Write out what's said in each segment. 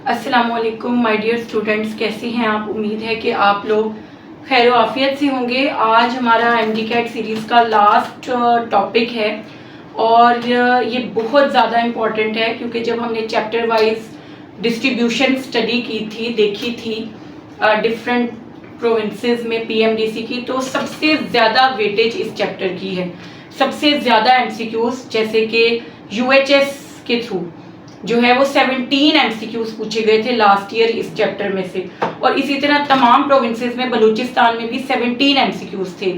अस्सलामुअलैकुम my dear students, कैसे हैं आप। उम्मीद है कि आप लोग खैर आफियत से होंगे। आज हमारा MD-CAT सीरीज़ का लास्ट टॉपिक है और ये बहुत ज़्यादा इम्पॉर्टेंट है क्योंकि जब हमने चैप्टर वाइज डिस्ट्रीब्यूशन स्टडी की थी, देखी थी डिफरेंट प्रोविंसेस में PMDC की, तो सबसे ज़्यादा वेटेज इस चैप्टर की है। सबसे ज़्यादा MCQs जैसे कि UHS के थ्रू जो है वो 17 MCQs पूछे गए थे लास्ट ईयर इस चैप्टर में से, और इसी तरह तमाम प्रोविंसेस में बलूचिस्तान में भी 17 MCQs थे।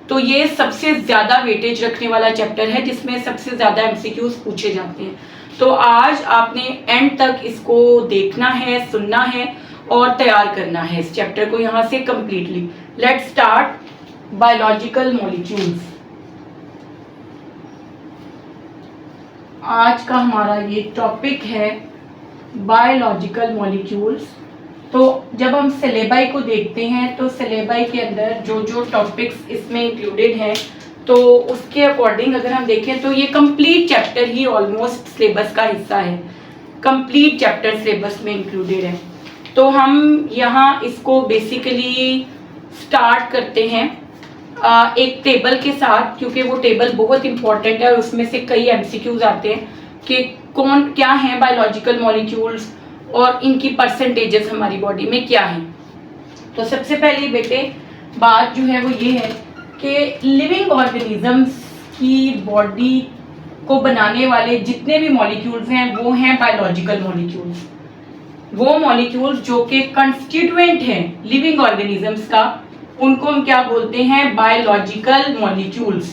तो ये सबसे ज़्यादा वेटेज रखने वाला चैप्टर है जिसमें सबसे ज़्यादा MCQs पूछे जाते हैं। तो आज आपने एंड तक इसको देखना है, सुनना है और तैयार करना है इस चैप्टर को यहाँ से completely. Let's start biological molecules. आज का हमारा ये टॉपिक है बायोलॉजिकल मॉलिक्यूल्स। तो जब हम सिलेबाई को देखते हैं तो सिलेबाई के अंदर जो जो टॉपिक्स इसमें इंक्लूडेड हैं, तो उसके अकॉर्डिंग अगर हम देखें तो ये कंप्लीट चैप्टर ही ऑलमोस्ट सिलेबस का हिस्सा है। कंप्लीट चैप्टर सिलेबस में इंक्लूडेड है। तो हम यहाँ इसको बेसिकली स्टार्ट करते हैं एक टेबल के साथ, क्योंकि वो टेबल बहुत इंपॉर्टेंट है और उसमें से कई MCQs आते हैं कि कौन क्या हैं बायोलॉजिकल मॉलिक्यूल्स और इनकी परसेंटेजेस हमारी बॉडी में क्या हैं। तो सबसे पहले बेटे बात जो है वो ये है कि लिविंग ऑर्गेनिजम्स की बॉडी को बनाने वाले जितने भी मॉलिक्यूल्स हैं वो हैं बायोलॉजिकल मॉलिक्यूल्स। वो मॉलिक्यूल्स जो कि कंस्टिट्यूएंट हैं लिविंग ऑर्गेनिजम्स का, उनको हम क्या बोलते हैं, बायोलॉजिकल मॉलिक्यूल्स।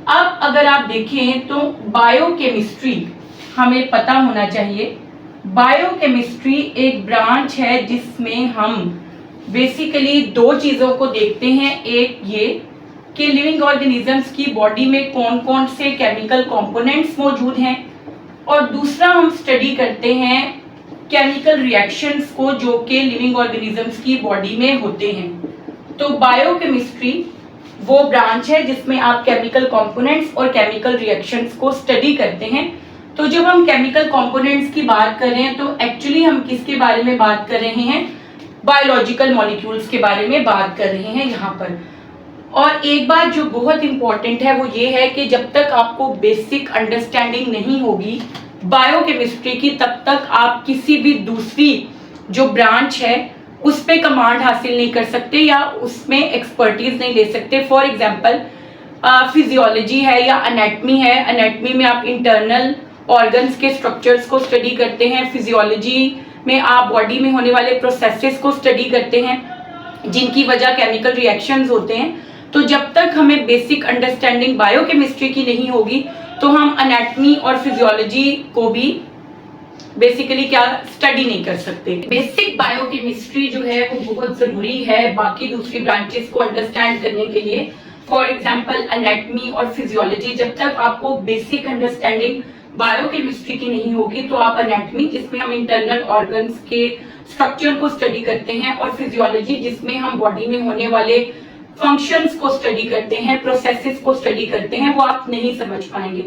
अब अगर आप देखें तो बायोकेमिस्ट्री हमें पता होना चाहिए। बायोकेमिस्ट्री एक ब्रांच है जिसमें हम बेसिकली दो चीज़ों को देखते हैं। एक ये कि लिविंग ऑर्गेनिजम्स की बॉडी में कौन कौन से केमिकल कंपोनेंट्स मौजूद हैं, और दूसरा हम स्टडी करते हैं केमिकल रिएक्शंस को जो कि लिविंग ऑर्गेनिजम्स की बॉडी में होते हैं। तो बायोकेमिस्ट्री वो ब्रांच है जिसमें आप केमिकल कंपोनेंट्स और केमिकल रिएक्शंस को स्टडी करते हैं। तो जब हम केमिकल कंपोनेंट्स की बात कर रहे हैं तो एक्चुअली हम किसके बारे में बात कर रहे हैं, बायोलॉजिकल मॉलिक्यूल्स के बारे में बात कर रहे हैं यहाँ पर। और एक बात जो बहुत इंपॉर्टेंट है वो ये है कि जब तक आपको बेसिक अंडरस्टैंडिंग नहीं होगी बायोकेमिस्ट्री की, तब तक आप किसी भी दूसरी जो ब्रांच है उस पे कमांड हासिल नहीं कर सकते या उसमें एक्सपर्टीज नहीं ले सकते। फॉर एग्जांपल फिजियोलॉजी है या एनाटमी है। एनाटमी में आप इंटरनल ऑर्गन्स के स्ट्रक्चर्स को स्टडी करते हैं। फिजियोलॉजी में आप बॉडी में होने वाले प्रोसेसेस को स्टडी करते हैं जिनकी वजह केमिकल रिएक्शंस होते हैं। तो जब तक हमें बेसिक अंडरस्टैंडिंग बायोकेमिस्ट्री की नहीं होगी तो हम एनाटमी और फिजियोलॉजी को भी बेसिकली क्या स्टडी नहीं कर सकते। बेसिक बायोकेमिस्ट्री जो है वो बहुत जरूरी है बाकी दूसरी ब्रांचेस को अंडरस्टैंड करने के लिए। फॉर एग्जांपल एनाटमी और फिजियोलॉजी, जब तक आपको बेसिक अंडरस्टैंडिंग बायोकेमिस्ट्री की नहीं होगी तो आप एनाटमी जिसमें हम इंटरनल ऑर्गन्स के स्ट्रक्चर को स्टडी करते हैं, और फिजियोलॉजी जिसमें हम बॉडी में होने वाले फंक्शंस को स्टडी करते हैं, प्रोसेसेस को स्टडी करते हैं, वो आप नहीं समझ पाएंगे।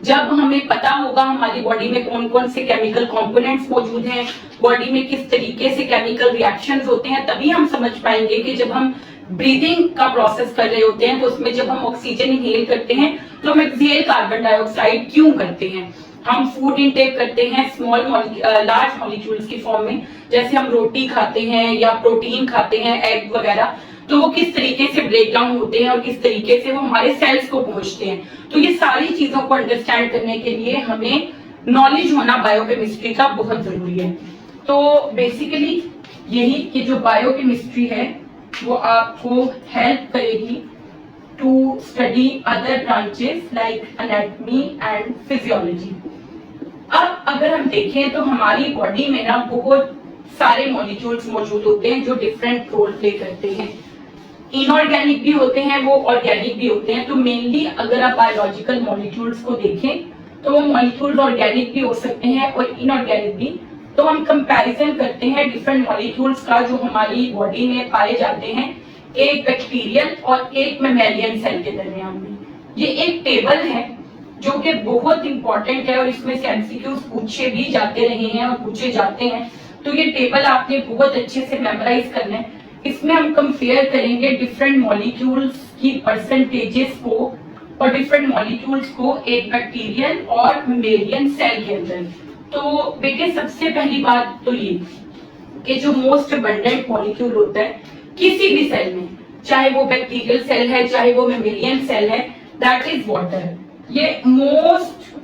जब हमें पता होगा हमारी बॉडी में कौन कौन से केमिकल कंपोनेंट्स मौजूद हैं, बॉडी में किस तरीके से केमिकल रिएक्शंस होते हैं, तभी हम समझ पाएंगे कि जब हम ब्रीदिंग का प्रोसेस कर रहे होते हैं तो उसमें जब हम ऑक्सीजन इनहेल करते हैं तो हम एक्सहेल कार्बन डाइऑक्साइड क्यों करते हैं। हम फूड इनटेक करते हैं लार्ज मॉलिक्यूल्स की फॉर्म में, जैसे हम रोटी खाते हैं या प्रोटीन खाते हैं, एग वगैरह, तो वो किस तरीके से ब्रेक डाउन होते हैं और किस तरीके से वो हमारे सेल्स को पहुंचते हैं। तो ये सारी चीजों को अंडरस्टैंड करने के लिए हमें नॉलेज होना बायोकेमिस्ट्री का बहुत जरूरी है। तो बेसिकली यही कि जो बायोकेमिस्ट्री है वो आपको हेल्प करेगी to study other branches like anatomy and physiology. अब अगर हम देखें तो हमारी बॉडी में ना बहुत सारे मॉलिक्यूल्स मौजूद होते हैं जो डिफरेंट रोल प्ले करते हैं। इनऑर्गेनिक भी होते हैं, वो ऑर्गेनिक भी होते हैं। तो मेनली अगर आप बायोलॉजिकल मॉलिक्यूल्स को देखें तो वो मॉलिक्यूल्स ऑर्गेनिक भी हो सकते हैं और इनऑर्गेनिक भी। तो हम कंपैरिजन करते हैं डिफरेंट मॉलिक्यूल्स का जो हमारी बॉडी में पाए जाते हैं एक बैक्टीरियल और एक मैमेलियन सेल के दरमियान में। ये एक टेबल है जो कि बहुत इंपॉर्टेंट है और इसमें से एमसीक्यूज पूछे भी जाते रहे हैं और पूछे जाते हैं। तो ये टेबल आपने बहुत अच्छे से मेमोराइज करना है। इसमें हम कंपेयर करेंगे डिफरेंट मॉलिक्यूल्स की परसेंटेजेस को और डिफरेंट मॉलिक्यूल्स को एक बैक्टीरियल और मेमेलियन सेल के अंदर। तो बेटे सबसे पहली बात तो ये कि जो मोस्ट अबंडेंट मॉलिक्यूल होता है किसी भी सेल में, चाहे वो बैक्टीरियल सेल है चाहे वो मेमेलियन सेल है, दैट इज वाटर। ये मोस्ट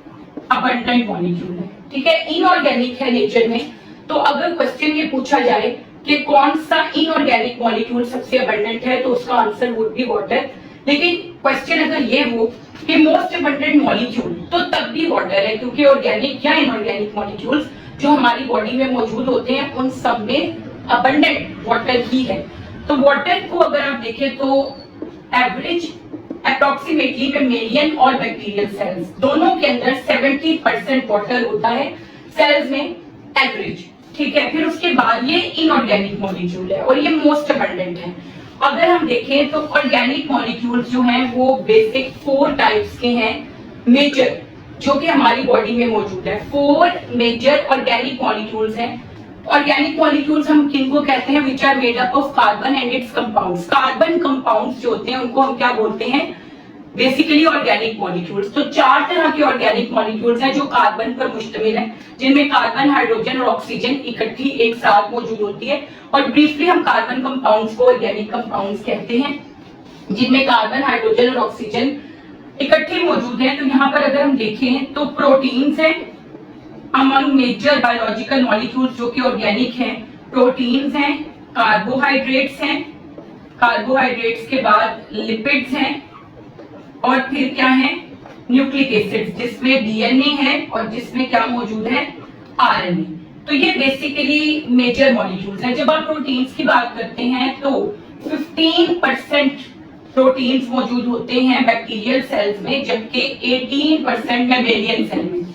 अबंडेंट मॉलिक्यूल है, ठीक है, इनऑर्गेनिक है नेचर में। तो अगर क्वेश्चन ये पूछा जाए कि कौन सा इनऑर्गेनिक मॉलिक्यूल सबसे अबंडेंट है, तो उसका आंसर वुड बी वाटर। लेकिन क्वेश्चन अगर ये हो कि मोस्ट अबंडेंट मॉलिक्यूल, तो तब भी वाटर है, क्योंकि ऑर्गेनिक या इनऑर्गेनिक मॉलिक्यूल्स जो हमारी बॉडी में मौजूद होते हैं उन सब में अबंडेंट वाटर ही है। तो वाटर को अगर आप देखें तो एवरेज अप्रोक्सीमेटली मेमेलियन और बैक्टीरियल सेल्स दोनों के अंदर 70% वाटर होता है सेल्स में, एवरेज, ठीक है। फिर उसके बाद ये इनऑर्गेनिक मॉलिक्यूल है और ये मोस्ट अबंडेंट है। अगर हम देखें तो ऑर्गेनिक मॉलिक्यूल्स जो हैं वो बेसिक 4 टाइप्स के हैं मेजर, जो कि हमारी बॉडी में मौजूद है। 4 मेजर ऑर्गेनिक मॉलिक्यूल्स हैं। ऑर्गेनिक मॉलिक्यूल्स हम किनको कहते हैं? Which are made up of carbon and its compounds. Carbon compounds जो होते हैं उनको हम क्या बोलते हैं? Basically organic molecules. तो 4 तरह के ऑर्गेनिक मॉलिक्यूल्स हैं जो कार्बन पर मुश्तमिल है, जिनमें कार्बन, हाइड्रोजन और ऑक्सीजन इकट्ठी एक साथ मौजूद होती है। और ब्रीफली हम कार्बन कंपाउंड्स को ऑर्गेनिक कंपाउंड्स कहते हैं, जिनमें कार्बन, हाइड्रोजन और ऑक्सीजन इकट्ठे मौजूद हैं। तो यहाँ पर अगर हम देखें तो प्रोटीन्स हैं अमंग मेजर बायोलॉजिकल मॉलिक्यूल्स जो कि ऑर्गेनिक हैं। प्रोटीन्स हैं, कार्बोहाइड्रेट्स हैं, कार्बोहाइड्रेट्स के बाद लिपिड्स हैं, और फिर क्या है? न्यूक्लिक एसिड्स, जिसमें डीएनए है और जिसमें क्या मौजूद है? आरएनए। तो ये बेसिकली मेजर मॉलिक्यूल्स हैं। जब आप प्रोटीन्स की बात करते हैं तो 15% प्रोटीन्स मौजूद होते हैं बैक्टीरियल सेल्स में, जबकि 18% मेमेलियन सेल में,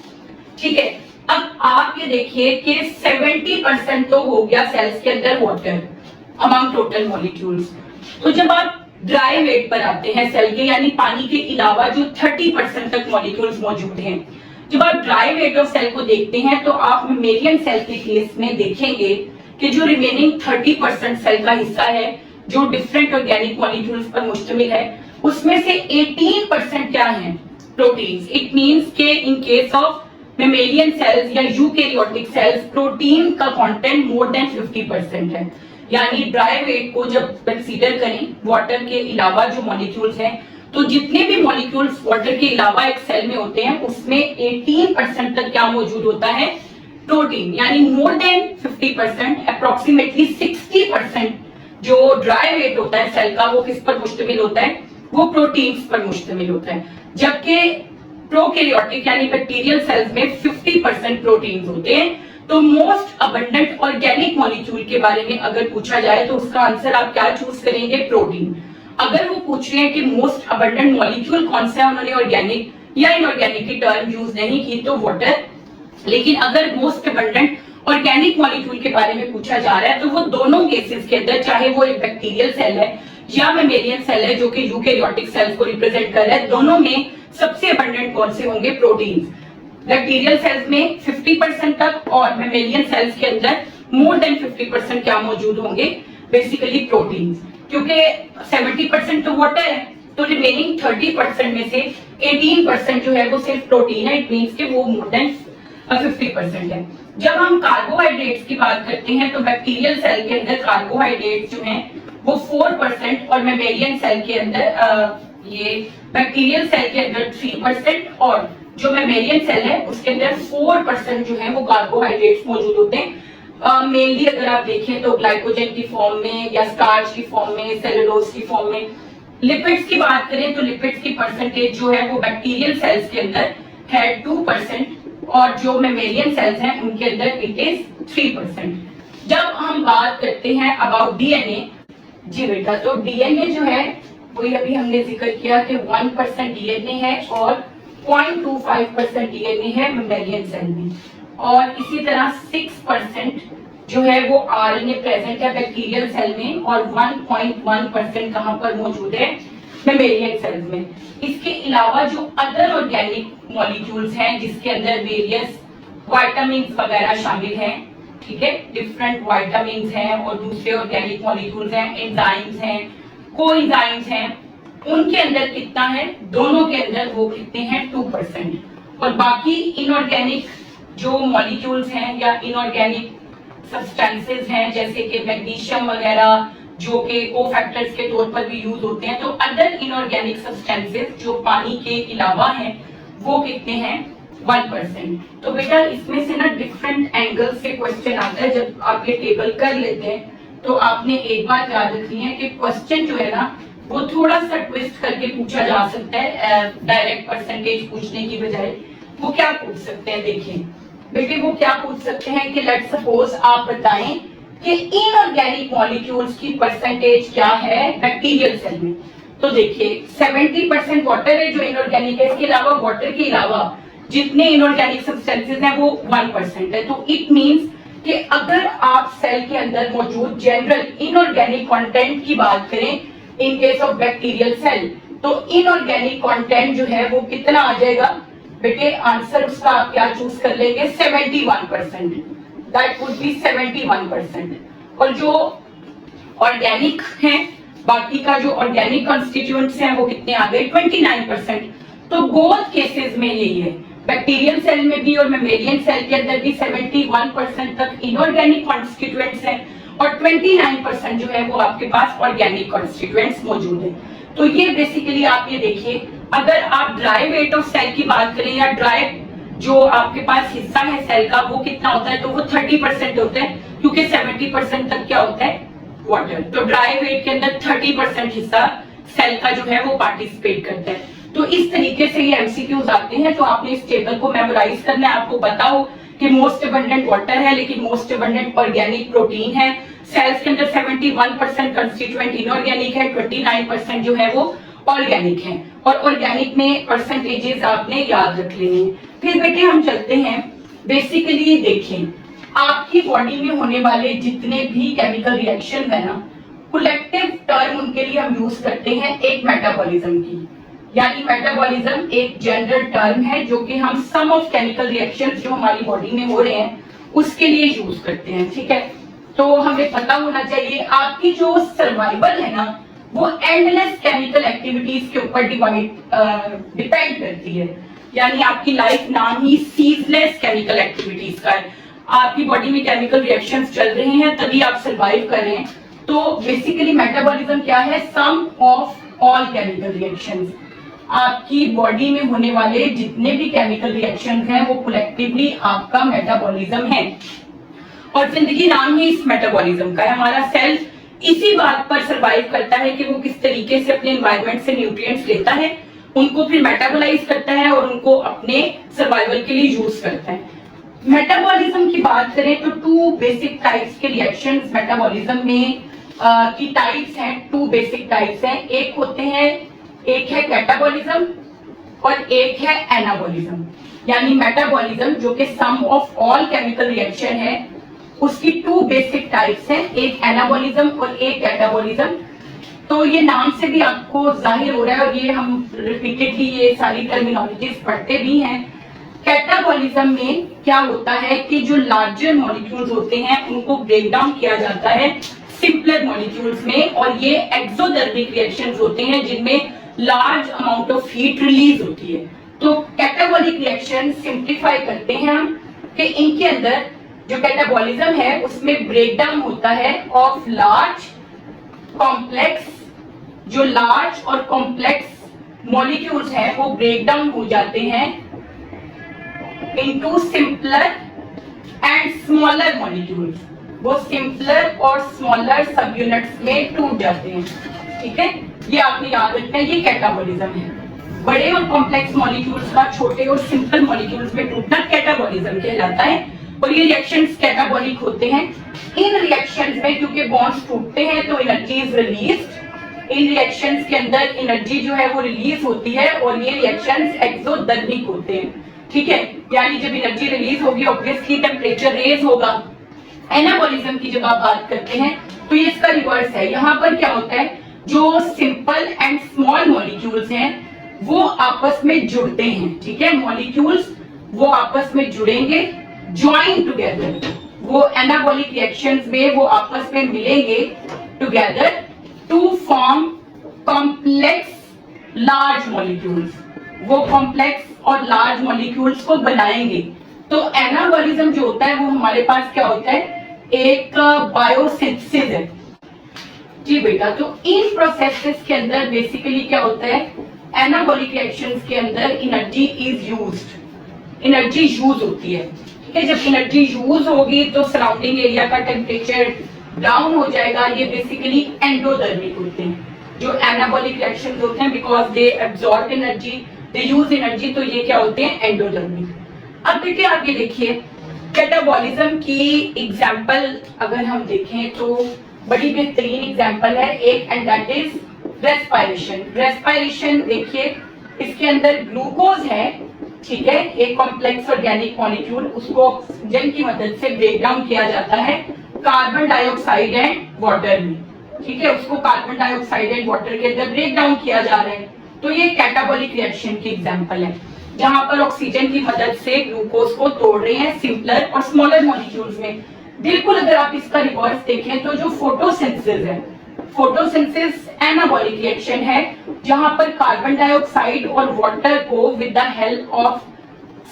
ठीक है। अब आप ये देखिए कि 70% तो हो गया सेल्स के अंदर वाटर अमंग टोटल मॉलिक्यूल्स। तो जब आप ड्राई वेट पर आते हैं सेल के, यानी पानी के अलावा जो 30% तक मॉलिक्यूल्स मौजूद हैं, जब आप ड्राई वेट ऑफ सेल को देखते हैं तो आप मेमेलियन सेल के केस में देखेंगे कि जो रिमेनिंग 30% सेल का हिस्सा है जो डिफरेंट ऑर्गेनिक मॉलिक्यूल्स पर मुश्तमिल है, उसमें से 18% क्या है? प्रोटीन्स। इट मींस के in case of mammalian cells या यूकैरियोटिक सेल्स प्रोटीन का कंटेंट मोर देन 50% है। यानी ड्राई वेट को जब कंसीडर करें वाटर के अलावा जो मॉलिक्यूल्स हैं, तो जितने भी मॉलिक्यूल्स वाटर के अलावा एक सेल में होते हैं उसमें 18% तक क्या मौजूद होता है? प्रोटीन। यानी मोर देन 50%, अप्रोक्सीमेटली 60% जो ड्राई वेट होता है सेल का वो किस पर मुश्तमिल होता है? वो प्रोटीन्स पर मुश्तमिल होता है। जबकि प्रोकैरियोटिक यानी बैक्टीरियल सेल्स में 50% प्रोटीन्स होते हैं। तो मोस्ट अबंडेंट ऑर्गेनिक मॉलिक्यूल के बारे में अगर पूछा जाए तो उसका आंसर आप क्या चूज करेंगे? प्रोटीन। अगर वो पूछ रहे हैं कि मोस्ट अबंडेंट मॉलिक्यूल कौन सा है, उन्होंने ऑर्गेनिक या इनऑर्गेनिक की टर्म यूज नहीं की, तो वाटर। लेकिन अगर मोस्ट अबंडेंट ऑर्गेनिक मॉलिक्यूल के बारे में पूछा जा रहा है तो वो दोनों केसेस के अंदर, चाहे वो एक बैक्टीरियल सेल है या मेमेलियन सेल है जो कि यूकैरियोटिक सेल्स को रिप्रेजेंट कर रहा है, दोनों में सबसे अबंडेंट कौन से होंगे? प्रोटीन्स। बैक्टीरियल सेल्स में 50% तक और मेमेलियन सेल्स के अंदर मोर देन 50% क्या मौजूद होंगे? Basically proteins. क्योंकि 70% तो वाटर है, तो रिमेनिंग 30% में से 18% जो है वो सिर्फ प्रोटीन है। इट मींस कि वो मोर देन 50% है। जब हम कार्बोहाइड्रेट्स की बात करते हैं तो बैक्टीरियल सेल के अंदर कार्बोहाइड्रेट्स जो हैं वो 4% और मेमेलियन सेल के अंदर ये बैक्टीरियल सेल के अंदर 3% और जो मेमेलियन सेल है उसके अंदर 4% जो है वो कार्बोहाइड्रेट्स मौजूद होते हैं। मेनली अगर आप देखें तो ग्लाइकोजन की फॉर्म में या स्टार्च की फॉर्म में, सेलुलोज की फॉर्म में। लिपिड्स की बात करें तो लिपिड्स की परसेंटेज जो है वो बैक्टीरियल सेल्स के अंदर है 2% और जो मेमेलियन सेल्स हैं उनके अंदर इट इज 3%। जब हम बात करते हैं अबाउट डीएनए, जी बेटा, तो डीएनए जो है वही अभी हमने जिक्र किया कि 1% डीएनए है और 0.25% डीएनए है मेमेलियन सेल में, और इसी तरह 6% जो है वो आरएनए प्रेजेंट है बैक्टीरियल सेल में, और 1.1% कहां पर मौजूद है? मेमेलियन सेल्स में। इसके अलावा जो अदर ऑर्गेनिक मॉलिक्यूल्स हैं जिसके अंदर वेरियस विटामिन वगैरह शामिल हैं, ठीक है, डिफरेंट विटामिन हैं और दूसरे ऑर्गेनिक मॉलिक्यूल्स हैं, एंजाइम्स हैं, कोएंजाइम्स हैं, उनके अंदर कितना है, दोनों के अंदर वो कितने हैं 2%। और बाकी इनऑर्गेनिक जो मॉलिक्यूल्स हैं या इनऑर्गेनिक सब्सटेंसेस हैं जैसे कि मैग्नीशियम वगैरह जो कि कोफैक्टर्स के तौर पर भी यूज होते हैं, तो अदर इनऑर्गेनिक सब्सटेंसेस जो पानी के अलावा हैं वो कितने हैं 1%। तो बेटा इसमें से ना डिफरेंट एंगल से क्वेश्चन आता है। जब आप ये टेबल कर लेते हैं तो आपने एक बात याद रखनी है कि क्वेश्चन जो है ना वो थोड़ा सा ट्विस्ट करके पूछा जा सकता है, डायरेक्ट परसेंटेज पूछने की बजाय। वो क्या पूछ सकते हैं, देखिए बेटे वो क्या पूछ सकते हैं कि लेट्स सपोज आप बताएं कि इनऑर्गेनिक मॉलिक्यूल्स की परसेंटेज क्या है बैक्टीरियल सेल में। तो देखिए 70% वाटर है जो इनऑर्गेनिक है, इसके अलावा वाटर के अलावा जितने इनऑर्गेनिक सब्सटेंसेस हैं वो 1% है। तो इट मींस कि अगर आप सेल के अंदर मौजूद जनरल इनऑर्गेनिक कंटेंट की बात करें in case of bacterial cell, तो इनऑर्गेनिक कंटेंट जो है वो कितना आ जाएगा बेटे, आंसर उसका आप क्या चूज कर लेंगे 71%, दैट वुड बी 71%। और जो ऑर्गेनिक है, बाकी का जो ऑर्गेनिक कॉन्स्टिट्यूएंट्स हैं वो कितने आ गए 29%। तो बोथ केसेस में यही है, बैक्टीरियल सेल में भी और मेमेलियन सेल के अंदर भी 71% तक इनऑर्गेनिक कॉन्स्टिट्यूएंट्स हैं और 29% जो है वो आपके पास ऑर्गेनिक कॉन्स्टिट्यूएंट्स मौजूद है। तो ये बेसिकली आप ये देखिए, अगर आप ड्राई वेट ऑफ सेल की बात करें या ड्राई जो आपके पास हिस्सा है सेल का वो कितना होता है, तो वो 30% होता है क्योंकि 70% तक क्या होता है वाटर। तो ड्राई वेट के अंदर 30% हिस्सा सेल का जो है वो पार्टिसिपेट करता है। तो इस तरीके से ये एमसीक्यूज आते हैं। तो आपने इस टेबल को मेमोराइज करना है। आपको पता हो कि मोस्ट अबंडेंट वाटर है लेकिन मोस्ट अबंडेंट ऑर्गेनिक प्रोटीन है। सेल्स के अंदर 71% कंस्टिट्यूएंट इनऑर्गेनिक है, 29% जो है वो ऑर्गेनिक है। और ऑर्गेनिक में परसेंटेजेस आपने याद रख लेने हैं। फिर बेटे हम चलते हैं, बेसिकली देखें आपकी बॉडी में होने वाले जितने भी केमिकल रिएक्शन है ना, कलेक्टिव टर्म उनके लिए हम यूज करते हैं एक मेटाबॉलिज्म की। यानी मेटाबॉलिज्म एक जनरल टर्म है जो कि हम सम ऑफ केमिकल रिएक्शंस जो हमारी बॉडी में हो रहे हैं उसके लिए यूज करते हैं, ठीक है। तो हमें पता होना चाहिए आपकी जो सर्वाइवल है ना वो एंडलेस केमिकल एक्टिविटीज के ऊपर डिपेंड करती है। यानी आपकी लाइफ नाम ही सीजलेस केमिकल एक्टिविटीज का है। आपकी बॉडी में केमिकल रिएक्शंस चल रहे हैं तभी आप सर्वाइव कर रहे हैं। तो बेसिकली मेटाबॉलिज्म क्या है, सम ऑफ ऑल केमिकल रिएक्शंस। आपकी बॉडी में होने वाले जितने भी केमिकल रिएक्शंस हैं वो कलेक्टिवली आपका मेटाबॉलिज्म है। और जिंदगी नाम ही इस मेटाबॉलिज्म का है। हमारा सेल इसी बात पर सर्वाइव करता है कि वो किस तरीके से अपने एनवायरनमेंट से न्यूट्रिएंट्स लेता है, उनको फिर मेटाबोलाइज करता है और उनको अपने सर्वाइवल के लिए यूज करता है। मेटाबॉलिज्म की बात करें तो टू बेसिक टाइप्स के रिएक्शंस मेटाबॉलिज्म में की टाइप्स हैं। टू बेसिक टाइप्स हैं, एक है कैटाबॉलिज्म और एक है एनाबॉलिज्म। यानी मेटाबॉलिज्म जो कि सम ऑफ ऑल केमिकल रिएक्शन है उसकी टू बेसिक टाइप्स हैं, एक एनाबॉलिज्म और एक कैटाबॉलिज्म। तो ये नाम से भी आपको जाहिर हो रहा है और ये हम रिपीटेडली ये सारी टर्मिनोलॉजीज पढ़ते भी हैं। कैटाबॉलिज्म में क्या होता है कि जो लार्जर मॉलिक्यूल्स होते हैं उनको ब्रेक डाउन किया जाता है सिंपलर मॉलिक्यूल्स में, और ये एक्सोथर्मिक रिएक्शंस होते हैं जिनमें large amount of heat release होती है। तो कैटाबॉलिक रिएक्शन सिंप्लीफाई करते हैं हम कि इनके अंदर जो कैटाबॉलिज्म है उसमें ब्रेकडाउन होता है ऑफ लार्ज कॉम्प्लेक्स, जो लार्ज और कॉम्प्लेक्स मॉलिक्यूल्स हैं वो ब्रेकडाउन हो जाते हैं into simpler and smaller molecules. वो सिंपलर और स्मॉलर सब यूनिट्स में टूट जाते हैं, ठीक है। ये आपने याद रखना है, ये कैटाबॉलिज्म है। बड़े और कॉम्प्लेक्स मॉलिक्यूल्स का छोटे और सिंपल मॉलिक्यूल्स में टूटना कैटाबॉलिज्म कहलाता है और ये रिएक्शंस कैटाबॉलिक होते हैं। इन रिएक्शंस में क्योंकि बॉन्ड्स टूटते हैं तो energy is released. In reactions के अंदर एनर्जी जो है वो रिलीज होती है और ये रिएक्शंस एक्सोथर्मिक होते हैं, ठीक है। यानी जब एनर्जी रिलीज होगी ऑब्वियसली टेंपरेचर रेज होगा। एनाबॉलिज्म की जब आप बात करते हैं तो ये इसका रिवर्स है। यहाँ पर क्या होता है, जो सिंपल एंड स्मॉल मॉलिक्यूल्स हैं वो आपस में जुड़ते हैं, ठीक है। मॉलिक्यूल्स वो आपस में जुड़ेंगे, ज्वाइन टुगेदर, वो एनाबॉलिक रिएक्शंस में वो आपस में मिलेंगे together to form complex large molecules, वो कॉम्प्लेक्स और लार्ज मॉलिक्यूल्स को बनाएंगे। तो एनाबॉलिज्म जो होता है वो हमारे पास क्या होता है, एक बायोसिंथेसिस है जी बेटा। तो इन प्रोसेसेस के अंदर बेसिकली क्या होता है, एनाबॉलिक रिएक्शंस के अंदर energy is used, energy use होती है, ठीक है। जब एनर्जी यूज होगी तो सराउंडिंग एरिया का टेम्परेचर डाउन हो जाएगा। ये बेसिकली एंडोथर्मिक होते हैं जो एनाबॉलिक रिएक्शंस होते हैं, because they absorb energy, they use energy, तो ये क्या होते हैं, एंडोथर्मिक। अब देखिए आगे देखिए कैटाबॉलिज्म की एग्जांपल अगर हम देखें तो बड़ी बेहतरीन एग्जांपल है एक, and that is respiration. Respiration देखिए इसके अंदर ग्लूकोज है, ठीक है, एक कॉम्प्लेक्स ऑर्गेनिक मॉलिक्यूल, उसको ऑक्सीजन की मदद से ब्रेक डाउन किया जाता है कार्बन डाइऑक्साइड एंड वाटर में, ठीक है, उसको कार्बन डाइऑक्साइड एंड वाटर के अंदर ब्रेक डाउन किया जा रहा है। तो ये कैटाबॉलिक रिएक्शन की एग्जांपल है जहां पर ऑक्सीजन की मदद से ग्लूकोज को तोड़ रहे हैं सिंपलर और स्मॉलर मॉलिक्यूल्स में। बिल्कुल अगर आप इसका रिवर्स देखें तो जो फोटोसिंथेसिस है, फोटोसिंथेसिस एनाबॉलिक रिएक्शन है जहां पर कार्बन डाइऑक्साइड और वाटर को with the help of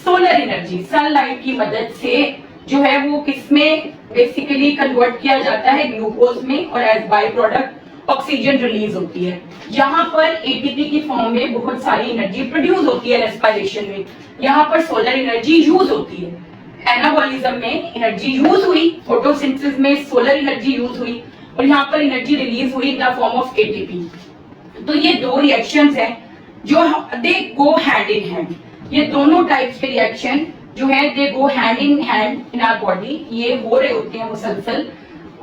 solar energy, sunlight की मदद से जो है वो किसमें बेसिकली कन्वर्ट किया जाता है, ग्लूकोज में, और as by product oxygen release होती है। यहाँ पर एटीपी की फॉर्म में बहुत सारी एनर्जी प्रोड्यूस होती है रेस्पिरेशन में, यहाँ पर सोलर एनर्जी यूज होती है। एनाबॉलिज्म में एनर्जी यूज हुई, फोटोसिंथेसिस में सोलर एनर्जी यूज हुई, और यहाँ पर एनर्जी रिलीज हुई in the form of ATP. तो ये दो रिएक्शंस हैं जो दे गो हैंड इन हैंड, ये दोनों टाइप्स के रिएक्शन जो है they go hand in hand in our body, ये हो रहे होते हैं मुसलसल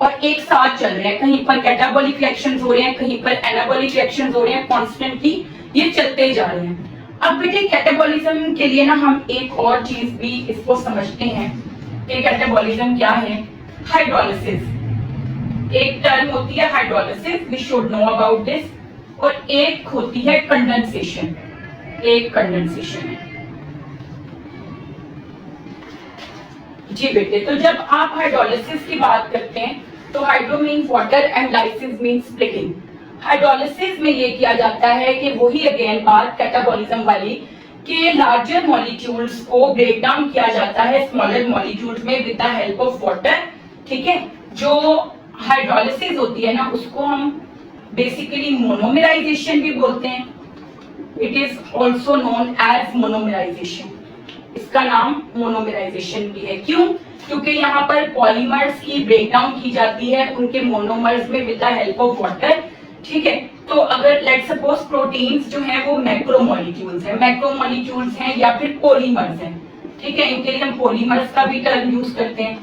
और एक साथ चल रहे हैं। कहीं पर कैटाबॉलिक रिएक्शंस हो रहे हैं, कहीं पर एनाबॉलिक रिएक्शंस हो रहे हैं, कॉन्स्टेंटली ये चलते ही जा रहे हैं। अब बेटे कैटाबॉलिज्म के लिए ना हम एक और चीज भी इसको समझते हैं कि कैटाबॉलिज्म क्या है। हाइड्रोलिसिस एक टर्म होती है, hydrolysis we should know about this, और एक होती है कंडेंसेशन, एक कंडेंसेशन है जी बेटे। तो जब आप हाइड्रोलिसिस की बात करते हैं तो hydro means water and lysis means splitting. Hydrolysis में ये किया जाता है कि वही अगेन बात कैटाबॉलिज्म वाली कि लार्जर मॉलिक्यूल्स को ब्रेक डाउन किया जाता है स्मॉलर मॉलिक्यूल्स में with the help of water, ठीक है। जो हाइड्रोलिसिस होती है ना उसको हम बेसिकली मोनोमराइजेशन भी बोलते हैं, it is also known as monomerization, इसका नाम मोनोमराइजेशन भी है। क्यों? क्योंकि यहाँ पर पॉलीमर्स की ब्रेकडाउन की जाती है उनके मोनोमर्स में with the help of water, ठीक है। तो अगर लेट्स सपोज प्रोटीन्स जो है वो मैक्रोमोलिक्यूल्स हैं, मैक्रोमोलिक्यूल्स हैं या फिर पॉलीमर्स हैं, ठीक है, इनके लिए हम पॉलीमर्स का भी टर्म यूज करते हैं।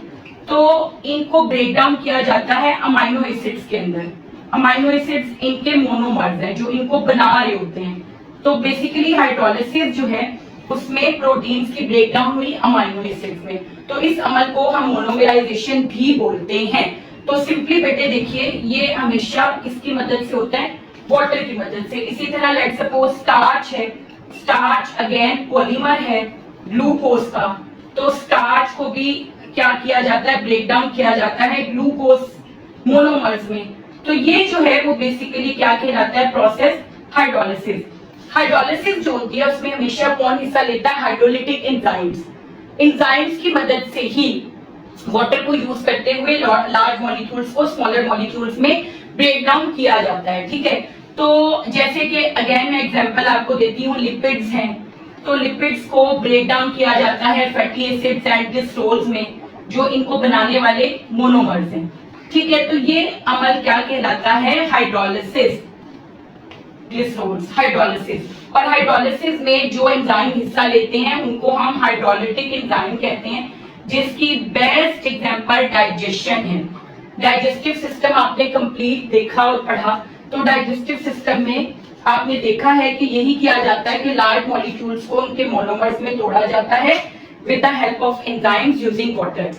तो इनको ब्रेक डाउन किया जाता है अमाइनो एसिड्स के अंदर। अमाइनो एसिड्स इनके मोनोमर्स हैं जो इनको बना रहे होते हैं। तो बेसिकली हाइड्रोलिसिस जो है उसमें प्रोटीन्स की ब्रेकडाउन हुई अमाइनो एसिड्स में, तो इस अमल को हम मोनोमराइजेशन भी बोलते हैं। तो सिंपली बेटे देखिए ये हमेशा किसकी मदद से होता है, वाटर की मदद से। इसी तरह लेट्स सपोज स्टार्च है, स्टार्च अगेन पॉलीमर है ग्लूकोज का, तो स्टार्च को भी क्या किया जाता है, ब्रेक डाउन किया जाता है ग्लूकोज मोनोमर्स में। तो ये जो है वो बेसिकली क्या कहलाता है, प्रोसेस हाइड्रोलिसिस। हाइड्रोलिसिस जो होती है उसमें हमेशा कौन हिस्सा लेता है, हाइड्रोलिटिक एंजाइम्स। एंजाइम्स की मदद से ही वाटर को यूज करते हुए लार्ज मॉलिक्यूल्स को स्मॉलर मॉलिक्यूल्स में ब्रेक डाउन किया जाता है, ठीक है। तो जैसे कि अगेन मैं एग्जांपल आपको देती हूँ, लिपिड्स हैं, तो लिपिड्स को ब्रेक डाउन किया जाता है फैटी एसिड्स एंड ग्लिसरॉल्स में जो इनको बनाने वाले मोनोमर्स हैं, ठीक है। तो ये अमल क्या कहलाता है, हाइड्रोलिसिस, ग्लिसरॉल्स, हाइड्रोलिसिस। और हाइड्रोलिसिस में जो एंजाइम हिस्सा लेते हैं उनको हम हाइड्रोलिटिक एंजाइम कहते हैं, जिसकी बेस्ट एग्जांपल डाइजेशन है। डाइजेस्टिव सिस्टम आपने कंप्लीट देखा और पढ़ा, तो डाइजेस्टिव सिस्टम में आपने देखा है कि यही किया जाता है कि लार्ज मॉलिक्यूल्स को उनके मोनोमर्स में तोड़ा जाता है with the help of enzymes using water.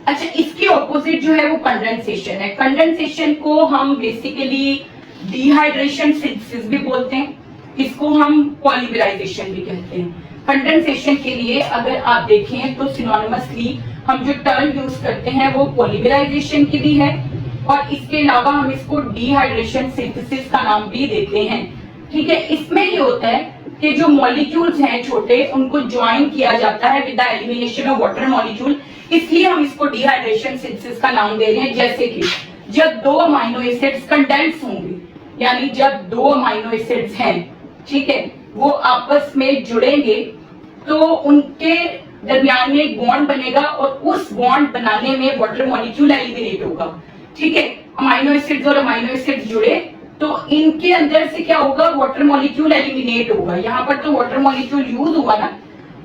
अच्छा, इसके ऑपोजिट जो है वो कंडेंसेशन है। कंडेंसेशन को हम बेसिकली डिहाइड्रेशन सिंथेसिस भी बोलते हैं, इसको हम पॉलीमराइजेशन भी कहते हैं। कंडेंसेशन के लिए अगर आप देखें तो सिनोनिमसली हम जो टर्म यूज करते हैं वो पॉलीमराइजेशन की भी है, और इसके अलावा हम इसको डिहाइड्रेशन सिंथेसिस का नाम भी देते हैं। ठीक है, इसमें ये होता है कि जो मॉलिक्यूल्स हैं छोटे, उनको ज्वाइन किया जाता है with the elimination of water molecule, इसलिए हम इसको डिहाइड्रेशन सिंथेसिस का नाम दे रहे हैं। जैसे कि जब दो अमीनो एसिड्स कंडेंस होंगे, यानी जब दो अमीनो एसिड्स हैं, ठीक है, वो आपस में जुड़ेंगे तो उनके दरमियान में एक बॉन्ड बनेगा और उस बॉन्ड बनाने में वाटर मॉलिक्यूल एलिमिनेट होगा। ठीक है, अमीनो एसिड्स और अमीनो एसिड्स जुड़े तो इनके अंदर से क्या होगा, वाटर मॉलिक्यूल एलिमिनेट होगा। यहाँ पर तो वाटर मॉलिक्यूल यूज हुआ ना,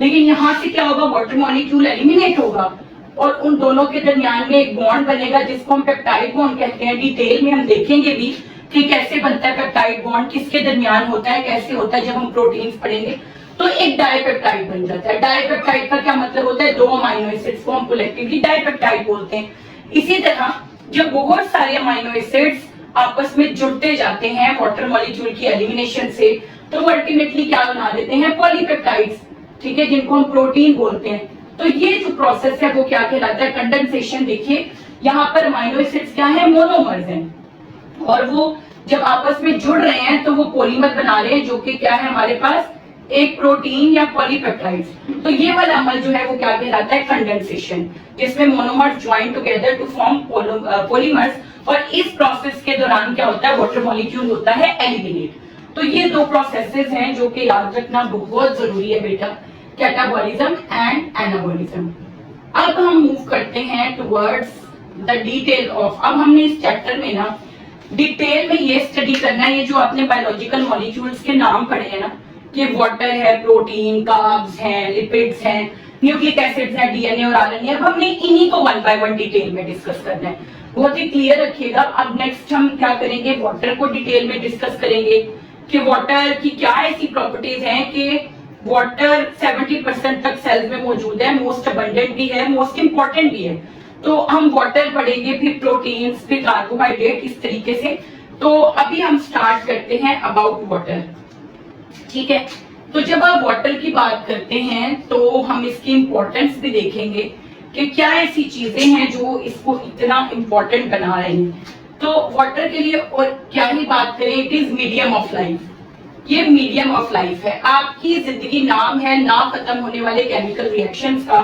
लेकिन यहाँ से क्या होगा, वाटर मॉलिक्यूल एलिमिनेट होगा और उन दोनों के दरमियान में एक बॉन्ड बनेगा जिसको हम पेप्टाइड बॉन्ड कहते हैं। डिटेल में हम देखेंगे भी कि कैसे बनता है पेप्टाइड बॉन्ड, किसके दरमियान होता है, कैसे होता है, जब हम प्रोटीन्स पढ़ेंगे। तो एक डाइपेप्टाइड बन जाता है। डाइपेप्टाइड का क्या मतलब होता है, दो अमीनो एसिड्स को हम कलेक्टिवली डाइपेप्टाइड बोलते हैं। इसी तरह जब बहुत सारे अमीनो एसिड्स आपस में जुड़ते जाते हैं वाटर मॉलिक्यूल की एलिमिनेशन से, तो वो अल्टीमेटली क्या बना देते हैं, पॉलीपेप्टाइड्स, ठीक है, जिनको हम प्रोटीन बोलते हैं। तो ये जो प्रोसेस है वो क्या कहलाता है, कंडेंसेशन। देखिए यहाँ पर अमीनो एसिड्स क्या है, मोनोमर्स हैं, और वो जब आपस में जुड़ रहे हैं तो वो पॉलीमर बना रहे हैं, जो कि क्या है हमारे पास, एक प्रोटीन या पॉलीपेप्टाइड्स। तो ये वाला अमल जो है वो क्या कहलाता है, कंडेंसेशन, जिसमें monomers join together to form polymers, और इस प्रोसेस के दौरान क्या होता है, वाटर मॉलिक्यूल होता है एलिमिनेट। तो ये दो प्रोसेसेस हैं जो कि याद रखना बहुत जरूरी है बेटा, कैटाबॉलिज्म एंड एनाबॉलिज्म। अब हम मूव करते हैं टुवर्ड्स द डिटेल ऑफ, अब हमने इस चैप्टर में ना डिटेल में ये स्टडी करना है, ये जो आपने बायोलॉजिकल मॉलिक्यूल्स के नाम पढ़े हैं ना, कि वाटर है, प्रोटीन, कार्ब्स हैं, लिपिड्स हैं, न्यूक्लिक एसिड्स हैं, डीएनए और आरएनए, अब हमने इन्हीं को वन बाय वन डिटेल में डिस्कस करना है। बहुत ही क्लियर रखिएगा। अब नेक्स्ट हम क्या करेंगे, वाटर को डिटेल में डिस्कस करेंगे कि वाटर की क्या ऐसी प्रॉपर्टीज हैं कि वाटर 70% तक सेल्स में मौजूद है, मोस्ट अबंडेंट भी है, मोस्ट इंपॉर्टेंट भी है। तो हम वाटर पढ़ेंगे, फिर प्रोटीन्स, फिर कार्बोहाइड्रेट, इस तरीके से। तो अभी हम स्टार्ट करते हैं अबाउट वाटर। ठीक है, तो जब आप वाटर की बात करते हैं तो हम इसकी इंपॉर्टेंस भी देखेंगे कि क्या ऐसी चीजें हैं जो इसको इतना इंपॉर्टेंट बना रही हैं। तो वाटर के लिए और क्या ही बात करें, it is medium of life. ये मीडियम ऑफ लाइफ है, आपकी जिंदगी नाम है ना खत्म होने वाले केमिकल रिएक्शंस का,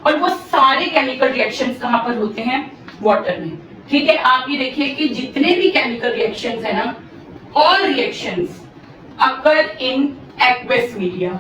और वो सारे केमिकल रिएक्शंस कहाँ पर होते हैं, वाटर में। ठीक है, आप ये देखिए कि जितने भी केमिकल रिएक्शंस है ना, all reactions occur in aqueous media.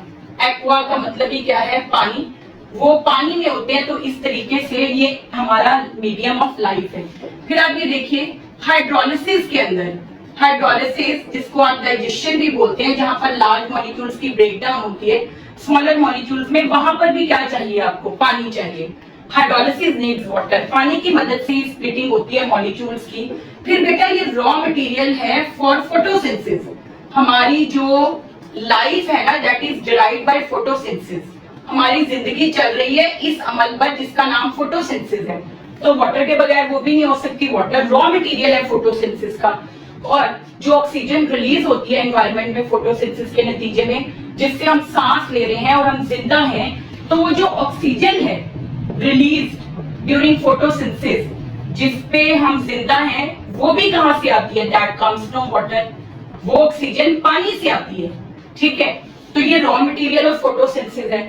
Aqua का मतलब ही क्या है, पानी, वो पानी में होते हैं। तो इस तरीके से ये हमारा मीडियम ऑफ लाइफ है। फिर आप ये देखिए हाइड्रोलिसिस के अंदर, हाइड्रोलिसिस जिसको आप डाइजेशन भी बोलते हैं, जहां पर लार्ज मॉलिक्यूल्स की ब्रेकडाउन होती है स्मॉलर मॉलिक्यूल्स में, वहां पर भी क्या चाहिए आपको, पानी चाहिए। हाइड्रोलिसिस नीड्स वाटर, पानी की मदद से स्प्लिटिंग होती है मॉलिक्यूल्स की। फिर बेटा ये रॉ मटेरियल है फॉर फोटोसिंथेसिस। हमारी जो लाइफ है ना, that is derived by photosynthesis. हमारी जिंदगी चल रही है इस अमल पर जिसका नाम फोटोसिंथेसिस है। तो वाटर के बगैर वो भी नहीं हो सकती। वाटर रॉ मटेरियल है फोटोसिंथेसिस का, और जो ऑक्सीजन रिलीज होती है एनवायरनमेंट में फोटोसिंथेसिस के नतीजे में, जिससे हम सांस ले रहे हैं और हम जिंदा हैं, तो वो जो ऑक्सीजन है रिलीज ड्यूरिंग फोटोसिंथेसिस, जिसपे हम जिंदा हैं, वो भी कहां से आती है, दैट कम्स फ्रॉम वाटर। वो ऑक्सीजन पानी से आती है। ठीक है, तो ये रॉ मटेरियल ऑफ फोटोसिंथेसिस है।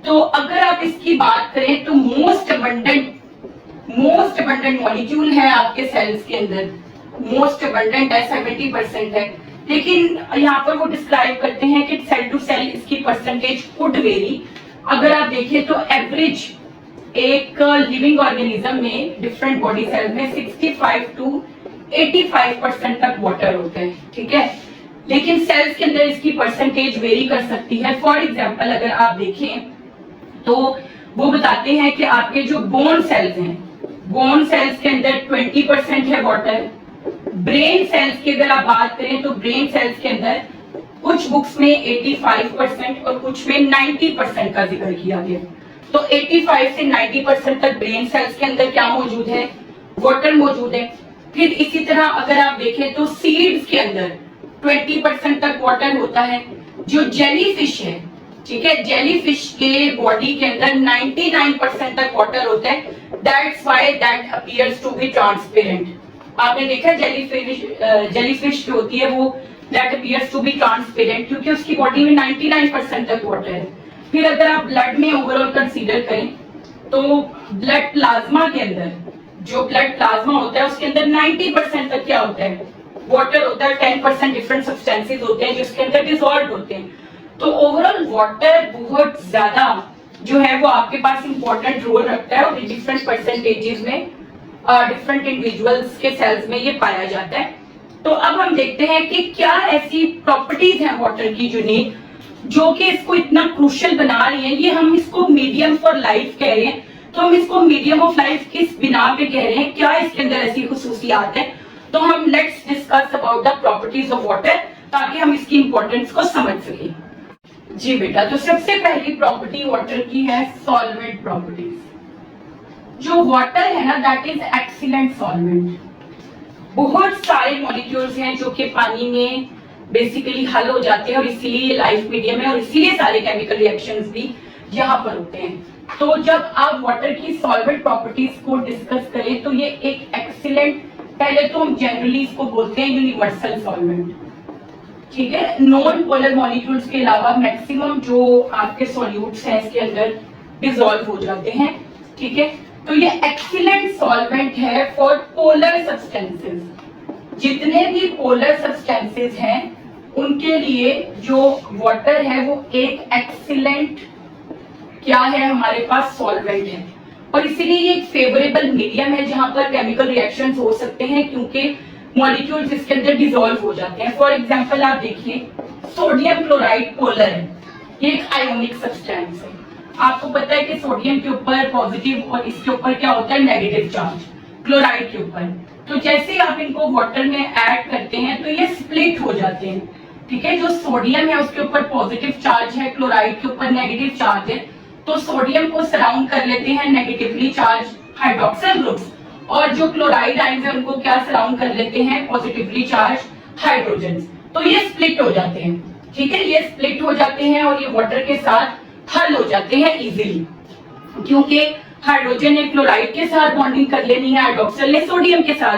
तो अगर आप इसकी बात करें तो मोस्ट अबंडेंट मॉलिक्यूल है आपके सेल्स के अंदर, मोस्ट अबंडेंट है, 70% है। लेकिन यहाँ पर वो डिस्क्राइब करते हैं कि सेल टू सेल इसकी परसेंटेज कुड वेरी। अगर आप देखें तो एवरेज एक लिविंग ऑर्गेनिज्म में, डिफरेंट बॉडी सेल में 65 to 85% तक वाटर होता है। ठीक है, लेकिन सेल्स के अंदर इसकी परसेंटेज वेरी कर सकती है। फॉर एग्जांपल अगर आप देखें तो वो बताते हैं कि आपके जो बोन सेल्स हैं, बोन सेल्स के अंदर 20% है वाटर। ब्रेन सेल्स की अगर आप बात करें तो ब्रेन सेल्स के अंदर कुछ बुक्स में 85% और कुछ में 90% का जिक्र किया गया। तो 85 से 90% तक ब्रेन सेल्स के अंदर क्या मौजूद है, वाटर मौजूद है। फिर इसी तरह अगर आप देखें तो सीड्स के अंदर 20% तक वाटर होता है। जो जेली फिश है, ठीक है, जेली फिश के बॉडी के अंदर 99% तक वाटर होता है। That's why that appears to be transparent. आपने देखा जेली फिश जो होती है वो that appears to be transparent क्योंकि उसकी बॉडी में 99% तक वाटर है। फिर अगर आप ब्लड में ओवरऑल कंसीडर करें तो ब्लड प्लाज्मा के अंदर जो ब्लड प्लाज्मा होता है उसके अंदर 90% तक क्या होता है, वाटर होता है। 10% डिफरेंट सब्सटेंसेस होते हैं जिसके अंदर डिसॉल्व होते हैं। तो ओवरऑल वाटर बहुत ज्यादा जो है वो आपके पास इंपॉर्टेंट रोल रखता है और डिफरेंट परसेंटेजेस में डिफरेंट इंडिविजुअल्स के सेल्स में ये पाया जाता है। तो अब हम देखते हैं कि क्या ऐसी प्रॉपर्टीज हैं वाटर की यूनिक जो कि इसको इतना क्रूशियल बना रही है। ये हम इसको मीडियम फॉर लाइफ कह रहे हैं। तो हम इसको मीडियम ऑफ लाइफ किस बिना पे कह रहे हैं, क्या इसके अंदर ऐसी खुसूसियात है। तो हम let's discuss about the properties of water ताकि हम इसकी इंपॉर्टेंस को समझ सकें। जी बेटा, तो सबसे पहली प्रॉपर्टी वाटर की है सॉल्वेंट प्रॉपर्टीज। जो वाटर है ना दैट इज एक्सीलेंट सॉल्वेंट। बहुत सारे मॉलिक्यूल्स हैं जो कि पानी में बेसिकली हल हो जाते हैं और इसीलिए लाइफ मीडियम है और इसीलिए सारे केमिकल रिएक्शंस भी यहाँ पर होते हैं। तो जब आप वाटर की सॉल्वेंट प्रॉपर्टीज को डिस्कस करें तो ये एक एक्सीलेंट, पहले तो हम जनरली इसको बोलते हैं यूनिवर्सल सॉल्वेंट, ठीक है। नॉन पोलर मॉलिक्यूल्स के अलावा मैक्सिमम जो आपके सॉल्यूट्स हैं इसके अंदर डिसॉल्व हो जाते हैं, ठीक है। तो ये एक्सीलेंट सॉल्वेंट है फॉर पोलर सब्सटेंसेस। जितने भी पोलर सब्सटेंसेस हैं उनके लिए जो वाटर है वो एक एक्सीलेंट क्या है हमारे पास सॉल्वेंट है और इसीलिए ये एक फेवरेबल मीडियम है जहां पर केमिकल रिएक्शंस हो सकते हैं क्योंकि मॉलिक्यूल्स इसके अंदर डिसॉल्व हो जाते हैं। फॉर एग्जांपल आप देखिए सोडियम क्लोराइड पोलर है, ये एक आयोनिक सब्सटेंस है। आपको पता है कि सोडियम के ऊपर पॉजिटिव और इसके ऊपर क्या होता है नेगेटिव चार्ज, क्लोराइड के ऊपर। तो जैसे ही आप इनको वाटर में ऐड करते हैं तो ये स्प्लिट हो जाते हैं, ठीक है। जो सोडियम है उसके ऊपर पॉजिटिव चार्ज है, क्लोराइड के ऊपर नेगेटिव चार्ज है। तो सोडियम को सराउंड कर लेते हैं नेगेटिवली चार्ज हाइड्रोक्सिल ग्रुप्स और जो क्लोराइड आयंस है उनको क्या सराउंड कर लेते हैं पॉजिटिवली चार्ज हाइड्रोजन। तो ये स्प्लिट हो जाते हैं, ठीक है। ये स्प्लिट हो जाते हैं और ये वाटर के साथ हल हो जाते हैं इजीली क्योंकि हाइड्रोजन ने क्लोराइड के साथ बॉन्डिंग कर लेनी है, हाइड्रोक्सिल ने सोडियम के साथ।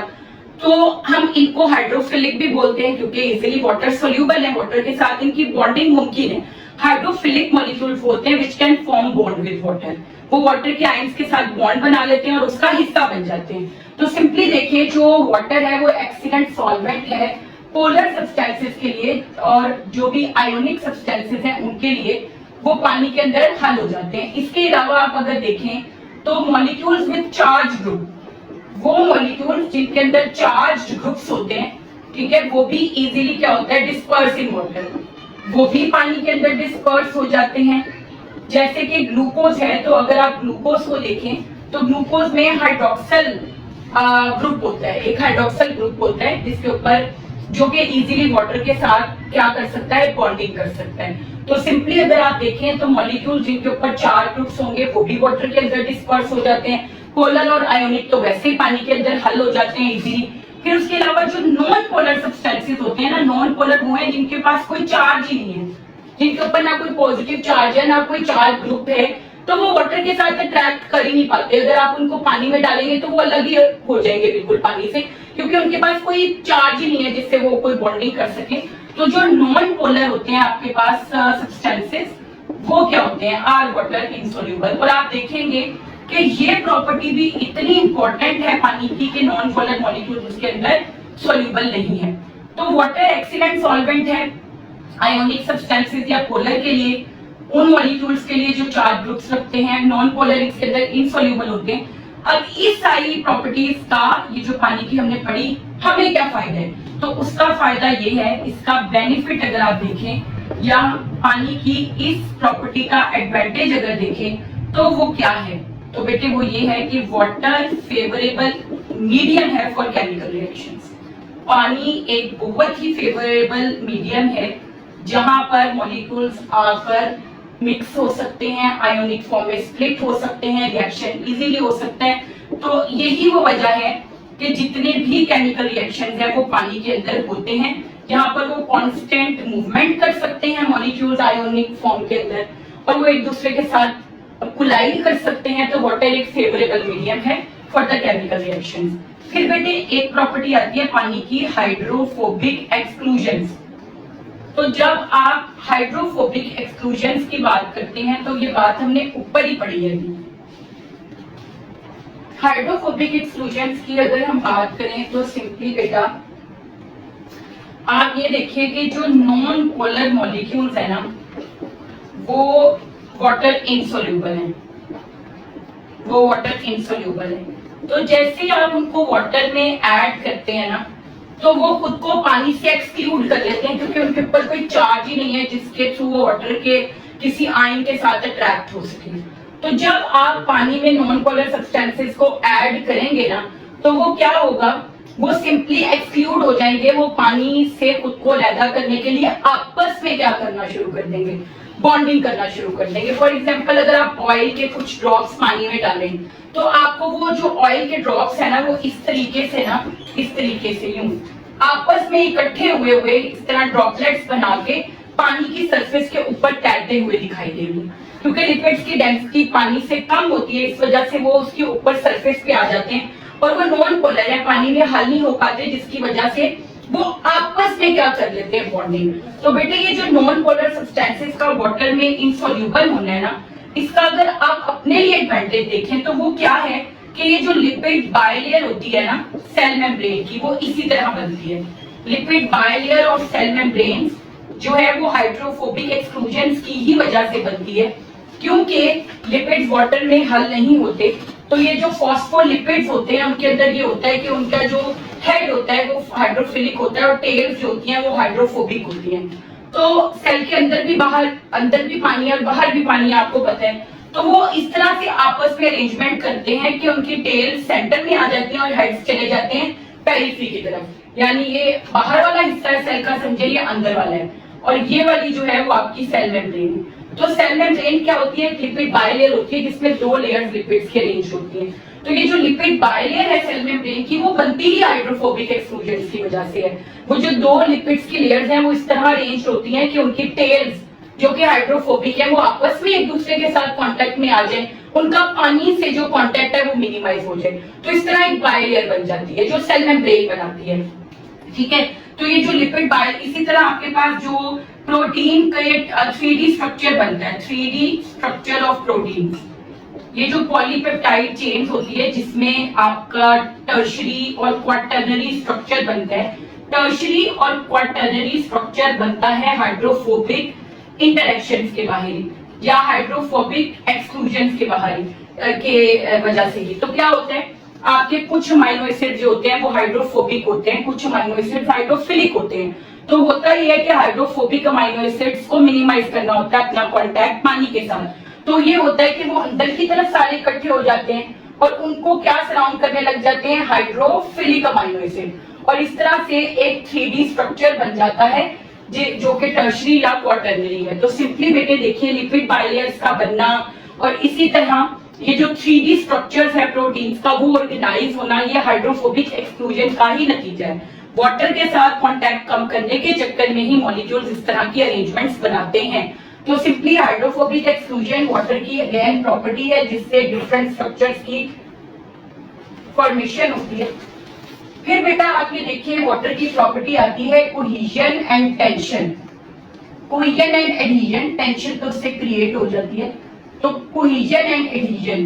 तो हम इनको हाइड्रोफिलिक भी बोलते हैं क्योंकि इजीली वाटर सोल्यूबल है, वाटर के साथ इनकी बॉन्डिंग मुमकिन है। हाइड्रोफिलिक मॉलिक्यूल्स होते हैं which can form bond with water. वो वाटर के आयंस के साथ बॉन्ड बना लेते हैं और उसका हिस्सा बन जाते हैं। तो सिंपली देखिए जो वाटर है वो एक्सीलेंट सॉल्वेंट है पोलर सब्सटेंसेस के लिए और जो भी आयोनिक सब्सटेंसेस हैं उनके लिए वो पानी के अंदर हल हो जाते हैं। इसके अलावा आप अगर देखें तो मॉलिक्यूल्स विद चार्ज ग्रुप, वो मॉलिक्यूल्स जिनके अंदर चार्ज ग्रुप्स होते हैं, ठीक है, वो भी इजीली क्या होता है डिस्पर्स इन वाटर, वो भी पानी के अंदर डिस्पर्स हो जाते हैं। जैसे कि ग्लूकोज है तो अगर आप ग्लूकोज को देखें तो ग्लूकोज में हाइड्रोक्सिल ग्रुप होता है, एक हाइड्रोक्सिल ग्रुप होता है जिसके ऊपर जो कि इजीली वाटर के साथ क्या कर सकता है बॉन्डिंग कर सकता है। तो सिंपली अगर आप देखें तो मॉलिक्यूल जिनके ऊपर चार ग्रुप्स होंगे वो भी वाटर के अंदर डिस्पर्स हो जाते हैं। पोलर और आयोनिक तो वैसे ही पानी के अंदर हल हो जाते हैं इजीली। फिर उसके अलावा जो नॉन पोलर सब्सटेंसेस होते हैं ना, नॉन पोलर वो है जिनके पास कोई चार्ज ही नहीं है, जिनके ऊपर ना कोई पॉजिटिव चार्ज है ना कोई चार्ज ग्रुप है, तो वो वाटर के साथ अट्रैक्ट कर ही नहीं पाते। अगर आप उनको पानी में डालेंगे तो वो अलग ही हो जाएंगे बिल्कुल पानी से क्योंकि उनके पास कोई चार्ज ही नहीं है जिससे वो कोई बॉन्डिंग कर सके। तो जो नॉन पोलर होते हैं आपके पास सब्सटेंसेस वो क्या होते हैं आर वाटर इनसोल्यूबल। और आप देखेंगे कि ये प्रॉपर्टी भी इतनी इंपॉर्टेंट है पानी की कि नॉन पोलर मॉलिक्यूल उसके अंदर सोल्यूबल नहीं है। तो वाटर एक्सीलेंट सॉल्वेंट है आयोनिक सब्सटेंसेस या पोलर के लिए, उन मॉलिक्यूल्स के लिए जो चार्ज ग्रुप्स रखते हैं, नॉन पोलर इसके अंदर इनसोल्यूबल होते हैं। अब इस सारी प्रॉपर्टीज का ये जो पानी की हमने पढ़ी हमें क्या फायदा है, तो उसका फायदा ये है, इसका बेनिफिट अगर आप देखें या पानी की इस प्रॉपर्टी का एडवांटेज अगर देखें तो वो क्या है, तो बेटे वो ये है कि वाटर फेवरेबल मीडियम है फॉर केमिकल रिएक्शंस। पानी एक बहुत ही फेवरेबल मीडियम है जहां पर मॉलिक्यूल्स आकर मिक्स हो सकते हैं, आयोनिक फॉर्म में स्प्लिट हो सकते हैं, रिएक्शन इजीली हो सकता है। तो यही वो वजह है कि जितने भी केमिकल रिएक्शंस है वो पानी के अंदर होते हैं। यहाँ पर वो कांस्टेंट मूवमेंट कर सकते हैं मॉलिक्यूल्स आयोनिक फॉर्म के अंदर, और वो एक दूसरे के साथ कोलाइड कर सकते हैं। तो वाटर एक फेवरेबल मीडियम है फॉर द केमिकल रिएक्शंस। फिर बेटे एक प्रॉपर्टी आती है पानी की, हाइड्रोफोबिक एक्सक्लूजन्स। तो जब आप हाइड्रोफोबिक एक्सक्लूजन्स की बात करते हैं तो ये बात हमने ऊपर ही पढ़ी है। हाइड्रोफोबिक एक्सक्लूजन्स की अगर हम बात करें तो सिंपली बेटा आप ये देखिए कि जो नॉन पोलर मॉलिक्यूल्स है ना वो वाटर इनसोल्यूबल है, वो वाटर इनसोल्यूबल है। तो जैसे आप उनको वाटर में ऐड करते हैं ना तो वो खुद को पानी से एक्सक्लूड कर लेते हैं, क्योंकि उनके ऊपर कोई चार्ज ही नहीं है जिसके थ्रू वो वाटर के किसी आयन के साथ अट्रैक्ट हो सके। तो जब आप पानी में नॉन पोलर सब्सटेंसेस को ऐड करेंगे ना तो वो क्या होगा, वो सिंपली एक्सक्लूड हो जाएंगे। वो पानी से खुद को अलग करने के लिए आपस में क्या करना शुरू कर देंगे, बॉन्डिंग करना शुरू कर देंगे। फॉर एग्जांपल अगर आप ऑयल के कुछ ड्रॉप्स पानी में डालें तो आपको वो जो ऑयल के ड्रॉप्स है ना वो इस तरीके से यूं आपस में इकट्ठे हुए इस तरह ड्रॉपलेट्स बना के पानी की सरफेस के ऊपर तैरते हुए दिखाई देंगे। क्योंकि लिपिड्स की डेंसिटी पानी से कम होती है, इस वजह से वो उसके ऊपर सरफेस पे आ जाते हैं और वो नॉन पोलर है, पानी में हल नहीं हो पाते, जिसकी वजह से वो आपस में क्या कर लेते हैं, बॉन्डिंग। तो बेटे ये जो नॉन पोलर सब्सटेंसेस का वाटर में इनसोल्यूबल होना है ना, इसका अगर आप अपने लिए एडवांटेज देखें तो वो क्या है कि ये जो लिपिड बायलेयर होती है ना सेल मेम्ब्रेन की, वो इसी तरह बनती है। लिपिड बायलेयर और सेल मेम्ब्रेन जो है वो हाइड्रोफोबिक एक्सक्लूजन्स की ही वजह से बनती है, क्योंकि लिपिड्स वाटर में हल नहीं होते। तो ये जो फॉस्फोलिपिड्स होते हैं उनके अंदर ये होता है कि उनका जो हेड होता है वो हाइड्रोफिलिक होता है और टेल्स जो होती हैं वो हाइड्रोफोबिक होती हैं। तो सेल के अंदर भी पानी है और बाहर भी पानी है, आपको पता है। तो वो इस तरह से आपस में अरेंजमेंट करते हैं कि उनकी टेल सेंटर में आ जाती हैं और हेड्स चले जाते हैं पेरिफेरी की तरफ। यानी ये बाहर वाला हिस्सा है सेल का, समझे, ये अंदर वाला है, और ये वाली जो है वो आपकी सेल मेम्ब्रेन है। तो सेल मेम्ब्रेन क्या होती है, लिपिड बायलेयर होती है जिसमें 2 लेयर्स लिपिड्स की अरेंज होती हैं। तो ये जो लिपिड बायलेयर है सेल मेम्ब्रेन की वो बनती ही हाइड्रोफोबिक एक्सक्लूजन्स की वजह से है। वो जो 2 लिपिड्स की लेयर्स हैं वो इस तरह अरेंज होती हैं कि उनकी टेल्स जो कि हाइड्रोफोबिक है वो आपस में एक दूसरे के साथ कांटेक्ट में आ जाए, उनका पानी से जो कांटेक्ट है वो मिनिमाइज हो जाए। तो इस तरह एक बायलेयर बन जाती है जो सेल मेम्ब्रेन बनाती है, ठीक है। तो ये जो लिपिड बायलेयर, इसी तरह आपके पास जो प्रोटीन का 3D स्ट्रक्चर बनता है, 3D स्ट्रक्चर ऑफ प्रोटीन, ये जो पॉलीपेप्टाइड चेन्स होती है जिसमें आपका टर्शरी और क्वाटर्नरी स्ट्रक्चर बनता है। टर्शरी और क्वाटर्नरी स्ट्रक्चर बनता है हाइड्रोफोबिक इंटरेक्शंस के बाहरी या हाइड्रोफोबिक एक्सक्लूजन्स के बाहरी के वजह से ही। तो क्या होता है, आपके कुछ अमाइनो एसिड जो होते हैं वो हाइड्रोफोबिक होते हैं, कुछ अमाइनो एसिड हाइड्रोफिलिक होते हैं। तो होता ही है कि हाइड्रोफोबिक अमाइनो एसिड्स को मिनिमाइज करना होता है अपना कांटेक्ट पानी के साथ। तो ये होता है कि वो अंदर की तरफ सारे इकट्ठे हो जाते हैं और उनको क्या सराउंड करने लग जाते हैं, हाइड्रोफिलिक अमाइनो एसिड, और इस तरह से एक 3D स्ट्रक्चर बन जाता है जो कि टर्शरी या क्वाटर्नरी है। तो सिंपली बेटे देखिए लिपिड बायलेयर्स का बनना और इसी तरह ये जो 3D स्ट्रक्चर्स है प्रोटीन्स का वो ऑर्गेनाइज होना, ये हाइड्रोफोबिक एक्सक्लूजन का ही नतीजा है। वाटर के साथ कांटेक्ट कम करने के चक्कर में ही मॉलिक्यूल्स इस तरह की अरेंजमेंट्स बनाते हैं। तो सिंपली हाइड्रोफोबिक एक्सक्लूजन वाटर की अगेन प्रॉपर्टी है जिससे डिफरेंट स्ट्रक्चर्स की फॉर्मेशन होती है। फिर बेटा आप ये देखिए वाटर की प्रॉपर्टी आती है cohesion and tension. Cohesion and adhesion, tension तो उससे क्रिएट हो जाती है। तो कोहेजन एंड एडहेजन,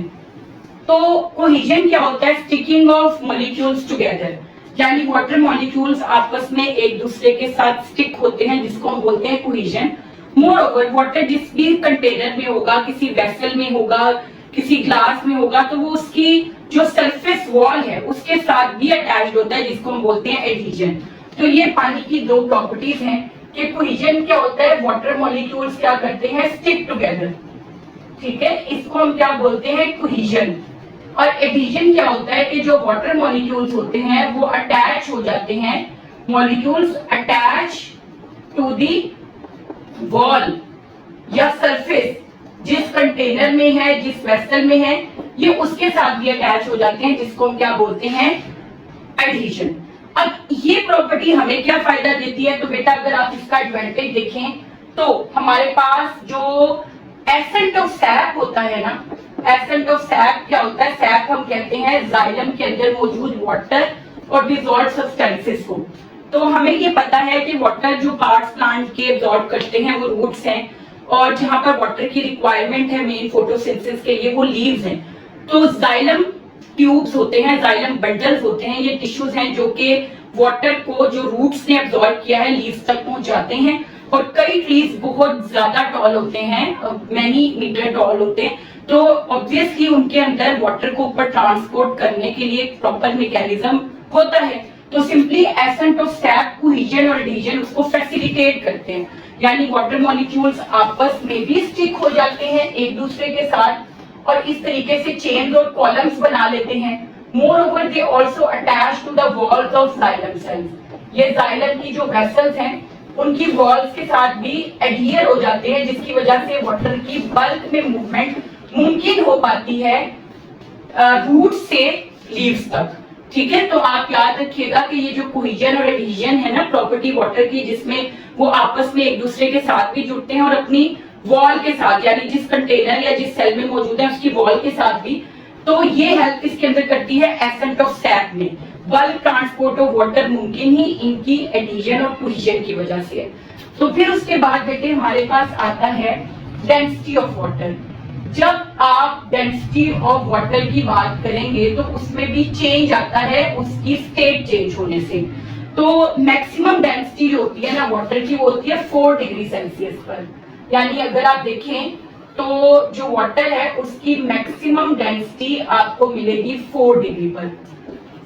तो कोहेजन क्या होता है, स्टिकिंग ऑफ मॉलिक्यूल्स टुगेदर, यानी वाटर मॉलिक्यूल्स आपस में एक दूसरे के साथ स्टिक होते हैं जिसको हम बोलते हैं कोहेजन। मोरओवर वाटर जिस भी कंटेनर में होगा, किसी वेसल में होगा, किसी ग्लास में होगा, तो वो उसकी जो सरफेस वॉल है उसके साथ भी अटैच्ड होता है जिसको हम बोलते हैं एडहेजन। तो ये पानी की 2 प्रॉपर्टीज हैं कि कोहेजन क्या होता है, वाटर मॉलिक्यूल्स क्या करते हैं, स्टिक टुगेदर, ठीक है, इसको हम क्या बोलते हैं, कोहेजन। और एडहेजन क्या होता है कि जो वाटर मॉलिक्यूल्स होते हैं वो अटैच हो जाते हैं, molecules attach to the wall या सरफेस जिस कंटेनर में है, जिस वेसल में है, ये उसके साथ भी अटैच हो जाते हैं जिसको हम क्या बोलते हैं, एडहेजन। अब ये प्रॉपर्टी हमें क्या फायदा देती है, तो बेटा अगर आप इसका एडवांटेज देखें तो हमारे पास जो एसेंट ऑफ सैप होता है ना, एसेंट ऑफ सैप क्या होता है, सैप हम कहते हैं जाइलम के अंदर मौजूद वाटर और डिसॉल्व्ड सब्सटेंसेस को। तो हमें ये पता है कि वाटर जो पार्ट्स प्लांट के एब्जॉर्ब करते हैं वो रूट्स हैं, और जहां पर वाटर की रिक्वायरमेंट है मेन फोटोसिंथेसिस के लिए वो लीव्स हैं। तो जाइलम ट्यूब्स होते हैं, जाइलम बंडल्स होते हैं, ये टिश्यूज हैं जो कि वाटर को जो रूट्स ने एब्जॉर्ब किया है लीव्स तक पहुंच जाते हैं। और कई ट्रीज बहुत ज्यादा टॉल होते हैं, मैनी मीटर टॉल होते हैं, तो ऑब्वियसली उनके अंदर वाटर को ऊपर ट्रांसपोर्ट करने के लिए एक प्रॉपर मैकेनिज्म होता है। तो simply ascent of SAP cohesion और एडहेजन उसको फैसिलिटेट करते हैं, यानी वाटर मॉलिक्यूल्स आपस में भी स्टिक हो जाते हैं एक दूसरे के साथ, और इस तरीके से चेन्स और कॉलम्स बना लेते हैं। Moreover they also attach to the walls of xylem cells. ये जाइलम की जो वेसल्स हैं उनकी वॉल्स के साथ भी एडहियर हो जाते हैं, जिसकी वजह से वाटर की बल्क में मूवमेंट मुमकिन हो पाती है रूट से लीव्स तक। ठीक है, तो आप याद रखिएगा कि ये जो कोहेजन और एडहेजन है ना प्रॉपर्टी वाटर की, जिसमें वो आपस में एक दूसरे के साथ भी जुड़ते हैं और अपनी वॉल के साथ, यानी जिस कंटेनर या जिस सेल में मौजूद है उसकी वॉल के साथ भी, तो ये हेल्प इसके अंदर करती है एसेंट ऑफ सैप में। बल्क ट्रांसपोर्ट ऑफ वाटर मुमकिन ही इनकी एडहेजन और कोहेजन की वजह से है। तो फिर उसके बाद बेटे हमारे पास आता है डेंसिटी ऑफ वाटर। जब आप डेंसिटी ऑफ वाटर की बात करेंगे तो उसमें भी चेंज आता है उसकी स्टेट चेंज होने से। तो मैक्सिमम डेंसिटी जो होती है ना वाटर की वो होती है 4 डिग्री सेल्सियस पर, यानी अगर आप देखें तो जो वाटर है उसकी मैक्सिमम डेंसिटी आपको मिलेगी 4 डिग्री पर।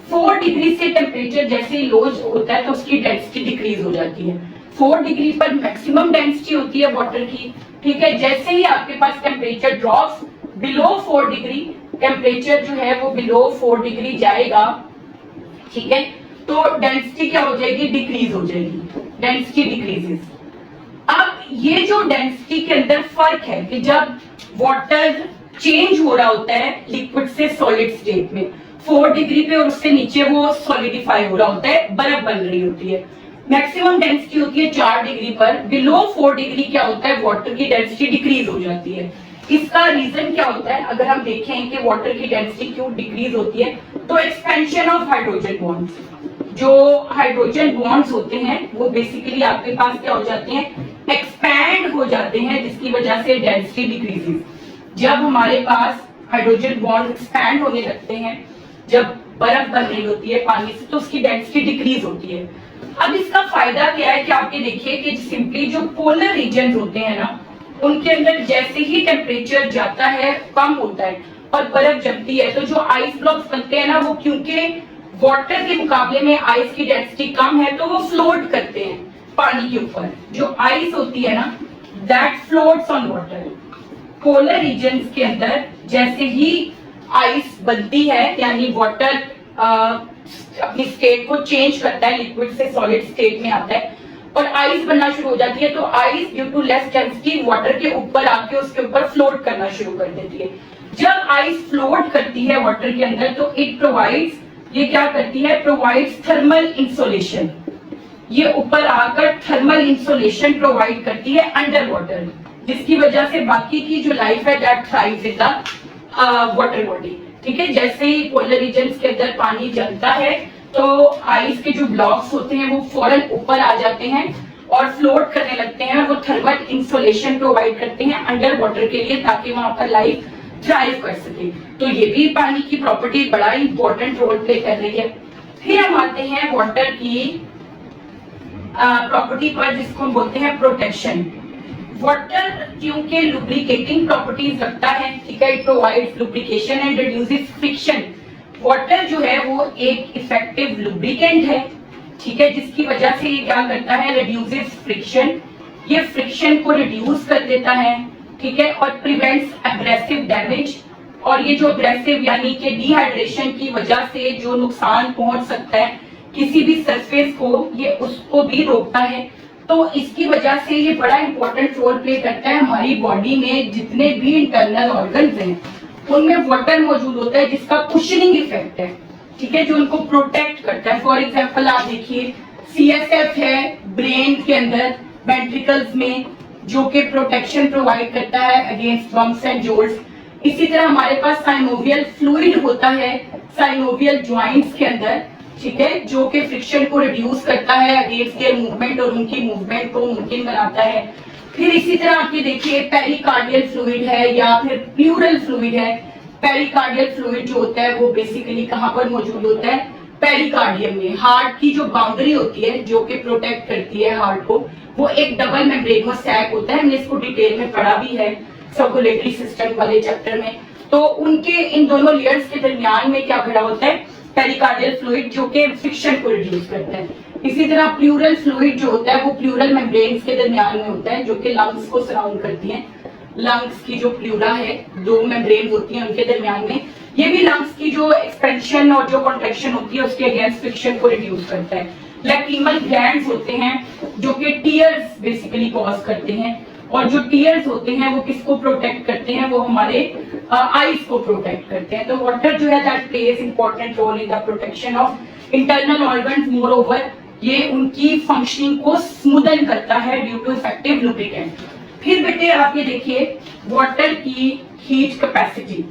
4 डिग्री से टेम्परेचर जैसे लो होता है तो उसकी डेंसिटी डिक्रीज हो जाती है। 4 डिग्री पर मैक्सिमम डेंसिटी होती है वाटर की, ठीक है। जैसे ही आपके पास temperature drops below 4 degree, temperature जो है वो बिलो 4 डिग्री जाएगा, ठीक है, तो डेंसिटी क्या हो जाएगी, डिक्रीज हो जाएगी, डेंसिटी डिक्रीजेस। अब ये जो डेंसिटी के अंदर फर्क है कि जब वाटर चेंज हो रहा होता है लिक्विड से सॉलिड स्टेट में 4 डिग्री पे, और उससे नीचे वो सॉलिडिफाई हो रहा होता है, बर्फ बन रही होती है। मैक्सिमम डेंसिटी होती है 4 डिग्री पर, बिलो 4 डिग्री क्या होता है, वाटर की डेंसिटी डिक्रीज हो जाती है। इसका रीजन क्या होता है, अगर हम देखें कि वाटर की डेंसिटी क्यों डिक्रीज होती है, तो एक्सपेंशन ऑफ हाइड्रोजन बॉन्ड्स। जो हाइड्रोजन बॉन्ड्स होते हैं वो बेसिकली आपके पास क्या हो जाते हैं, एक्सपैंड हो जाते हैं, जिसकी वजह से डेंसिटी डिक्रीजेस। जब हमारे पास हाइड्रोजन बॉन्ड एक्सपैंड होने लगते हैं, जब बर्फ बन रही होती है पानी से, तो उसकी डेंसिटी डिक्रीज होती है। अब इसका फायदा क्या है कि आपके देखिए कि सिंपली जो पोलर रीजन होते हैं ना, उनके अंदर जैसे ही टेम्परेचर जाता है कम होता है और बर्फ जमती है, तो जो आइस ब्लॉक्स बनते हैं ना, वो क्योंकि वाटर के मुकाबले में आइस की डेंसिटी कम है तो वो फ्लोट करते हैं पानी के ऊपर। जो आइस होती है ना, that floats on water. Polar regions के अंदर जैसे ही आइस बनती है, यानी वाटर अपनी स्टेट को चेंज करता है, लिक्विड से सॉलिड स्टेट में आता है और आइस बनना शुरू हो जाती है, तो ice due to less density water के ऊपर आके उसके ऊपर फ्लोट करना शुरू कर देती है। जब आइस फ्लोट करती है वाटर के अंदर, तो इट प्रोवाइड्स, ये क्या करती है, प्रोवाइड्स थर्मल इंसुलेशन। ये ऊपर आकर थर्मल इंसुलेशन प्रोवाइड करती है अंडर वाटर, जिसकी वजह से बाकी की जो लाइफ है that thrives in the water body. ठीक है, जैसे ही पोलर रीजन्स के अंदर पानी जमता है तो आइस के जो ब्लॉक्स होते हैं वो फौरन ऊपर आ जाते हैं और फ्लोट करने लगते हैं, और वो थर्मल इंसुलेशन प्रोवाइड करते हैं अंडर वाटर के लिए, ताकि वहां पर लाइफ थ्राइव कर सके। तो ये भी पानी की प्रॉपर्टी बड़ा इंपॉर्टेंट रोल प्ले कर रही है। फिर हम आते हैं वाटर की प्रॉपर्टी पर, जिसको हम बोलते हैं प्रोटेक्शन। वाटर क्योंकि लुब्रिकेटिंग प्रॉपर्टीज रखता है, ठीक है, it provides lubrication and reduces friction. Water जो है वो एक इफेक्टिव लुब्रिकेंट है, ठीक है, जिसकी वजह से ये क्या करता है, रिड्यूसेस फ्रिक्शन। ये फ्रिक्शन को रिड्यूस कर देता है, ठीक है, और प्रिवेंट्स एब्रेसिव डैमेज। और ये जो एब्रेसिव यानी कि डिहाइड्रेशन की वजह से जो नुकसान पहुंच सकता है किसी भी सरफेस को, ये उसको भी रोकता है। तो इसकी वजह से ये बड़ा इंपॉर्टेंट रोल प्ले करता है। हमारी बॉडी में जितने भी इंटरनल ऑर्गन्स हैं उनमें वाटर मौजूद होता है, जिसका कुशनिंग इफेक्ट है। ठीक है, जो उनको प्रोटेक्ट करता है। फॉर एग्जाम्पल आप देखिए CSF है ब्रेन के अंदर वेंट्रिकल्स में, जो कि प्रोटेक्शन प्रोवाइड करता है अगेंस्ट बम्प्स एंड जोल्ट्स। इसी तरह हमारे पास साइनोवियल फ्लूइड होता है साइनोवियल ज्वाइंट्स के अंदर, ठीक है, जो कि फ्रिक्शन को रिड्यूस करता है अगेंस्ट देयर मूवमेंट और उनकी मूवमेंट को मुमकिन बनाता है। फिर इसी तरह आपके देखिए पेरिकार्डियल फ्लूइड है या फिर प्लूरल फ्लूइड है। पेरिकार्डियल फ्लूइड जो होता है वो बेसिकली कहाँ पर मौजूद होता है, पेरिकार्डियम में। हार्ट की जो बाउंड्री होती है जो कि प्रोटेक्ट करती है हार्ट को, वो एक डबल मेम्ब्रेनस सैक होता है। हमने इसको डिटेल में पढ़ा भी है सर्कुलेटरी सिस्टम वाले चैप्टर में। तो उनके इन दोनों लेयर्स के दरमियान में क्या खड़ा होता है, पेरिकार्डियल फ्लूइड, जो कि फ्रिक्शन को रिड्यूस करता है। इसी तरह प्लूरल फ्लूइड जो होता है वो प्लूरल मेम्ब्रेन्स के दरमियान में होता है, जो कि लंग्स को सराउंड करती हैं। लंग्स की जो प्लूरा है, दो मेम्ब्रेन होती हैं उनके दरमियान में, ये भी लंग्स की जो एक्सपेंशन और जो कॉन्ट्रैक्शन होती है उसके अगेंस्ट फ्रिक्शन को रिड्यूस करता है। लैक्रिमल ग्लैंड्स होते हैं जो कि टीयर्स बेसिकली कॉज करते हैं, और जो टीयर्स होते हैं वो किसको प्रोटेक्ट करते हैं, वो हमारे आईज को प्रोटेक्ट करते हैं। तो वाटर जो है that plays important role in the protection of internal organs. Moreover ये उनकी फंक्शनिंग को स्मूदन करता है ड्यू टू इफेक्टिव लुब्रिकेंट। फिर बेटे आप ये देखिए वाटर की हीट कैपेसिटी।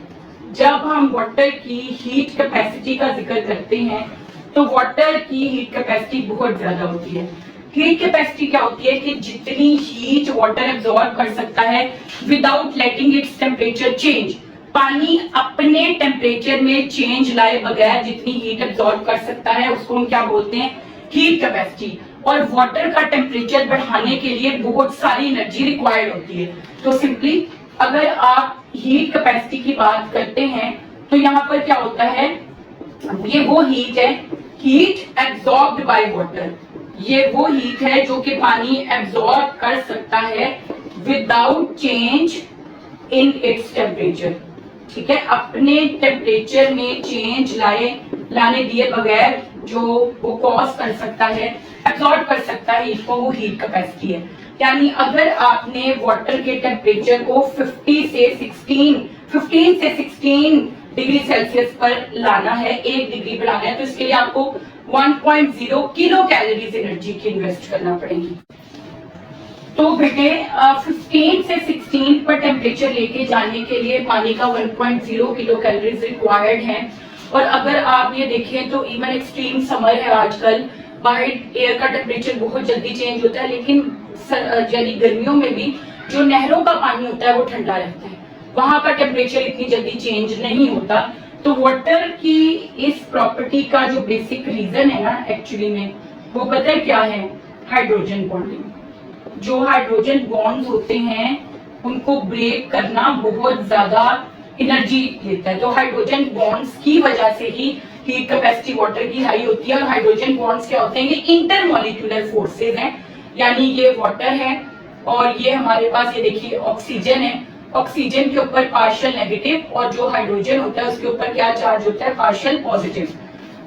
जब हम वाटर की हीट कैपेसिटी का जिक्र करते हैं तो वाटर की हीट कैपेसिटी बहुत ज्यादा होती है। हीट कैपेसिटी क्या होती है कि जितनी हीट वाटर एब्जॉर्ब कर सकता है विदाउट लेटिंग इट्स टेम्परेचर चेंज। पानी अपने टेम्परेचर में चेंज लाए बगैर जितनी हीट एब्जॉर्ब कर सकता है उसको हम क्या बोलते हैं, हीट कैपेसिटी। और वाटर का टेम्परेचर बढ़ाने के लिए बहुत सारी एनर्जी रिक्वायर्ड होती है। तो सिंपली अगर आप हीट कैपेसिटी की बात करते हैं तो यहाँ पर क्या होता है, ये वो हीट है, हीट एब्जॉर्ब्ड बाय वाटर। ये वो हीट है जो कि पानी एब्जॉर्ब कर सकता है without change in its temperature, ठीक है, अपने टेम्परेचर में चेंज लाने दिए बगैर जो वो कॉज कर सकता है, एब्जॉर्ब कर सकता है हीट को, वो हीट कैपेसिटी है। यानी अगर आपने वाटर के टेम्परेचर को 15 से 16 डिग्री सेल्सियस पर लाना है, 1 डिग्री बढ़ाना है, तो इसके लिए आपको 1.0 किलो कैलोरीज एनर्जी की इन्वेस्ट करना पड़ेगी। तो बेटे 15 से 16 पर टेम्परेचर लेके जाने के लिए पानी का 1.0 किलो कैलोरीज रिक्वायर्ड है। और अगर आप ये देखें तो इवन एक्सट्रीम समर है आजकल, बाहर एयर का टेम्परेचर बहुत जल्दी चेंज होता है, लेकिन यानी गर्मियों में भी जो नहरों का पानी होता है वो ठंडा रहता है, वहां का टेम्परेचर इतनी जल्दी चेंज नहीं होता। तो वाटर की इस प्रॉपर्टी का जो बेसिक रीजन है ना एक्चुअली में, वो पता है क्या है, हाइड्रोजन बॉन्डिंग। जो हाइड्रोजन बॉन्ड्स होते हैं उनको ब्रेक करना बहुत ज्यादा एनर्जी लेता है। तो हाइड्रोजन बॉन्ड्स की वजह से ही हीट कैपेसिटी वाटर की हाई होती है। और हाइड्रोजन बॉन्ड्स क्या होते हैं, ये इंटरमॉलिक्यूलर फोर्सेज हैं, यानी ये वाटर है और ये हमारे पास ये देखिए ऑक्सीजन है। ऑक्सीजन के ऊपर पार्शियल नेगेटिव और जो हाइड्रोजन होता है उसके ऊपर क्या चार्ज होता है, पार्शियल पॉजिटिव।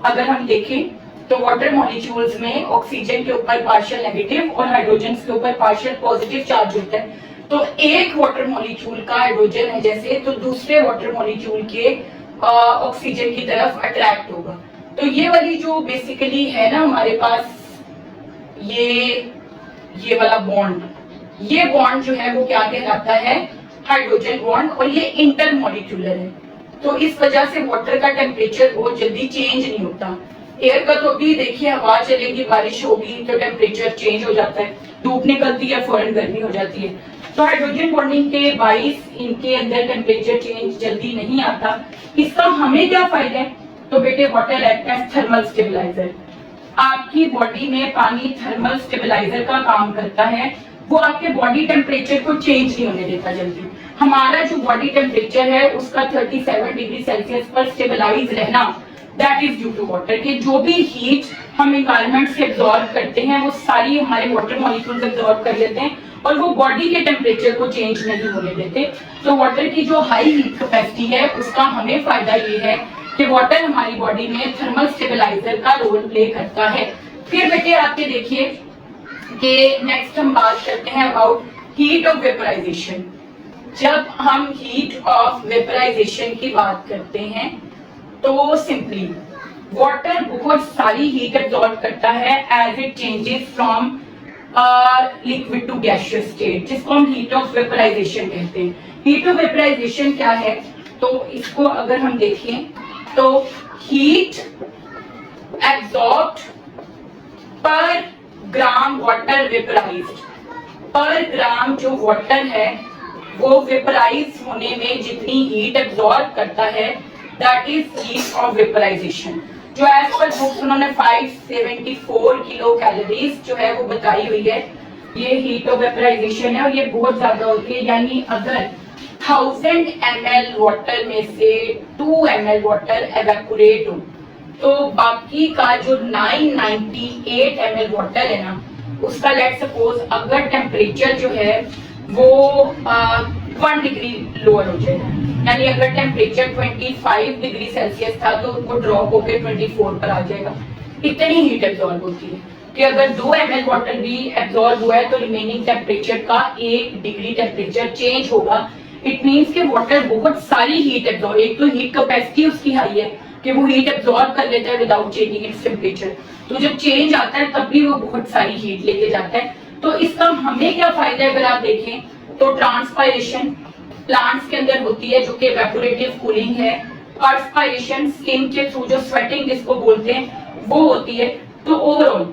अगर हम देखें तो वाटर मॉलिक्यूल्स में ऑक्सीजन के ऊपर पार्शियल नेगेटिव और हाइड्रोजन के ऊपर पार्शियल पॉजिटिव चार्ज होता है। तो एक वाटर मॉलिक्यूल का हाइड्रोजन है जैसे, तो दूसरे वाटर मॉलिक्यूल के ऑक्सीजन की तरफ अट्रैक्ट होगा। तो ये वाली जो बेसिकली है ना हमारे पास ये वाला बॉन्ड, ये बॉन्ड जो है वो क्या कहलाता है, हाइड्रोजन बॉन्ड, और ये इंटरमॉलिक्यूलर है। तो इस वजह से वाटर का टेम्परेचर बहुत जल्दी चेंज नहीं होता। एयर का तो भी देखिए, हवा चलेगी, बारिश होगी तो टेम्परेचर चेंज हो जाता है, धूप निकलती है फौरन गर्मी हो जाती है। तो हाइड्रोजन बॉन्डिंग के बाइस इनके अंदर टेम्परेचर चेंज जल्दी नहीं आता। इसका हमें क्या फायदा है, तो बेटे water act as thermal stabiliser. आपकी बॉडी में पानी थर्मल स्टेबलाइजर का काम करता है, वो आपके बॉडी टेम्परेचर को चेंज नहीं होने देता जल्दी। हमारा जो बॉडी टेम्परेचर है उसका 37 डिग्री सेल्सियस पर स्टेबलाइज रहना, that is due to water. के जो भी हीट हम एनवायरनमेंट से एब्जॉर्ब करते हैं वो सारी हमारे वाटर मॉलिक्यूल्स एब्जॉर्ब कर लेते हैं और वो बॉडी के टेम्परेचर को चेंज नहीं होने देते। तो वाटर की जो हाई हीट कैपेसिटी है उसका हमें फायदा ये है कि वाटर हमारी बॉडी में थर्मल स्टेबलाइजर का रोल प्ले करता है। फिर बेटे आपके देखिए कि नेक्स्ट हम बात करते हैं अबाउट हीट ऑफ वेपराइजेशन। जब हम हीट ऑफ वेपराइजेशन की बात करते हैं तो सिंपली वाटर बहुत सारी हीट एब्जॉर्ब करता है as it changes from liquid to gaseous state, जिसको हम हीट ऑफ वेपराइजेशन कहते हैं। हीट ऑफ वेपराइजेशन क्या है, तो इसको अगर हम देखें तो हीट एब्जॉर्ब्ड पर ग्राम वाटर वेपराइज्ड, पर ग्राम जो वाटर है वो वेपराइज होने में जितनी हीट एब्जॉर्ब करता है that is heat of vaporisation, जो एज पर बुक्स उन्होंने 574 किलो कैलोरीज जो है वो बताई हुई है। ये हीट ऑफ वेपराइजेशन है और ये बहुत ज्यादा होती है, यानी अगर 1000 ml वाटर में से 2 ml वाटर एवेपोरेट हो तो बाकी का जो 998 ml वाटर है ना, उसका लेट सपोज अगर टेम्परेचर जो है वो 1 डिग्री लोअर हो जाएगा, यानी अगर टेम्परेचर 25 डिग्री सेल्सियस था तो उनको ड्रॉप होकर 24 पर आ जाएगा। इतनी हीट एब्जॉर्ब होती है कि अगर 2 ml वाटर भी एब्जॉर्ब हुआ है तो रिमेनिंग टेम्परेचर का 1 डिग्री टेम्परेचर चेंज होगा। इट मीन्स कि वाटर बहुत सारी हीट एब्जॉर्ब, एक तो हीट कैपेसिटी उसकी हाई है कि वो हीट एब्जॉर्ब कर लेता है विदाउट चेंजिंग इट्स टेम्परेचर, तो जब चेंज आता है तब भी वो बहुत सारी हीट लेके जाता है। तो इसका हमें क्या फायदा है, अगर आप देखें तो ट्रांसपायरेशन प्लांट्स के अंदर होती है जो कि इवेपोरेटिव कूलिंग है, पर्सपायरेशन स्किन के थ्रू जो स्वेटिंग जिसको बोलते हैं वो होती है। तो ओवरऑल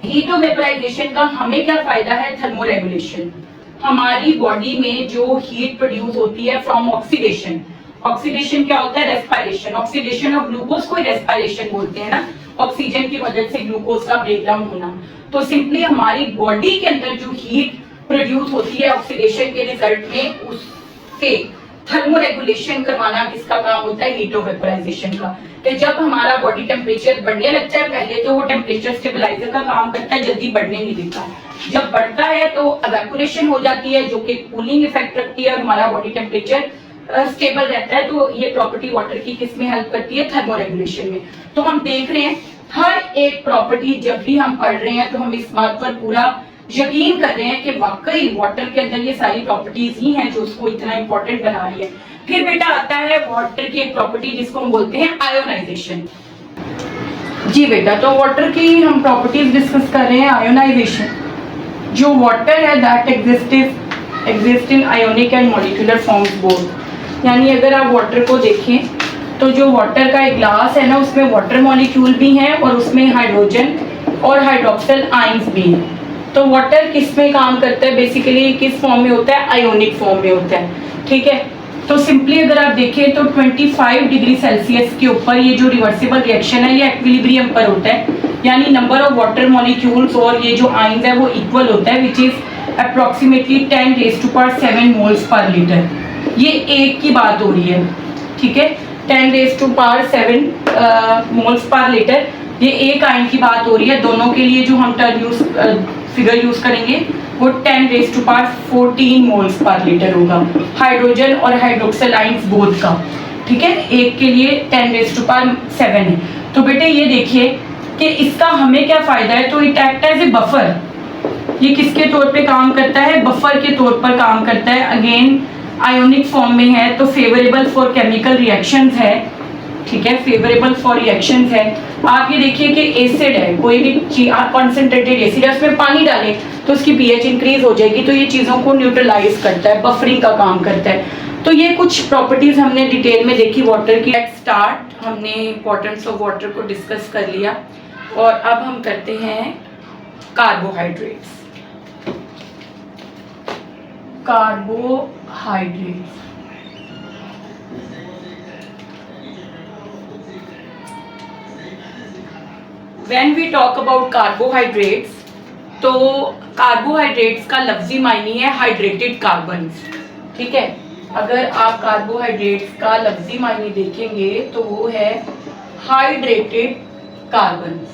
हीट ऑफ वेपराइजेशन का हमें क्या फायदा है, थर्मोरेगुलेशन। हमारी बॉडी में जो हीट प्रोड्यूस होती है फ्रॉम ऑक्सीडेशन, ऑक्सीडेशन क्या होता है, रेस्पायरेशन, ऑक्सीडेशन ऑफ ग्लूकोज को रेस्पायरेशन बोलते हैं ना, ऑक्सीजन की मदद से ग्लूकोज का ब्रेकडाउन होना। तो सिंपली हमारी बॉडी के अंदर जो हीट प्रोड्यूस होती है ऑक्सीडेशन के रिजल्ट में, उससे थर्मोरेगुलेशन करवाना किसका काम होता है, हीट ऑफ वेपराइजेशन का। कि जब हमारा बॉडी टेम्परेचर बढ़ने लगता है, पहले तो वो टेम्परेचर स्टेबलाइजर का काम करता है, जल्दी बढ़ने नहीं देता। जब बढ़ता है तो इवेपोरेशन हो जाती है जो कि कूलिंग इफेक्ट रखती है और हमारा बॉडी टेम्परेचर स्टेबल रहता है। तो ये प्रॉपर्टी वाटर की किस में हेल्प करती है, थर्मोरेगुलेशन में। तो हम देख रहे हैं हर एक प्रॉपर्टी जब भी हम पढ़ रहे हैं तो हम इस बात पर पूरा यकीन कर रहे हैं कि वाकई वाटर के अंदर ये सारी प्रॉपर्टीज ही हैं जो उसको इतना इंपॉर्टेंट बना रही है। फिर बेटा आता है वाटर की एक प्रॉपर्टी जिसको हम बोलते हैं आयोनाइजेशन। जी बेटा, तो वाटर की हम प्रॉपर्टीज डिस्कस कर रहे हैं। आयोनाइजेशन, जो वाटर है that exist in ionic and molecular forms both, यानी अगर आप वाटर को देखें तो जो वाटर का एक ग्लास है ना, उसमें वाटर मॉलिक्यूल भी हैं और उसमें हाइड्रोजन और हाइड्रोक्सिल आयंस भी हैं। तो वाटर किस में काम करता है, बेसिकली किस फॉर्म में होता है, आयोनिक फॉर्म में होता है। ठीक है, तो सिंपली अगर आप देखें तो 25 डिग्री सेल्सियस के ऊपर ये जो रिवर्सिबल रिएक्शन है ये एक्विलिब्रियम पर होता है, यानी नंबर ऑफ वाटर मॉलिक्यूल्स और ये जो आयंस है वो इक्वल होता है, which is approximately 10⁻⁷ moles per litre. ये एक की बात हो रही है, ठीक है, 10⁻⁷ मोल्स पर लीटर, ये एक आयन की बात हो रही है। दोनों के लिए जो हम फिगर यूज करेंगे वो 10⁻14 मोल्स पर लीटर होगा, हाइड्रोजन और हाइड्रोक्सिल आयंस बोथ का। ठीक है, एक के लिए 10⁻7 है। तो बेटे ये देखिए कि इसका हमें क्या फायदा है, तो it act as a buffer. ये किसके तौर पे काम करता है, बफर के तौर पर काम करता है। अगेन आयोनिक फॉर्म में है तो फेवरेबल फॉर केमिकल रिएक्शंस है। ठीक है, फेवरेबल फॉर रिएक्शंस है। आप ये देखिए कि एसिड है, कोई भी चीज आप कॉन्सेंट्रेटेड एसिड है उसमें पानी डालें तो उसकी पीएच इंक्रीज हो जाएगी, तो ये चीज़ों को न्यूट्रलाइज करता है, बफरिंग का काम करता है। तो ये कुछ प्रॉपर्टीज हमने डिटेल में देखी वाटर की। लेट्स स्टार्ट, हमने इंपॉर्टेंस ऑफ वाटर को डिस्कस कर लिया और अब हम करते हैं carbohydrates. Carbohydrates, When we talk about carbohydrates, तो कार्बोहाइड्रेट्स का लफ्जी मायने है हाइड्रेटेड कार्बन्स। ठीक है, अगर आप कार्बोहाइड्रेट्स का लफ्जी मायने देखेंगे तो वो है हाइड्रेटेड कार्बन्स।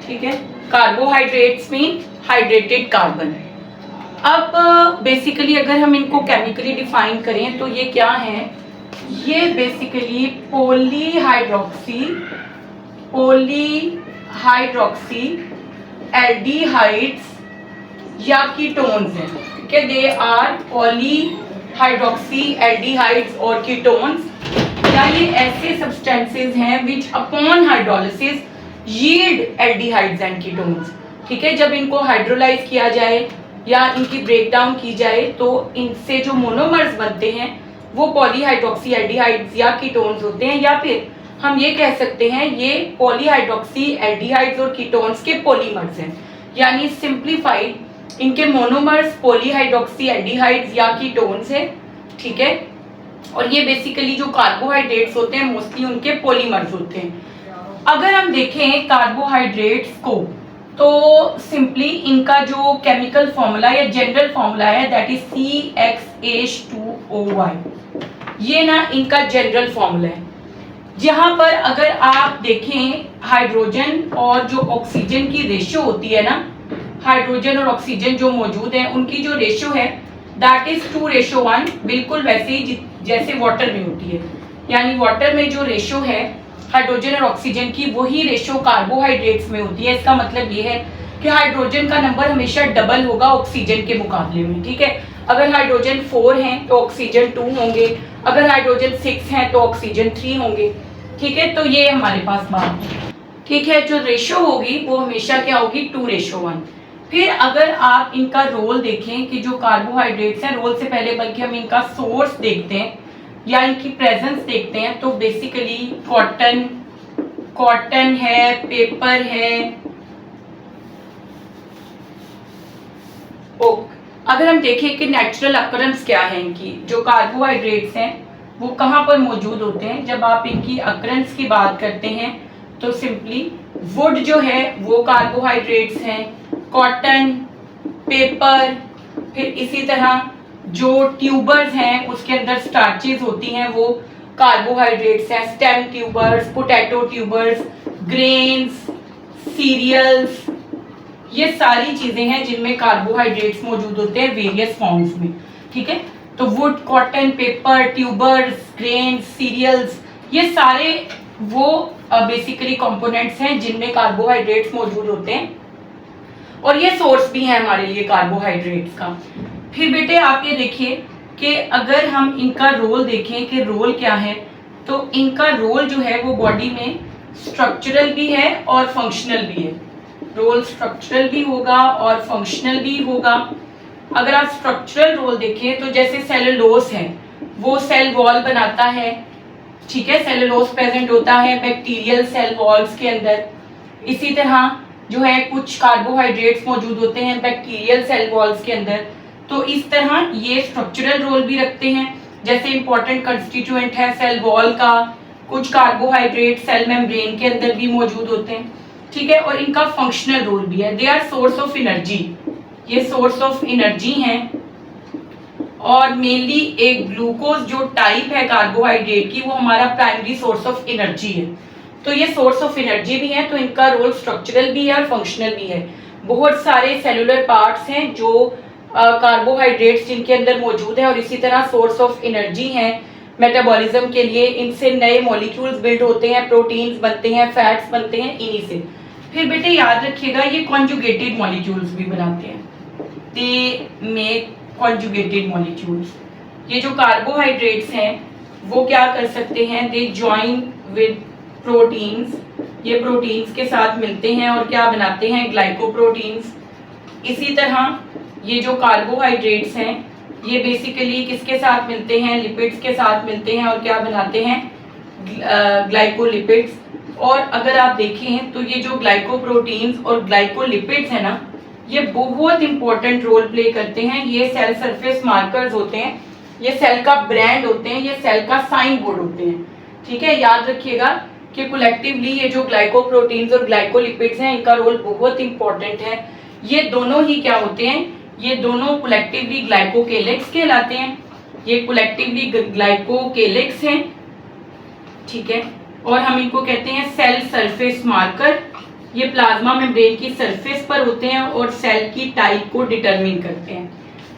ठीक है, कार्बोहाइड्रेट्स मीन हाइड्रेटेड कार्बन। अब बेसिकली अगर हम इनको केमिकली डिफाइन करें तो ये क्या है, ये बेसिकली पॉलीहाइड्रोक्सी एल्डिहाइड्स या कीटोन्स हैं। ठीक है, दे आर पॉलीहाइड्रोक्सी एल्डिहाइड्स और कीटोन्स या ये ऐसे सब्सटेंसेस हैं which upon hydrolysis yield aldehydes and ketones. ठीक है, जब इनको हाइड्रोलाइज किया जाए या इनकी ब्रेकडाउन की जाए तो इनसे जो मोनोमर्स बनते हैं वो पॉलीहाइड्रोक्सी एल्डिहाइड्स या कीटोन्स होते हैं, या फिर हम ये कह सकते हैं ये पॉलीहाइड्रोक्सी एल्डिहाइड्स और कीटोन्स के पॉलीमर्स हैं। यानी सिंप्लीफाइड इनके मोनोमर्स पॉलीहाइड्रोक्सी एल्डिहाइड्स या कीटोन्स है। ठीक है, और ये बेसिकली जो कार्बोहाइड्रेट्स होते हैं मोस्टली उनके पॉलीमर्स होते हैं। अगर हम देखें कार्बोहाइड्रेट्स को तो सिंपली इनका जो केमिकल फॉर्मूला या जनरल फॉर्मूला है दैट इज CxH2OY, ये ना इनका जनरल फॉर्मूला है। जहां पर अगर आप देखें हाइड्रोजन और जो ऑक्सीजन की रेशियो होती है ना, हाइड्रोजन और ऑक्सीजन जो मौजूद है उनकी जो रेशियो है दैट इज 2:1, बिल्कुल वैसे ही जैसे वाटर में होती है। यानी वाटर में जो रेशियो है हाइड्रोजन और ऑक्सीजन की वही रेशियो कार्बोहाइड्रेट्स में होती है। इसका मतलब ये है कि हाइड्रोजन का नंबर हमेशा डबल होगा ऑक्सीजन के मुकाबले में। ठीक है, अगर हाइड्रोजन 4 हैं तो ऑक्सीजन 2 होंगे, अगर हाइड्रोजन 6 हैं तो ऑक्सीजन 3 होंगे। ठीक है, तो ये हमारे पास बात है। ठीक है, जो रेशियो होगी वो हमेशा क्या होगी 2:1। फिर अगर आप इनका रोल देखें कि जो कार्बोहाइड्रेट्स हैं, रोल से पहले बल्कि हम इनका सोर्स देखते हैं या इनकी प्रेजेंस देखते हैं, तो बेसिकली कॉटन है, पेपर है, ओक। अगर हम देखें कि नेचुरल अकरेंस क्या है इनकी, जो कार्बोहाइड्रेट्स हैं वो कहाँ पर मौजूद होते हैं, जब आप इनकी अकरेंस की बात करते हैं तो सिंपली वुड जो है वो कार्बोहाइड्रेट्स हैं, कॉटन, पेपर, फिर इसी तरह जो ट्यूबर्स हैं उसके अंदर स्टार्चेस होती हैं वो कार्बोहाइड्रेट्स हैं, stem tubers, potato tubers, grains, cereals, ये सारी चीजें हैं जिनमें कार्बोहाइड्रेट्स मौजूद होते हैं वेरियस फॉर्म्स में। ठीक है, तो wood, cotton, paper, tubers, grains, cereals, ये सारे वो बेसिकली कंपोनेंट्स हैं जिनमें कार्बोहाइड्रेट्स मौजूद होते हैं और ये सोर्स भी है हमारे लिए कार्बोहाइड्रेट्स का। फिर बेटे आप ये देखिए कि अगर हम इनका रोल देखें कि रोल क्या है, तो इनका रोल जो है वो बॉडी में स्ट्रक्चरल भी है और फंक्शनल भी है। रोल स्ट्रक्चरल भी होगा और फंक्शनल भी होगा। अगर आप स्ट्रक्चरल रोल देखें तो जैसे सेलुलोज है वो सेल वॉल बनाता है। ठीक है, सेलुलोज प्रेजेंट होता है बैक्टीरियल सेल वॉल्स के अंदर। इसी तरह जो है कुछ कार्बोहाइड्रेट्स मौजूद होते हैं बैक्टीरियल सेल वॉल्स के अंदर। तो इस तरह ये स्ट्रक्चरल रोल भी रखते हैं, जैसे इंपॉर्टेंट कंस्टिट्यूएंट है सेल वॉल का। कुछ कार्बोहाइड्रेट सेल मेम्ब्रेन के अंदर भी मौजूद होते हैं। ठीक है, और इनका फंक्शनल रोल भी है। They are source of energy, ये सोर्स ऑफ एनर्जी हैं। और मेनली एक ग्लूकोज जो टाइप है कार्बोहाइड्रेट की वो हमारा प्राइमरी सोर्स ऑफ एनर्जी है। तो ये सोर्स ऑफ एनर्जी भी है, तो इनका रोल स्ट्रक्चरल भी है और फंक्शनल भी है। बहुत सारे सेलुलर पार्ट्स हैं जो कार्बोहाइड्रेट्स जिनके अंदर मौजूद है और इसी तरह सोर्स ऑफ एनर्जी हैं मेटाबॉलिज्म के लिए। इनसे नए मॉलिक्यूल्स बिल्ड होते हैं, प्रोटीन्स बनते हैं, फैट्स बनते हैं इन्हीं से। फिर बेटे याद रखिएगा ये कॉन्जुगेटेड मॉलिक्यूल्स भी बनाते हैं, दे मेक कॉन्जुगेटेड मॉलिक्यूल्स। ये जो कार्बोहाइड्रेट्स हैं वो क्या कर सकते हैं, दे ज्वाइन विद प्रोटीन्स, ये प्रोटीन्स के साथ मिलते हैं और क्या बनाते हैं, ग्लाइकोप्रोटीन्स। इसी तरह ये जो कार्बोहाइड्रेट्स हैं ये बेसिकली किसके साथ मिलते हैं, लिपिड्स के साथ मिलते हैं और क्या बनाते हैं, ग्लाइकोलिपिड्स। और अगर आप देखें तो ये जो ग्लाइकोप्रोटीन्स और ग्लाइकोलिपिड्स है ना, ये बहुत इंपॉर्टेंट रोल प्ले करते हैं। ये सेल सरफेस मार्कर्स होते हैं, ये सेल का ब्रांड होते हैं, ये सेल का साइन बोर्ड होते हैं। ठीक है, याद रखिएगा कि कलेक्टिवली ये जो ग्लाइकोप्रोटीन्स और ग्लाइकोलिपिड्स हैं इनका रोल बहुत इंपॉर्टेंट है। ये दोनों ही क्या होते हैं, ये दोनों कलेक्टिवली ग्लाइकोकेलिक्स कहलाते हैं। ये कलेक्टिवली ग्लाइकोकेलिक्स हैं। ठीक है, और हम इनको कहते हैं सेल सरफेस मार्कर। ये प्लाज्मा मेम्ब्रेन की सरफेस पर होते हैं और सेल की टाइप को डिटरमिन करते हैं।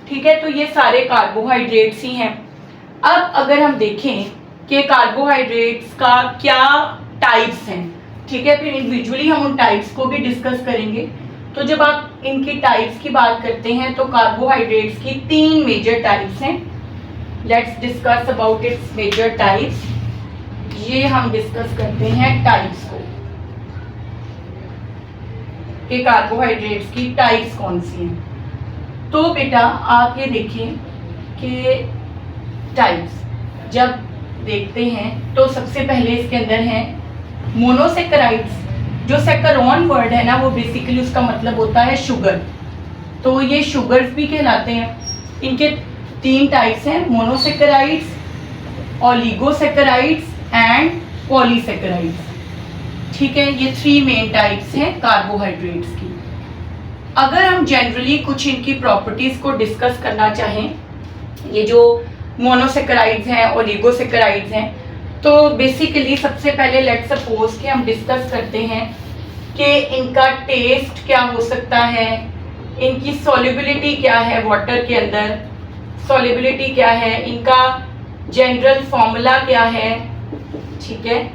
ठीक है, तो ये सारे कार्बोहाइड्रेट्स ही हैं। अब अगर हम देखें कि कार्बोहाइड्रेट्स का क्या टाइप्स हैं, ठीक है, फिर इंडिविजुअली हम उन टाइप्स को भी डिस्कस करेंगे। तो जब आप इनकी टाइप्स की बात करते हैं तो कार्बोहाइड्रेट्स की 3 मेजर टाइप्स हैं। Let's discuss about its major types. ये हम डिस्कस करते हैं टाइप्स को, कि कार्बोहाइड्रेट्स की टाइप्स कौन सी हैं। तो बेटा आप ये देखें कि टाइप्स जब देखते हैं तो सबसे पहले इसके अंदर है मोनोसेकेराइड्स। जो सेकरोन वर्ड है ना, वो बेसिकली उसका मतलब होता है शुगर, तो ये शुगर्स भी कहलाते हैं। इनके 3 टाइप्स हैं, मोनोसेकेराइड्स, ओलिगोसेकेराइड्स एंड पॉलीसेकेराइड्स। ठीक है, ये 3 मेन टाइप्स हैं कार्बोहाइड्रेट्स की। अगर हम जनरली कुछ इनकी प्रॉपर्टीज को डिस्कस करना चाहें, ये जो मोनोसेकेराइड्स हैं, ओलिगोसेकेराइड्स हैं, तो बेसिकली सबसे पहले लेट्स सपोज कि हम डिस्कस करते हैं कि इनका टेस्ट क्या हो सकता है, इनकी सॉल्युबिलिटी क्या है वाटर के अंदर, सॉल्युबिलिटी क्या है, इनका जनरल फॉर्मूला क्या है, ठीक है,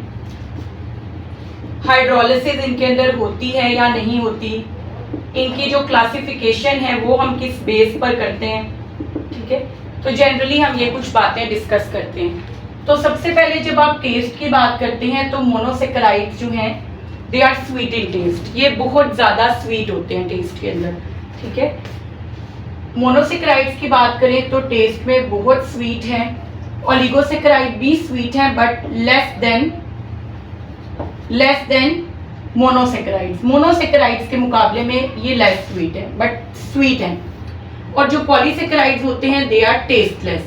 हाइड्रोलिसिस इनके अंदर होती है या नहीं होती, इनकी जो क्लासिफिकेशन है वो हम किस बेस पर करते हैं, ठीक है। तो जनरली हम ये कुछ बातें डिस्कस करते हैं। तो सबसे पहले जब आप टेस्ट की बात करते हैं तो मोनोसेकेराइड्स जो हैं they are sweet in taste, ये बहुत ज़्यादा स्वीट होते हैं टेस्ट के अंदर, ठीक है। मोनोसेकेराइड्स की बात करें तो टेस्ट में बहुत स्वीट है। ओलिगोसेकेराइड भी स्वीट है but less than monosaccharides. Monosaccharides के मुकाबले में ये लेस स्वीट है बट स्वीट है। और जो पॉलीसेकेराइड्स होते हैं दे आर टेस्टलेस,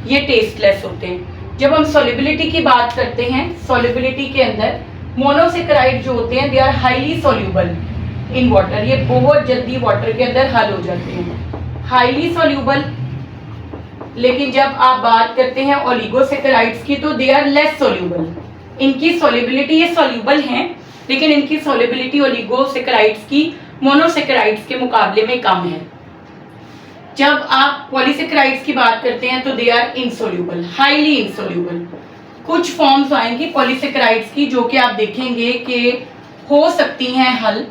ये टेस्टलेस होते हैं। जब हम सॉल्युबिलिटी की बात करते हैं, सॉल्युबिलिटी के अंदर मोनोसेकेराइड जो होते हैं they are highly soluble in water, ये बहुत जल्दी वाटर के अंदर हल हो जाते हैं, हाईली सॉल्युबल। लेकिन जब आप बात करते हैं ओलिगोसेकेराइड्स की तो दे आर लेस सॉल्युबल, इनकी सॉल्युबिलिटी, ये सॉल्युबल हैं लेकिन इनकी सॉल्युबिलिटी ओलिगोसेकेराइड्स की मोनोसेकेराइड्स के मुकाबले में कम है। जब आप पॉलीसेकेराइड्स की बात करते हैं तो they are insoluble, highly insoluble. कुछ फॉर्म्स आएंगी पॉलीसेकेराइड्स की जो कि आप देखेंगे कि हो सकती हैं हल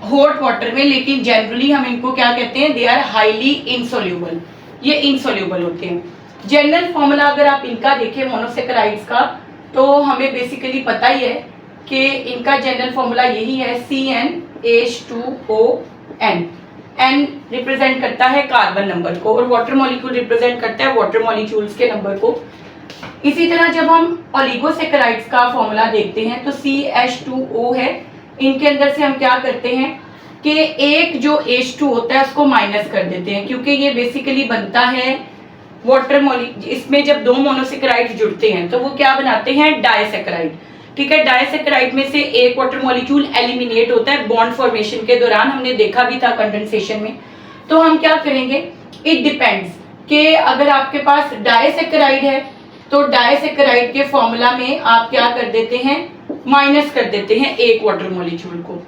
हॉट वाटर में, लेकिन जनरली हम इनको क्या कहते हैं, दे आर हाईली इनसोल्यूबल, ये इनसोल्यूबल होते हैं। जनरल फॉर्मूला अगर आप इनका देखें मोनोसेकेराइड्स का तो हमें बेसिकली पता ही है कि इनका जनरल फॉर्मूला यही है CnH2ON। N रिप्रेजेंट करता है कार्बन नंबर को और वाटर मॉलिक्यूल रिप्रेजेंट करता है वाटर मॉलिक्यूल्स के नंबर को। इसी तरह जब हम ओलिगोसेकेराइड्स का फॉर्मूला देखते हैं तो CH2O है, इनके अंदर से हम क्या करते हैं कि एक जो H2 होता है उसको माइनस कर देते हैं, क्योंकि ये बेसिकली बनता है वाटर मॉलिक्यूल। इसमें जब 2 मोनोसेकेराइड जुड़ते हैं तो वो क्या बनाते हैं, डाइसेकेराइड, ठीक है। डाइसेकेराइड में से एक वाटर मॉलिक्यूल एलिमिनेट होता है बॉन्ड फॉर्मेशन के दौरान, हमने देखा भी था कंडेंसेशन में। तो हम क्या करेंगे, इट डिपेंड्स कि अगर आपके पास डाइसेकेराइड है तो डाइसेकेराइड के फॉर्मूला में आप क्या कर देते हैं, माइनस कर देते हैं एक वाटर मॉलिक्यूल को,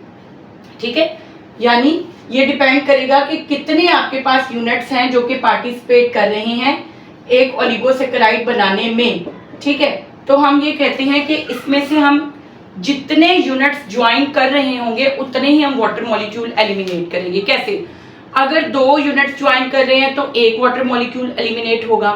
ठीक है। यानी ये डिपेंड करेगा कि कितने आपके पास यूनिट्स हैं जो कि पार्टिसिपेट कर रहे हैं एक ओलिगोसेकेराइड बनाने में, ठीक है। तो हम ये कहते हैं कि इसमें से हम जितने यूनिट्स ज्वाइन कर रहे होंगे उतने ही हम वाटर मॉलिक्यूल एलिमिनेट करेंगे। कैसे, अगर 2 यूनिट्स ज्वाइन कर रहे हैं तो एक वाटर मॉलिक्यूल एलिमिनेट होगा,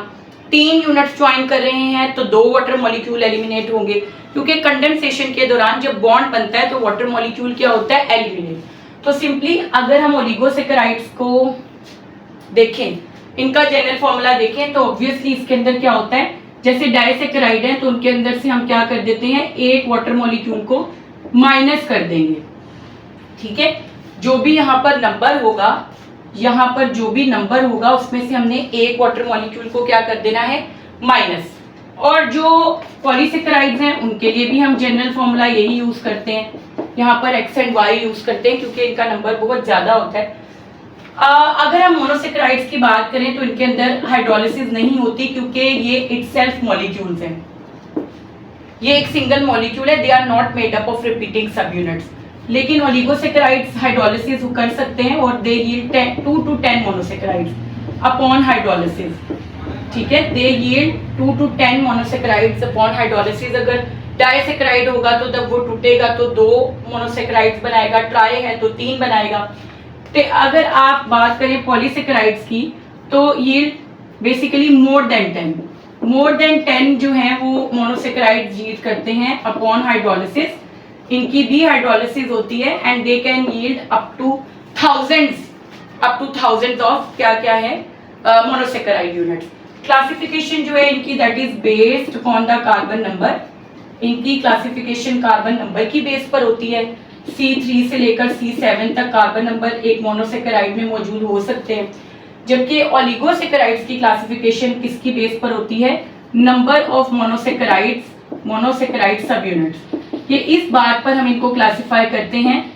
3 यूनिट्स ज्वाइन कर रहे हैं तो 2 वाटर मॉलिक्यूल एलिमिनेट होंगे, क्योंकि कंडेंसेशन के दौरान जब बॉन्ड बनता है तो वाटर मॉलिक्यूल क्या होता है, एलिमिनेट। तो सिंपली अगर हम ओलिगोसेकेराइड्स को देखें, इनका जनरल फॉर्मूला देखें तो ऑब्वियसली इसके अंदर क्या होता है, जैसे डाइसेकेराइड है तो उनके अंदर से हम क्या कर देते हैं, एक वाटर मॉलिक्यूल को माइनस कर देंगे, ठीक है। जो भी यहाँ पर नंबर होगा, यहाँ पर जो भी नंबर होगा उसमें से हमने एक वाटर मॉलिक्यूल को क्या कर देना है, माइनस। और जो पॉलीसेकेराइड्स हैं उनके लिए भी हम जनरल फॉर्मूला यही यूज करते हैं, यहाँ पर x एंड y यूज करते हैं क्योंकि इनका नंबर बहुत ज्यादा होता है। अगर हम मोनोसेकेराइड्स की बात करें तो इनके अंदर हाइड्रोलिसिस नहीं होती क्योंकि ये इटसेल्फ मॉलिक्यूल्स हैं, ये एक सिंगल मॉलिक्यूल है, they are not made up of repeating sub units. लेकिन ओलिगोसेकेराइड्स हाइड्रोलिसिस कर सकते हैं और they yield 2 to 10 monosaccharides upon hydrolysis, ठीक है। They yield 2 to 10 monosaccharides upon hydrolysis. अगर डाइसेकेराइड होगा तो जब वो टूटेगा तो 2 मोनोसेकेराइड्स बनाएगा, ट्राई है तो 3 बनाएगा। तो अगर आप बात करें पॉलीसेकेराइड्स की तो yield basically more than more than 10 जो हैं वो मोनोसेकेराइड यील्ड करते हैं अपॉन हाइड्रोलिसिस, इनकी भी हाइड्रोलिसिस होती है and they can yield up two thousands of क्या क्या है मोनोसेकेराइड यूनिट्स। क्लासिफिकेशन जो है इनकी that is based upon the carbon number, इनकी क्लासिफिकेशन कार्बन नंबर की बेस पर होती है। C3 से लेकर C7 तक कार्बन नंबर एक मोनोसेकेराइड में मौजूद हो सकते हैं, जबकि ओलिगोसेकेराइड्स की क्लासिफिकेशन किसकी बेस पर होती है, नंबर ऑफ मोनोसेकेराइड सब यूनिट्स। ये इस बात पर हम इनको क्लासिफाई करते हैं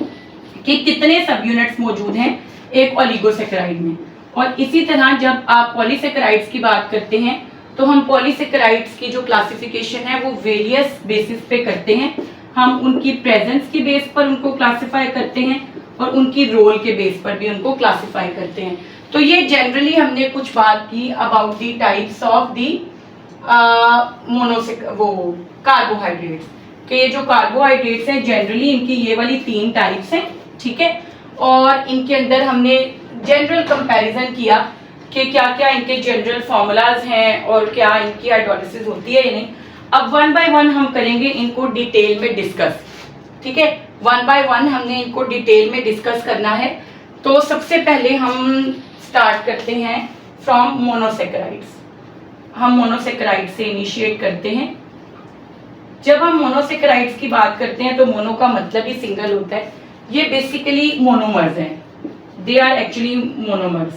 कि कितने सब यूनिट्स मौजूद हैं एक ओलिगोसेकेराइड में। और इसी तरह जब आप पॉलीसेकेराइड्स की बात करते हैं तो हम पॉलीसेकेराइड्स की जो क्लासिफिकेशन है वो वेरियस बेसिस पे करते हैं। हम उनकी प्रेजेंस की बेस पर उनको क्लासिफाई करते हैं और उनकी रोल के बेस पर भी उनको क्लासिफाई करते हैं। तो ये जनरली हमने कुछ बात की about the types of the carbohydrates, कि ये जो कार्बोहाइड्रेट्स हैं जनरली इनकी ये वाली 3 टाइप्स हैं, ठीक है। और इनके अंदर हमने जनरल कंपैरिजन किया कि क्या क्या इनके जनरल फार्मूलाज हैं और क्या इनकी हाइड्रोलिसिस होती है या नहीं। अब 1 बाय 1 हम करेंगे इनको डिटेल में डिस्कस, ठीक है। 1 बाय 1 हमने इनको डिटेल में डिस्कस करना है। तो सबसे पहले हम स्टार्ट करते हैं फ्रॉम मोनोसेकेराइड्स। हम मोनोसेकेराइड से इनिशिएट करते हैं। जब हम मोनोसेकेराइड्स की बात करते हैं तो मोनो का मतलब ही सिंगल होता है। ये बेसिकली मोनोमर्स हैं, दे आर एक्चुअली मोनोमर्स,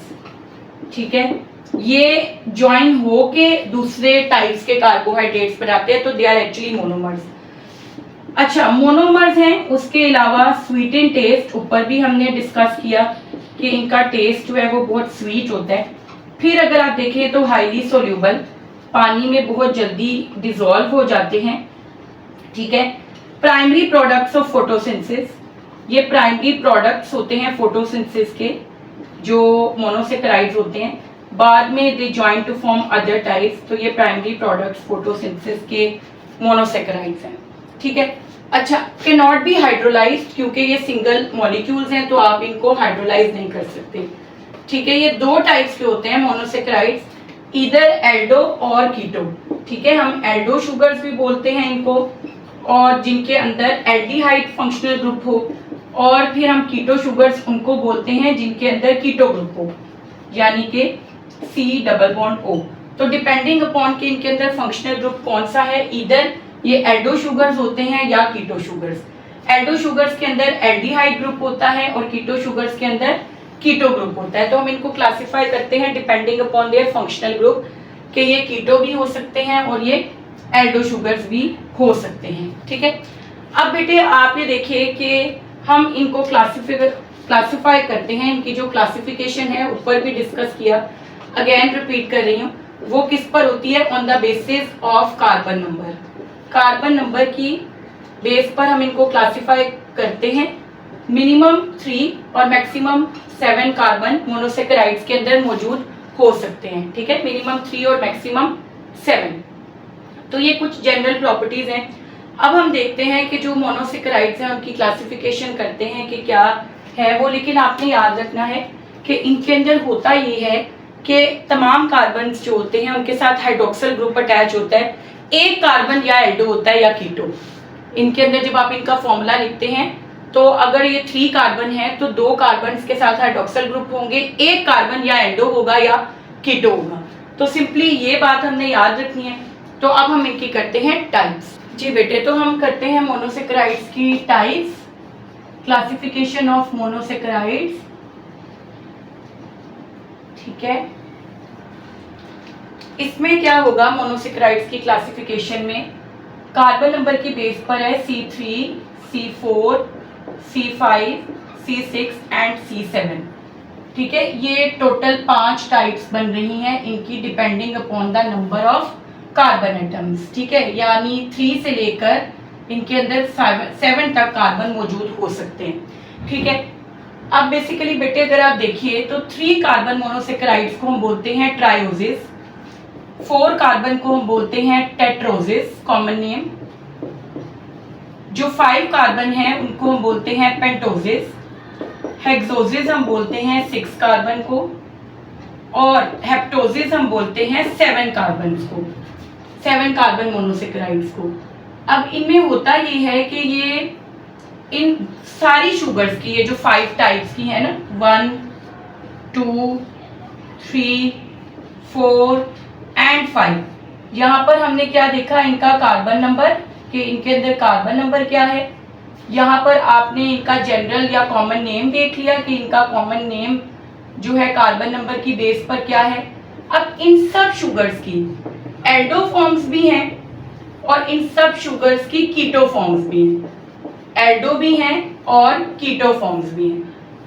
ठीक है। ये ज्वाइन हो के दूसरे टाइप्स के कार्बोहाइड्रेट्स बनाते हैं, तो दे आर एक्चुअली मोनोमर्स। अच्छा, मोनोमर्स हैं, उसके अलावा स्वीट इन टेस्ट, ऊपर भी हमने डिस्कस किया कि इनका टेस्ट जो है वो बहुत स्वीट होता है। फिर अगर आप देखें तो हाईली सोल्यूबल, पानी में बहुत जल्दी डिसॉल्व हो जाते हैं, ठीक है। प्राइमरी प्रोडक्ट्स ऑफ फोटोसिंथेसिस, ये प्राइमरी प्रोडक्ट्स होते हैं फोटोसिंथेसिस के जो मोनोसेकेराइड्स होते हैं। बाद में they join to form other types, तो ये प्राइमरी प्रोडक्ट्स फोटोसिंथेसिस के मोनोसेकेराइड्स हैं, ठीक है। अच्छा, कैन नॉट बी हाइड्रोलाइज्ड, क्योंकि ये सिंगल मॉलिक्यूल्स हैं तो आप इनको हाइड्रोलाइज नहीं कर सकते, ठीक है। ये 2 टाइप्स के होते हैं मोनोसेकेराइड्स, इधर एल्डो और कीटो, ठीक है। हम एल्डो शुगर्स भी बोलते हैं इनको, और जिनके अंदर एल्डिहाइड फंक्शनल ग्रुप हो, और फिर हम कीटो शुगर्स उनको बोलते हैं जिनके अंदर कीटो ग्रुप हो, यानी कि C+O। तो डिपेंडिंग अपॉन कि इनके अंदर फंक्शनल ग्रुप कौन सा है, इधर ये एल्डो शुगर्स होते हैं या कीटो शुगर्स। एल्डो शुगर्स के अंदर एल्डिहाइड ग्रुप होता है और कीटो शुगर्स के अंदर कीटो ग्रुप होता है। तो हम इनको क्लासिफाई करते हैं depending upon their functional group, कि ये कीटो भी हो सकते हैं और ये एल्डो शुगर्स भी हो सकते हैं, ठीक है। अब बेटे आप ये देखिए कि हम इनको क्लासिफाई करते हैं। इनकी जो क्लासिफिकेशन है ऊपर भी डिस्कस किया, अगेन रिपीट कर रही हूँ, वो किस पर होती है, on the basis of carbon number. Carbon number की बेस पर हम इनको क्लासिफाई करते हैं। मिनिमम 3 और मैक्सिमम 7 कार्बन मोनोसेकेराइड्स के अंदर मौजूद हो सकते हैं, ठीक है। मिनिमम 3 और मैक्सिमम 7। तो ये कुछ जनरल प्रॉपर्टीज हैं। अब हम देखते हैं कि जो मोनोसेकेराइड्स हैं उनकी क्लासिफिकेशन करते हैं कि क्या है वो। लेकिन आपने याद रखना है कि इनके अंदर होता ये है कि तमाम कार्बन जो होते हैं उनके साथ हाइड्रोक्सिल ग्रुप अटैच होता है। एक कार्बन या एल्डो होता है या कीटो। इनके अंदर जब आप इनका फॉर्मूला लिखते हैं तो अगर ये 3 कार्बन है तो 2 कार्बन के साथ हाइड्रोक्सिल ग्रुप होंगे, एक कार्बन या एल्डो होगा या कीटो होगा। तो सिंपली ये बात हमने याद रखनी है। तो अब हम इनकी करते हैं टाइप्स। जी बेटे, तो हम करते हैं मोनोसेकेराइड्स की टाइप्स, क्लासिफिकेशन ऑफ मोनोसेकेराइड्स, ठीक है। इसमें क्या होगा, मोनोसेकेराइड्स की क्लासिफिकेशन में कार्बन नंबर की बेस पर है C3, C4, C5, C6 and C7, ठीक है। ये टोटल 5 टाइप्स बन रही हैं इनकी, depending upon the number of carbon atoms, ठीक है। यानी 3 से लेकर इनके अंदर 7 तक कार्बन मौजूद हो सकते हैं, ठीक है। अब बेसिकली बेटे अगर आप देखिए तो 3 कार्बन मोनोसेकेराइड्स को हम बोलते हैं ट्रायोसिस, 4 कार्बन को हम बोलते हैं टेट्रोसिस, कॉमन नेम। जो 5 कार्बन है उनको हम बोलते हैं पेंटोसिस, हेक्सोसिस हम बोलते हैं 6 कार्बन को, और हेप्टोसिस हम बोलते हैं 7 कार्बन को। 7 कार्बन मोनोसेक्राइड्स को। अब इनमें होता ये है कि ये इन सारी शुगर्स की, ये जो 5 टाइप्स की है ना, 1 2 3 4 एंड 5, यहाँ पर हमने क्या देखा, इनका कार्बन नंबर, कि इनके अंदर कार्बन नंबर क्या है। यहाँ पर आपने इनका जनरल या कॉमन नेम देख लिया कि इनका कॉमन नेम जो है कार्बन नंबर की बेस पर क्या है। अब इन सब शुगर्स की एल्डो फॉर्म्स भी हैं और इन सब शुगर्स की कीटो फॉर्म्स भी हैं, एल्डो भी हैं और कीटो फॉर्म्स भी हैं।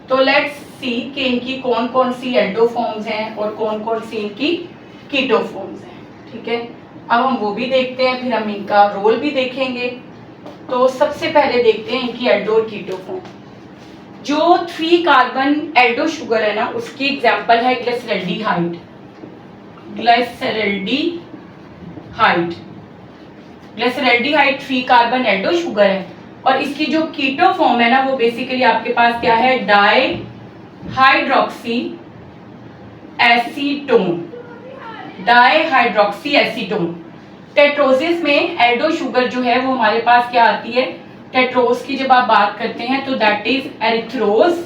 तो लेट्स सी कि इनकी कौन कौन सी एल्डो फॉर्म्स हैं और कौन कौन सी इनकी कीटो फॉर्म्स हैं। ठीक है, अब हम वो भी देखते हैं, फिर हम इनका रोल भी देखेंगे। तो सबसे पहले देखते हैं इनकी एल्डो और कीटो फॉर्म। जो 3 कार्बन एल्डो शुगर है ना, उसकी एग्जांपल है glyceraldehyde. Glyceraldehyde 3 carbon Aldo sugar है और इसकी जो कीटो फॉर्म है ना, वो बेसिकली आपके पास क्या है, di hydroxy acetone. Di hydroxy acetone. टेट्रोसिस में एल्डो शुगर जो है वो हमारे पास क्या आती है, टेट्रोस की जब आप बात करते हैं तो दैट इज एरिथ्रोस,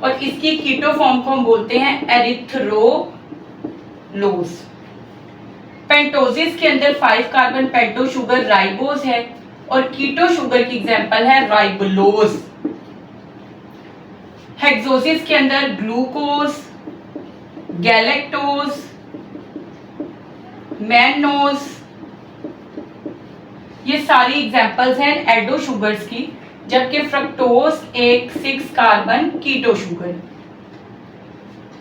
और इसकी कीटो फॉर्म को हम बोलते हैं एरिथ्रोलोज। पेंटोसिस के अंदर 5 कार्बन पेंटो शुगर राइबोस है और कीटो शुगर की एग्जांपल है राइबोलोज। हेक्सोसिस के अंदर ग्लूकोज, गैलेक्टोज, मैनोज, ये सारी एग्जांपल्स हैं एल्डो शुगर्स की, जबकि फ्रक्टोज एक 6 कार्बन कीटो शुगर।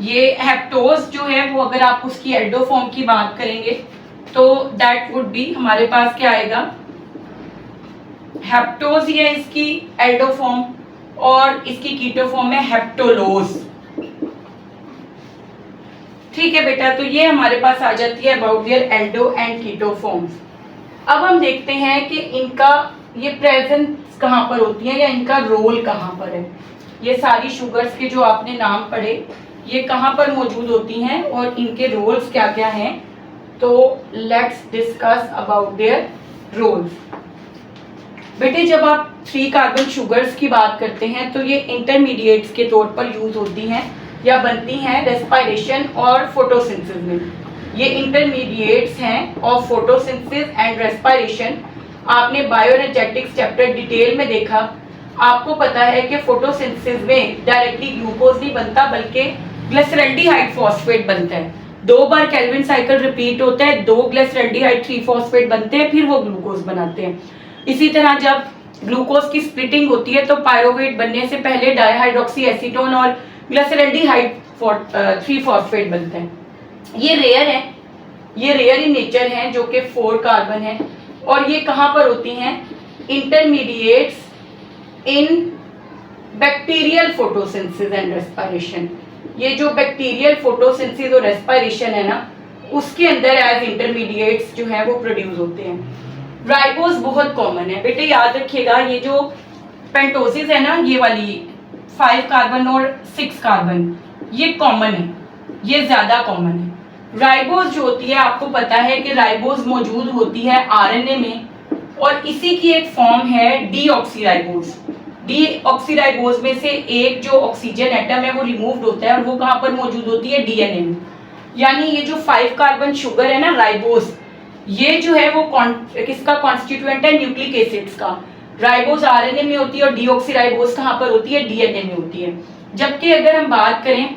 ये हेप्टोज जो है वो अगर आप उसकी एल्डो फॉर्म की बात करेंगे तो दैट वुड बी, हमारे पास क्या आएगा, हेप्टोज ये इसकी एल्डो फॉर्म और इसकी कीटो फॉर्म है हेप्टोलोज। ठीक है बेटा, तो ये हमारे पास आ जाती है about their aldo and keto forms. अब हम देखते हैं कि इनका ये प्रेजेंस कहाँ पर होती है या इनका रोल कहाँ पर है। ये सारी शुगर्स के जो आपने नाम पढ़े ये कहाँ पर मौजूद होती हैं और इनके रोल्स क्या क्या हैं। तो let's discuss about their roles. बेटे जब आप 3 कार्बन शुगर्स की बात करते हैं तो ये इंटरमीडिएट्स के तौर पर यूज होती हैं या बनती हैं रेस्पिरेशन और फोटोसिंथेसिस में। ये इंटरमीडिएट्स हैं ऑफ फोटोसिंथेसिस एंड रेस्पिरेशन। आपने बायोएनर्जेटिक्स चैप्टर डिटेल में देखा, आपको पता है कि फोटोसिंथेसिस में डायरेक्टली ग्लूकोज नहीं बनता बल्कि ग्लिसरल्डिहाइड फॉस्फेट बनता है। 2 बार केल्विन साइकिल रिपीट होता है, 2 ग्लिसरल्डिहाइड 3 फॉस्फेट बनते हैं, फिर वो ग्लूकोज बनाते हैं। इसी तरह जब ग्लूकोज की स्प्लिटिंग होती है तो पायरोवेट बनने से पहले डाइहाइड्रोक्सी एसीटोन और ग्लिसरल्डिहाइड 3 फॉस्फेट बनते हैं। ये रेयर है, ये रेयर इन नेचर हैं जो कि 4 कार्बन है और ये कहाँ पर होती हैं, intermediates in bacterial photosynthesis and respiration. ये जो बैक्टीरियल फोटोसिंथेसिस और रेस्पिरेशन है ना, उसके अंदर एज इंटरमीडिएट्स जो है वो प्रोड्यूस होते हैं। राइबोस बहुत कॉमन है बेटे, याद रखिएगा। ये जो पेंटोसिस है ना, ये वाली 5 कार्बन और 6 कार्बन, ये कॉमन है, ये ज्यादा कॉमन है। राइबोस जो होती है, आपको पता है कि राइबोस मौजूद होती है आरएनए में और इसी की एक फॉर्म है डीऑक्सीराइबोस। डीऑक्सीराइबोस में से एक जो ऑक्सीजन एटम है वो रिमूव्ड होता है और वो कहाँ पर मौजूद होती है, डीएनए में। यानी ये जो 5 कार्बन शुगर है ना राइबोस, ये जो है वो किसका कॉन्स्टिट्यूएंट है, न्यूक्लिक एसिड्स का। राइबोस आरएनए में होती है और डीऑक्सीराइबोस कहाँ पर होती है, डीएनए में होती है। जबकि अगर हम बात करें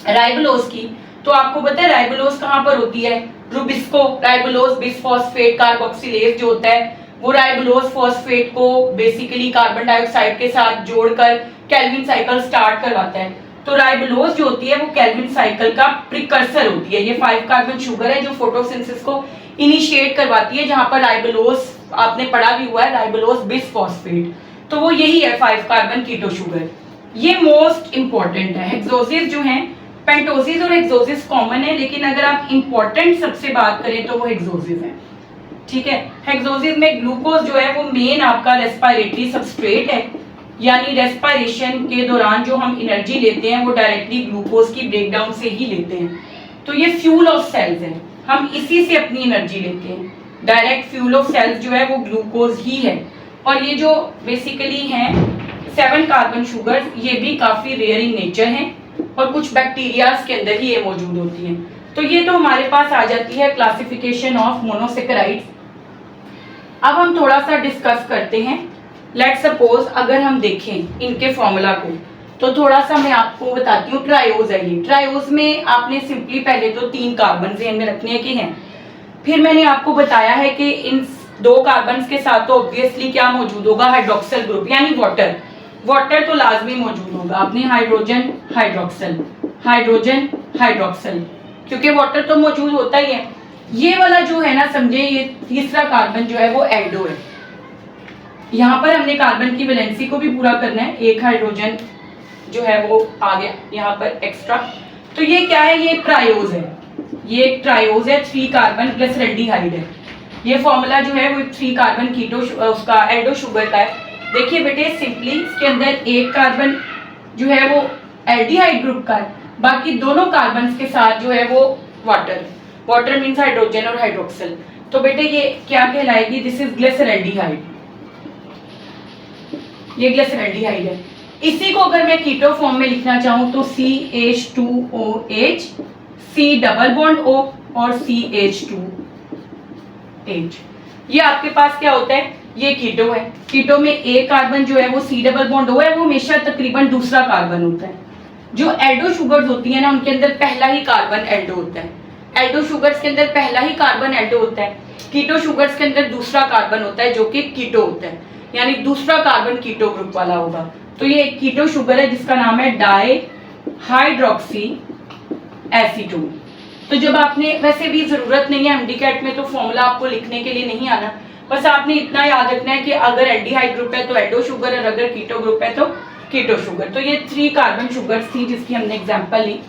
राइबोलोज की तो आपको पता है राइबोलोज कहाँ पर होती है, रुबिस्को राइबोलोज बिसफॉस्फेट कार्बोक्सिलेज जो होता है वो राइबोलोज फॉस्फेट को बेसिकली कार्बन डाइऑक्साइड के साथ जोड़कर केल्विन साइकिल स्टार्ट करवाता है। तो राइबोलोज जो होती है वो केल्विन साइकिल का प्रिकर्सर होती है। ये 5 कार्बन शुगर है जो फोटोसिंथेसिस को इनिशिएट करवाती है, जहां पर राइबोलोज आपने पढ़ा भी हुआ है, राइबोलोज बिसफॉस्फेट। तो वो यही है 5 कार्बन कीटो शुगर। ये मोस्ट इंपॉर्टेंट है। हेक्सोसिस जो है, पेंटोसिस और हेक्सोसिस कॉमन है, लेकिन अगर आप इंपॉर्टेंट सबसे बात करें तो वो हेक्सोसिस है। ठीक है, हेक्सोसिस में ग्लूकोज जो है वो मेन आपका रेस्पिरेटरी सबस्ट्रेट है, यानी रेस्पिरेशन के दौरान जो हम एनर्जी लेते हैं वो डायरेक्टली ग्लूकोज की ब्रेकडाउन से ही लेते हैं। तो ये फ्यूल ऑफ सेल्स है। हम इसी से अपनी एनर्जी लेते हैं। डायरेक्ट फ्यूल ऑफ सेल्स जो है वो ग्लूकोज ही है। और ये जो बेसिकली हैं 7 कार्बन शुगर, ये भी काफ़ी रेयर इन नेचर हैं और कुछ बैक्टीरियाज के अंदर ही ये मौजूद होती हैं। तो ये तो हमारे पास आ जाती है क्लासिफिकेशन ऑफ मोनोसेकेराइड्स। अब हम थोड़ा सा डिस्कस करते हैं। लेट सपोज अगर हम देखें इनके फॉर्मूला को, तो थोड़ा सा मैं आपको बताती हूँ। ट्रायोज है ये। ट्रायोज में आपने सिंपली पहले तो 3 कार्बन ज़हन में रखने के हैं। फिर मैंने आपको बताया है कि इन 2 कार्बन के साथ तो ऑब्वियसली क्या मौजूद होगा, हाइड्रोक्सिल ग्रुप यानी वाटर। वाटर तो लाजमी मौजूद होगा। आपने हाइड्रोजन हाइड्रोक्सिल, हाइड्रोजन हाइड्रोक्सिल, क्योंकि वाटर तो मौजूद होता ही है। ये वाला जो है ना, समझे ये तीसरा कार्बन जो है वो एल्डो है। यहाँ पर हमने कार्बन की वैलेंसी को भी पूरा करना है। एक हाइड्रोजन जो है वो आ गया यहाँ पर एक्स्ट्रा। तो ये क्या है, ये ट्रायोज है। ये ट्रायोज है, 3 कार्बन ग्लिसरल्डिहाइड है। ये फॉर्मूला जो है वो 3 कार्बन कीटो उसका एल्डो शुगर का है। देखिए बेटे सिंपली इसके अंदर एक कार्बन जो है वो एल्डिहाइड ग्रुप का है, बाकी दोनों कार्बन के साथ जो है वो वाटर। वाटर मीन्स हाइड्रोजन और हाइड्रोक्सिल। तो बेटे ये क्या कहलाएगी, दिस इज ग्लिसरल्डिहाइड। ये ग्लिसरल्डिहाइड है। इसी को अगर मैं कीटो फॉर्म में लिखना चाहूँ तो CH2OH, C double bond O और CH2H। ये आपके पास क्या होता है, ये कीटो है। कीटो में एक कार्बन जो है वो C डबल बॉन्ड O है, वो हमेशा तकरीबन दूसरा कार्बन होता है। जो एल्डो शुगर्स होती है ना, उनके अंदर पहला ही कार्बन एल्डो होता है। एल्डो शुगर्स के अंदर पहला ही कार्बन एल्डो होता है। कीटो शुगर्स के अंदर दूसरा कार्बन होता है जो कि कीटो होता है, यानी दूसरा कार्बन कीटो ग्रुप वाला होगा। तो ये एक कीटो शुगर है जिसका नाम है डाई हाइड्रोक्सी एसीटोन। तो जब आपने, वैसे भी जरूरत नहीं है एमडीकैट में तो फॉर्मूला आपको लिखने के लिए नहीं आना, बस आपने इतना याद रखना है कि अगर एल्डिहाइड ग्रुप है तो एल्डो शुगर और अगर कीटो ग्रुप है तो कीटो शुगर। तो ये 3 कार्बन शुगर्स थी जिसकी हमने एग्जांपल ली।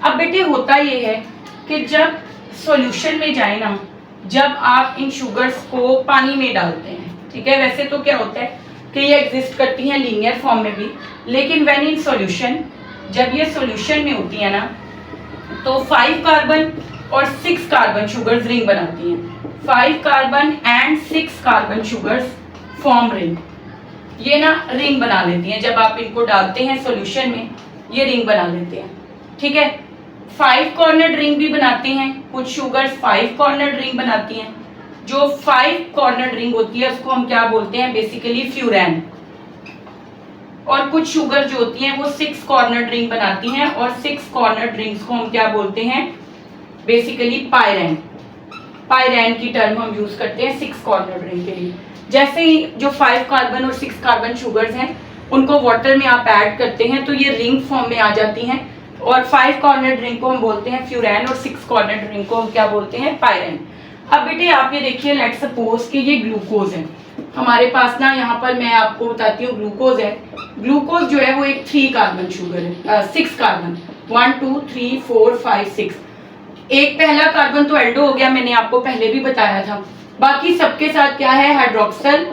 अब बेटे होता ये है कि जब सॉल्यूशन में जाए ना, जब आप इन शुगर्स को पानी में डालते हैं, ठीक है, वैसे तो क्या होता है कि ये एग्जिस्ट करती हैं लीनियर फॉर्म में भी, लेकिन व्हेन इन सॉल्यूशन, जब ये सॉल्यूशन में होती है ना, तो 5 कार्बन और 6 कार्बन शुगर्स रिंग बनाती हैं। 5 carbon and 6 carbon sugars form ring. ये ना रिंग बना लेती हैं, जब आप इनको डालते हैं सॉल्यूशन में ये रिंग बना लेते हैं, ठीक है। 5 कॉर्नर्ड रिंग भी बनाते हैं कुछ शुगर्स, 5 कॉर्नर्ड रिंग बनाती हैं। जो 5 कॉर्नर्ड रिंग होती है उसको हम क्या बोलते हैं, बेसिकली फ्यूरैन। और कुछ शुगर जो होती हैं वो 6 कॉर्नर्ड रिंग बनाती हैं, और 6 कॉर्नर्ड रिंग्स को हम क्या बोलते हैं, बेसिकली पायरैन। पायरैन की टर्म हम यूज करते हैं 6 कॉर्नर्ड रिंग के लिए। जैसे ही जो 5 कार्बन और 6 कार्बन शुगर्स हैं उनको वाटर में आप ऐड करते हैं तो ये रिंग फॉर्म में आ जाती हैं, और 5 कॉर्नर्ड रिंग को हम बोलते हैं फ्यूरैन और 6 कॉर्नर्ड रिंग को हम क्या बोलते हैं, पायरैन। अब बेटे आप ये देखिए, लेट सपोज कि ये ग्लूकोज है हमारे पास ना, यहाँ पर मैं आपको बताती हूँ ग्लूकोज है। ग्लूकोज जो है वो एक 3 कार्बन शुगर है, 6 कार्बन, 1 2 3 4 5 6। एक पहला कार्बन तो एल्डो हो गया, मैंने आपको पहले भी बताया था। बाकी सबके साथ क्या है, हाइड्रोक्सिल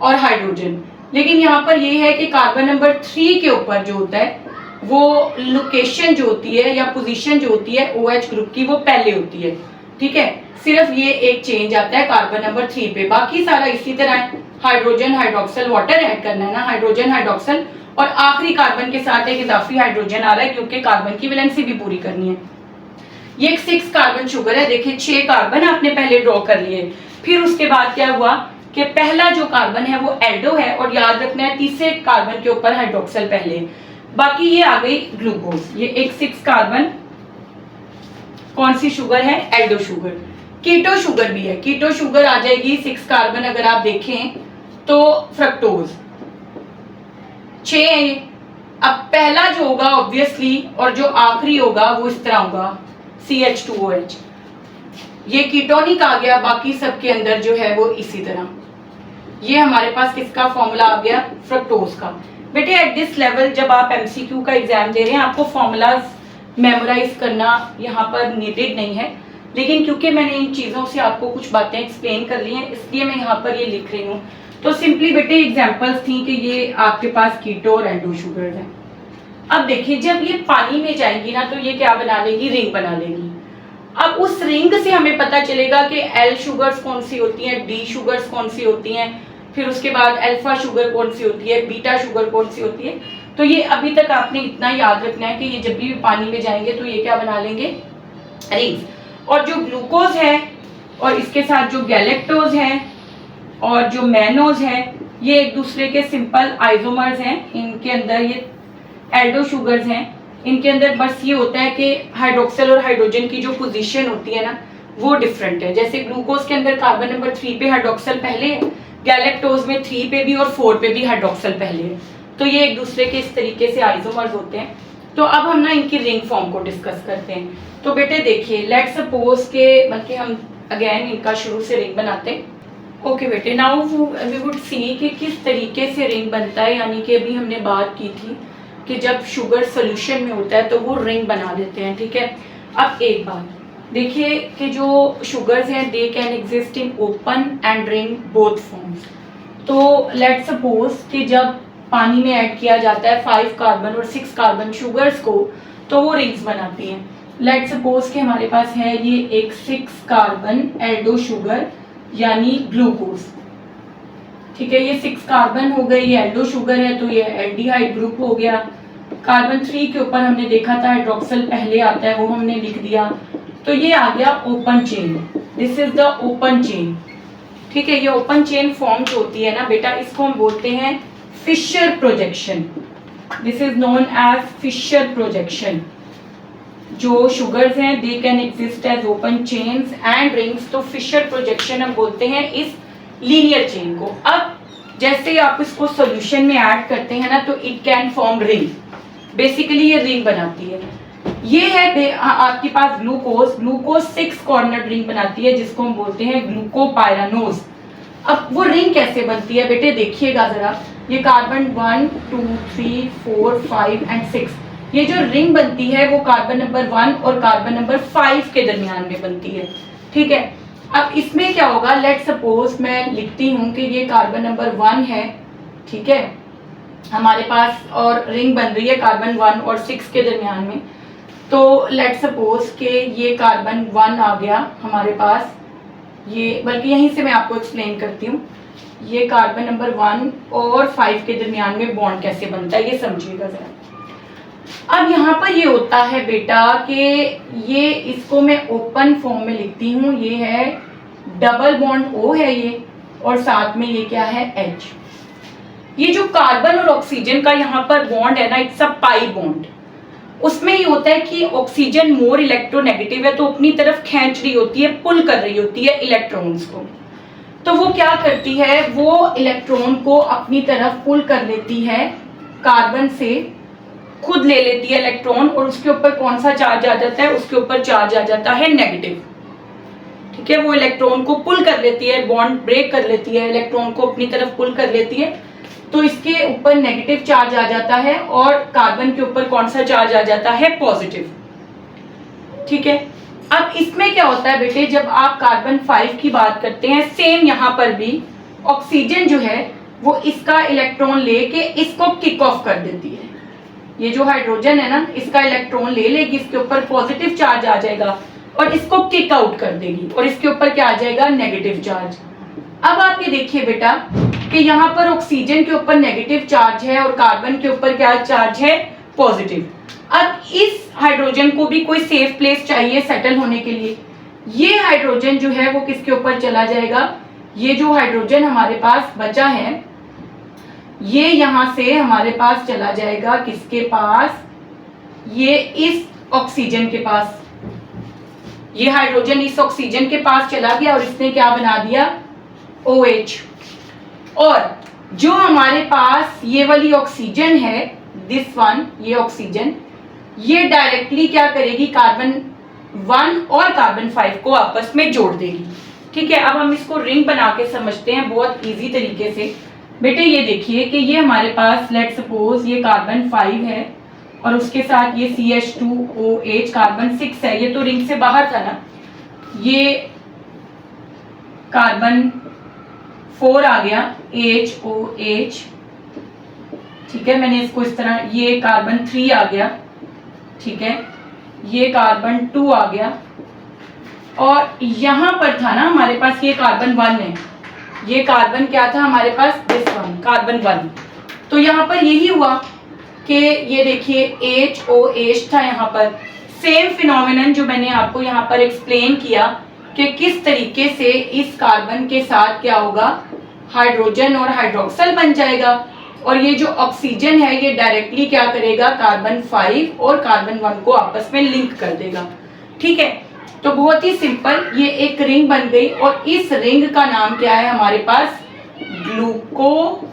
और हाइड्रोजन। लेकिन यहाँ पर ये है कि कार्बन नंबर 3 के ऊपर जो होता है वो लोकेशन जो होती है या पोजीशन जो होती है OH ग्रुप की वो पहले होती है, ठीक है। सिर्फ ये एक चेंज आता है कार्बन नंबर 3 पे, बाकी सारा इसी तरह है। हाइड्रोजन हाइड्रोक्सिल, वाटर ऐड करना है ना, हाइड्रोजन हाइड्रोक्सिल, और आखिरी कार्बन के साथ एक इजाफी हाइड्रोजन आ रहा है क्योंकि कार्बन की वैलेंसी भी पूरी करनी है। ये एक 6 कार्बन शुगर है। देखिए 6 कार्बन आपने पहले ड्रॉ कर लिए, फिर उसके बाद क्या हुआ कि पहला जो कार्बन है वो एल्डो है, और याद रखना है तीसरे कार्बन के ऊपर हाइड्रोक्सिल पहले, बाकी ये आ गई ग्लूकोज। ये एक 6 कार्बन कौन सी शुगर है, एल्डो शुगर। कीटो शुगर भी है, कीटो शुगर आ जाएगी 6 कार्बन, अगर आप देखें तो फ्रक्टोज 6 है ये। अब पहला जो होगा ऑब्वियसली और जो आखिरी होगा वो इस तरह होगा CH2OH। ये कीटोनिक आ गया, बाकी सबके अंदर जो है वो इसी तरह। ये हमारे पास किसका फॉर्मूला आ गया, फ्रक्टोज का। बेटे एट दिस लेवल जब आप MCQ का एग्जाम दे रहे हैं आपको फॉर्मूलाज मेमोराइज करना यहाँ पर नीडेड नहीं है, लेकिन क्योंकि मैंने इन चीज़ों से आपको कुछ बातें एक्सप्लेन कर ली हैं इसलिए मैं यहाँ पर ये लिख रही हूँ। तो सिंपली बेटे एग्जांपल्स थी कि ये आपके पास कीटो और एल्डो शुगर है। अब देखिए जब ये पानी में जाएंगी ना तो ये क्या बना लेगी, रिंग बना लेगी। अब उस रिंग से हमें पता चलेगा कि एल शुगर्स कौन सी होती हैं, डी शुगर्स कौन सी होती हैं, फिर उसके बाद अल्फा शुगर कौन सी होती है, बीटा शुगर कौन सी होती है। तो ये अभी तक आपने इतना याद रखना है कि ये जब भी पानी में जाएंगे तो ये क्या बना लेंगे, रिंग्स। और जो ग्लूकोज है और इसके साथ जो गैलेक्टोज है और जो मैनोज है, ये एक दूसरे के सिंपल आइसोमर्स हैं। इनके अंदर ये एल्डो शुगर्स हैं। इनके अंदर बस ये होता है कि हाइड्रोक्सिल और हाइड्रोजन की जो पोजीशन होती है ना वो डिफरेंट है। जैसे ग्लूकोज के अंदर कार्बन नंबर 3 पे हाइड्रोक्सिल पहले है, गैलेक्टोज में 3 पे भी और 4 पे भी हाइड्रोक्सिल पहले है। तो ये एक दूसरे के इस तरीके से आइसोमर्स होते हैं। तो अब हम ना इनकी रिंग फॉर्म को डिस्कस करते हैं। तो बेटे देखिए, लेट सपोज के बल्कि हम अगेन इनका शुरू से रिंग बनाते हैं। ओके बेटे, नाउ वी वुड सी कि किस तरीके से रिंग बनता है। यानी कि अभी हमने बात की थी कि जब शुगर सोल्यूशन में होता है तो वो रिंग बना देते हैं, ठीक है। अब एक बात देखिए कि जो शुगर्स हैं they can exist in open and ring both forms. तो लेट सपोज कि जब पानी में ऐड किया जाता है 5 कार्बन और 6 कार्बन शुगर्स को तो वो रिंग्स बनाती हैं। लेट सपोज कि हमारे पास है ये एक 6 कार्बन एल्डो शुगर यानी ग्लूकोज, ठीक है। ये 6 कार्बन हो गए, ये एल्डो शुगर है तो ये एल्डिहाइड ग्रुप हो गया। कार्बन 3 के ऊपर हमने देखा था हाइड्रोक्सिल पहले आता है, वो हमने लिख दिया। तो ये आ गया open chain, this is the open chain, ठीक है। ये ओपन चेन फॉर्म जो होती है ना बेटा, इसको हम बोलते हैं Fischer projection. This is known as Fischer projection. जो शुगर्स हैं they can exist as open chains and rings. तो फिशर प्रोजेक्शन हम बोलते हैं इस लीनियर चेन को। अब जैसे आप इसको सॉल्यूशन में ऐड करते हैं ना तो it can form ring. Basically ये रिंग बनाती है। ये है आपके पास ग्लूकोज 6 कॉर्नर रिंग बनाती है जिसको हम बोलते हैं ग्लूकोपाइरानोज। अब वो रिंग कैसे बनती है बेटे, देखिएगा जरा। ये कार्बन 1 2 3 4 5 एंड 6, ये जो रिंग बनती है वो कार्बन नंबर 1 और कार्बन नंबर 5 के दरमियान में बनती है, ठीक है। अब इसमें क्या होगा, लेट सपोज मैं लिखती हूँ कि ये कार्बन नंबर 1 है, ठीक है हमारे पास, और रिंग बन रही है कार्बन 1 और 6 के दरमियान में। तो लेट सपोज कि ये कार्बन 1 आ गया हमारे पास, ये बल्कि यहीं से मैं आपको एक्सप्लेन करती हूँ। ये कार्बन नंबर 1 और 5 के दरमियान में बॉन्ड कैसे बनता है ये समझिएगा जरा। अब यहाँ पर ये होता है बेटा कि ये इसको मैं ओपन फॉर्म में लिखती हूँ। ये है डबल बॉन्ड O है ये, और साथ में ये क्या है H। ये जो कार्बन और ऑक्सीजन का यहाँ पर बॉन्ड है ना, इट्स अ पाई बॉन्ड। उसमें ये होता है कि ऑक्सीजन मोर इलेक्ट्रोनेगेटिव है तो अपनी तरफ खींच रही होती है, पुल कर रही होती है इलेक्ट्रॉन्स को। तो वो क्या करती है, वो इलेक्ट्रॉन को अपनी तरफ पुल कर लेती है, कार्बन से खुद ले लेती है इलेक्ट्रॉन, और उसके ऊपर कौन सा चार्ज आ जाता है, उसके ऊपर चार्ज आ जाता है नेगेटिव, ठीक है। वो इलेक्ट्रॉन को पुल कर लेती है, बॉन्ड ब्रेक कर लेती है, इलेक्ट्रॉन को अपनी तरफ पुल कर लेती है, तो इसके ऊपर नेगेटिव चार्ज आ जाता है और कार्बन के ऊपर कौन सा चार्ज आ जाता है, पॉजिटिव, ठीक है। अब इसमें क्या होता है बेटे, जब आप कार्बन 5 की बात करते हैं, सेम यहाँ पर भी ऑक्सीजन जो है वो इसका इलेक्ट्रॉन लेके इसको किक ऑफ कर देती है। ये जो हाइड्रोजन है ना, इसका इलेक्ट्रॉन ले लेगी, इसके ऊपर पॉजिटिव चार्ज आ जाएगा और इसको किक आउट कर देगी, और इसके ऊपर क्या आ जाएगा, नेगेटिव चार्ज। अब आप ये देखिए बेटा कि यहाँ पर ऑक्सीजन के ऊपर नेगेटिव चार्ज है और कार्बन के ऊपर क्या चार्ज है, पॉजिटिव। अब इस हाइड्रोजन को भी कोई सेफ प्लेस चाहिए सेटल होने के लिए। ये हाइड्रोजन जो है वो किसके ऊपर चला जाएगा, ये जो हाइड्रोजन हमारे पास बचा है ये यहाँ से हमारे पास चला जाएगा किसके पास, ये इस ऑक्सीजन के पास। ये हाइड्रोजन इस ऑक्सीजन के पास चला गया और इसने क्या बना दिया, OH। और जो हमारे पास ये वाली ऑक्सीजन है, दिस वन, ये ऑक्सीजन, ये डायरेक्टली क्या करेगी, कार्बन 1 और कार्बन 5 को आपस में जोड़ देगी, ठीक है। अब हम इसको रिंग बना के समझते हैं बहुत इजी तरीके से। बेटे ये देखिए कि ये हमारे पास लेट सपोज ये कार्बन 5 है और उसके साथ ये CH2OH कार्बन 6 है, ये तो रिंग से बाहर था ना। ये कार्बन 4 आ गया HOH, ठीक है, मैंने इसको इस तरह, ये कार्बन 3 आ गया, ठीक है, ये कार्बन 2 आ गया, और यहाँ पर था ना हमारे पास ये कार्बन 1 है, ये कार्बन क्या था हमारे पास, दिस वन कार्बन 1। तो यहाँ पर यही हुआ कि ये देखिए HOH था यहाँ पर। सेम फिनोमिनन जो मैंने आपको यहाँ पर एक्सप्लेन किया कि किस तरीके से इस कार्बन के साथ क्या होगा, हाइड्रोजन और हाइड्रोक्सल बन जाएगा, और ये जो ऑक्सीजन है ये डायरेक्टली क्या करेगा, कार्बन 5 और कार्बन 1 को आपस में लिंक कर देगा। ठीक है, तो बहुत ही सिंपल, ये एक रिंग बन गई और इस रिंग का नाम क्या है हमारे पास, ग्लूकोपाइरानोज।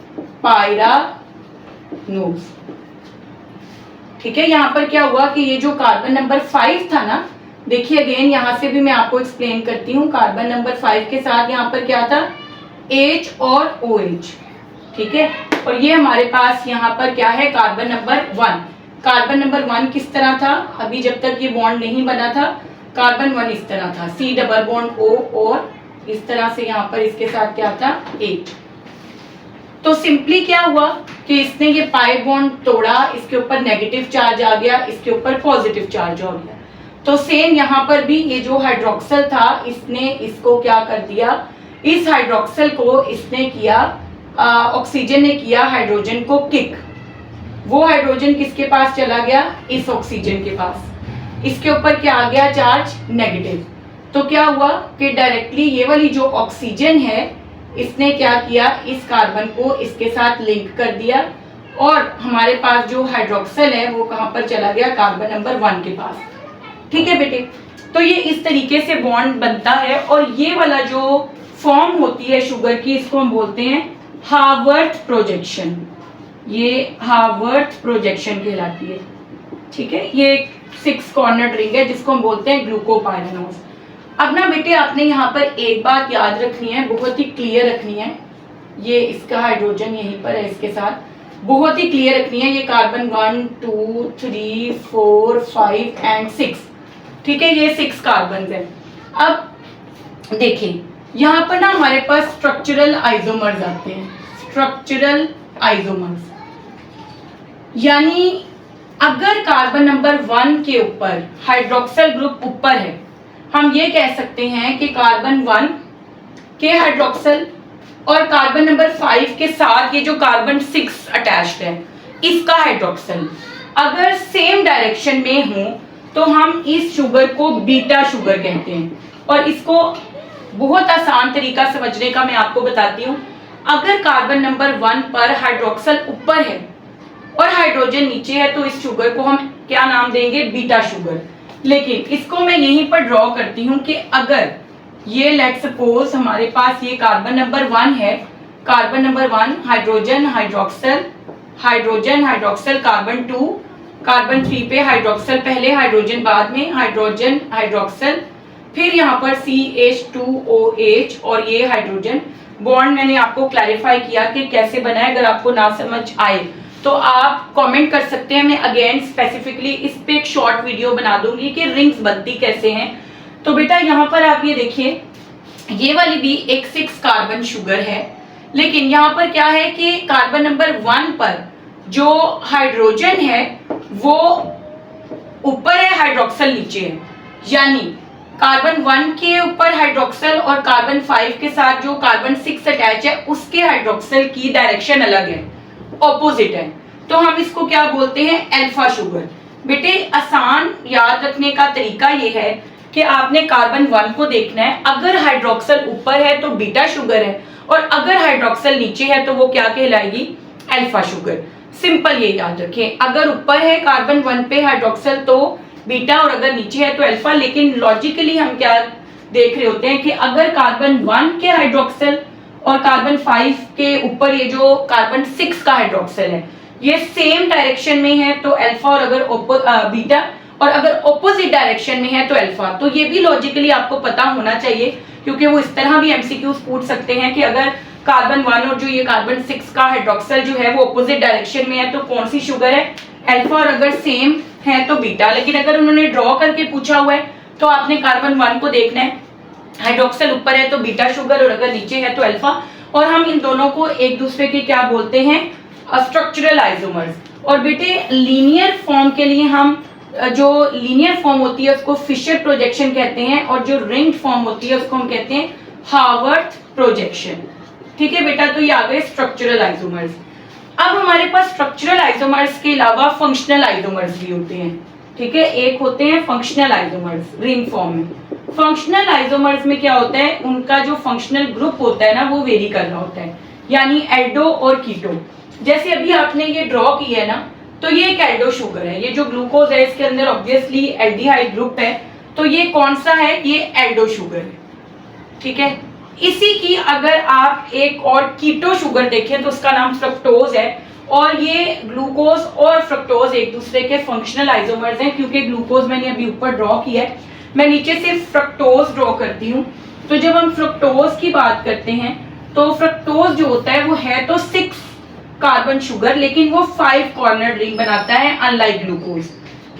ठीक है, यहाँ पर क्या हुआ कि ये जो कार्बन नंबर 5 था ना, देखिए अगेन यहाँ से भी मैं आपको एक्सप्लेन करती हूँ। कार्बन नंबर 5 के साथ यहाँ पर क्या था, H और OH। ठीक है, और ये हमारे पास यहाँ पर क्या है, कार्बन नंबर 1। कार्बन नंबर 1 किस तरह था, अभी जब तक ये बॉन्ड नहीं बना था, कार्बन 1 इस तरह था, C डबल बॉन्ड O, और इस तरह से यहाँ पर इसके साथ क्या था, 8। तो सिंपली क्या हुआ कि इसने ये पाई बॉन्ड तोड़ा, इसके ऊपर नेगेटिव चार्ज आ गया, इसके ऊपर पॉजिटिव चार्ज आ गया। तो सेम यहाँ पर भी ये जो हाइड्रोक्सल था, इसने इसको क्या कर दिया, इस हाइड्रोक्सल को इसने किया, ऑक्सीजन ने किया हाइड्रोजन को किक। वो हाइड्रोजन किसके पास चला गया, इस ऑक्सीजन के पास, इसके ऊपर क्या आ गया, चार्ज नेगेटिव। तो क्या हुआ कि डायरेक्टली ये वाली जो ऑक्सीजन है, इसने क्या किया, इस कार्बन को इसके साथ लिंक कर दिया, और हमारे पास जो हाइड्रोक्सल है वो कहाँ पर चला गया, कार्बन नंबर 1 के पास। ठीक है बेटे, तो ये इस तरीके से बॉन्ड बनता है, और ये वाला जो फॉर्म होती है शुगर की, इसको हम बोलते हैं हार्वर्थ प्रोजेक्शन। ये हार्वर्थ प्रोजेक्शन कहलाती है। ठीक है, ये 6 कॉर्नर रिंग है जिसको हम बोलते हैं ग्लूकोपाइरानोज। अब ना बेटे आपने यहाँ पर एक बात याद रखनी है, बहुत ही क्लियर रखनी है, ये इसका हाइड्रोजन यहीं पर है, इसके साथ बहुत ही क्लियर रखनी है, ये कार्बन 1 2 3 4 5 एंड 6। ठीक है, ये 6 कार्बन है। अब देखिए यहाँ पर ना हमारे पास स्ट्रक्चरल आइसोमर्स आते हैं, स्ट्रक्चरल आइसोमर्स, यानी अगर कार्बन नंबर 1 के ऊपर हाइड्रोक्सल ग्रुप ऊपर है, हम ये कह सकते हैं कि कार्बन 1 के हाइड्रोक्सल और कार्बन नंबर 5 के साथ ये जो कार्बन 6 अटैच्ड है, इसका हाइड्रोक्सल अगर सेम डायरेक्शन में हो तो हम इस शुगर को बीटा शुगर कहते हैं। और इसको बहुत आसान तरीका समझने का मैं आपको बताती हूँ। अगर कार्बन नंबर 1 पर हाइड्रोक्सल ऊपर है और हाइड्रोजन नीचे है तो इस शुगर को हम क्या नाम देंगे, बीटा शुगर। लेकिन इसको मैं यहीं पर ड्रॉ करती हूँ कि अगर ये लेट सपोज हमारे पास ये कार्बन नंबर 1 है, carbon number 1 hydrogen hydroxyl, hydrogen hydroxyl carbon 2, carbon 3 पे हाइड्रोक्सल पहले हाइड्रोजन बाद में, हाइड्रोजन हाइड्रोक्सल, फिर यहाँ पर CH2OH और ये हाइड्रोजन बॉन्ड मैंने आपको क्लैरिफाई किया कि कैसे बना है। अगर आपको ना समझ आए तो आप कमेंट कर सकते हैं, मैं अगेन स्पेसिफिकली इस पे एक शॉर्ट वीडियो बना दूंगी कि रिंग्स बनती कैसे हैं। तो बेटा यहाँ पर आप ये देखिए, ये वाली भी एक 6 कार्बन शुगर है, लेकिन यहाँ पर क्या है कि कार्बन नंबर 1 पर जो हाइड्रोजन है वो ऊपर है, हाइड्रोक्सल नीचे है, यानी कार्बन 1 के ऊपर हाइड्रोक्सल और कार्बन 5 के साथ जो कार्बन 6 अटैच है उसके हाइड्रोक्सल की डायरेक्शन अलग है, ऑपोजिट है। तो हम इसको क्या बोलते हैं, अल्फा शुगर। बेटे आसान याद रखने का तरीका ये है कि आपने कार्बन 1 को देखना है, अगर हाइड्रोक्सल ऊपर है तो बीटा शुगर है, और अगर हाइड्रोक्सल नीचे है तो वो क्या कहलाएगी, अल्फा शुगर। सिंपल ये याद रखें, अगर ऊपर है कार्बन 1 पे हाइड्रोक्सल तो बीटा, और अगर नीचे है तो अल्फा। लेकिन लॉजिकली हम क्या देख रहे होते हैं कि अगर कार्बन 1 के हाइड्रोक्सल और कार्बन 5 के ऊपर ये जो कार्बन 6 का हाइड्रोक्सल है ये सेम डायरेक्शन में है तो अल्फा, और अगर बीटा, और अगर ऑपोजिट डायरेक्शन में है तो अल्फा। तो ये भी लॉजिकली आपको पता होना चाहिए, क्योंकि वो इस तरह भी एमसीक्यूज पूछ सकते हैं कि अगर कार्बन 1 और जो ये कार्बन 6 का हाइड्रोक्सल जो है वो ऑपोजिट डायरेक्शन में है तो कौन सी शुगर है, अल्फा, और अगर सेम है तो बीटा। लेकिन अगर उन्होंने ड्रॉ करके पूछा हुआ है तो आपने कार्बन 1 को देखना है, हाइड्रोक्सल ऊपर है तो बीटा शुगर, और अगर नीचे है तो अल्फा। और हम इन दोनों को एक दूसरे के क्या बोलते हैं, स्ट्रक्चरल आइसोमर्स। और बेटे लीनियर फॉर्म के लिए हम जो लीनियर फॉर्म होती है उसको फिशर प्रोजेक्शन कहते हैं, और जो रिंग फॉर्म होती है उसको हम कहते हैं हावर्थ प्रोजेक्शन। ठीक है बेटा, तो ये आ गए स्ट्रक्चरल आइसोमर्स। अब हमारे पास स्ट्रक्चरल आइसोमर्स के अलावा फंक्शनल आइसोमर्स भी होते हैं। ठीक है, एक होते हैं फंक्शनल आइसोमर्स रिंग फॉर्म में। फंक्शनल आइसोमर्स में क्या होता है, उनका जो फंक्शनल ग्रुप होता है ना वो वेरी कर रहा होता है, यानी एल्डो और कीटो। जैसे अभी आपने ये ड्रॉ किया है ना, तो ये एक एल्डो शुगर है, ये जो ग्लूकोज है इसके अंदर ऑब्वियसली एल्डिहाइड ग्रुप है, तो ये कौन सा है, ये एल्डो शुगर है। ठीक है, इसी की अगर आप एक और कीटो शुगर देखें तो उसका नाम फ्रक्टोज है, और ये ग्लूकोज और फ्रक्टोज एक दूसरे के फंक्शनल आइसोमर्स हैं। क्योंकि ग्लूकोज मैंने अभी ऊपर ड्रॉ किया है, मैं नीचे सिर्फ फ्रक्टोज ड्रॉ करती हूँ। तो जब हम फ्रक्टोज की बात करते हैं तो फ्रक्टोज जो होता है वो है तो 6 कार्बन शुगर, लेकिन वो 5 कॉर्नर्ड रिंग बनाता है अनलाइक ग्लूकोज।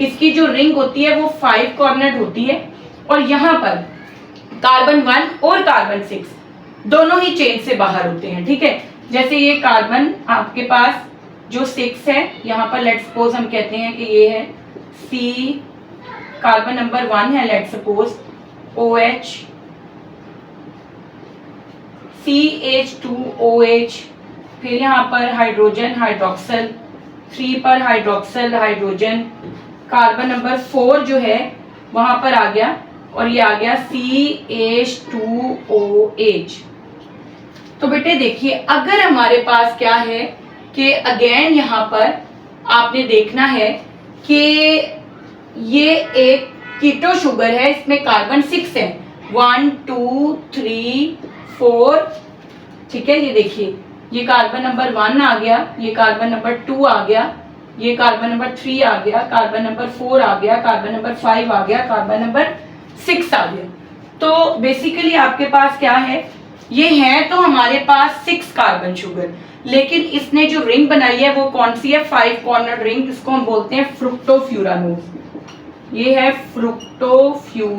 इसकी जो रिंग होती है वो 5 कॉर्नर्ड होती है, और यहाँ पर कार्बन 1 और कार्बन 6 दोनों ही चेन से बाहर होते हैं। ठीक है, जैसे ये कार्बन आपके पास जो 6 है, यहाँ पर लेट्स सपोज हम कहते हैं कि ये है C, कार्बन नंबर 1 है लेट्स सपोज OH, CH2OH, फिर यहाँ पर हाइड्रोजन हाइड्रोक्सल, 3 पर हाइड्रोक्सल हाइड्रोजन, कार्बन नंबर 4 जो है वहां पर आ गया, और ये आ गया CH2OH। तो बेटे देखिए, अगर हमारे पास क्या है कि अगेन यहाँ पर आपने देखना है कि ये एक कीटो शुगर है, इसमें कार्बन 6 है, 1 2 3 4। ठीक है, ये देखिए, ये कार्बन नंबर 1 आ गया, ये कार्बन नंबर 2 आ गया, ये कार्बन नंबर 3 आ गया, कार्बन नंबर 4 आ गया, कार्बन नंबर 5 आ गया, कार्बन नंबर 6 आ गया। तो बेसिकली आपके पास क्या है, ये है तो हमारे पास 6 कार्बन शुगर, लेकिन इसने जो रिंग बनाई है वो कौन सी है, 5 कॉर्नर रिंग, इसको हम बोलते हैं फ्रुक्टोफ्यूरानोज। ये है फ्रुक्टोफ्यूरानोज।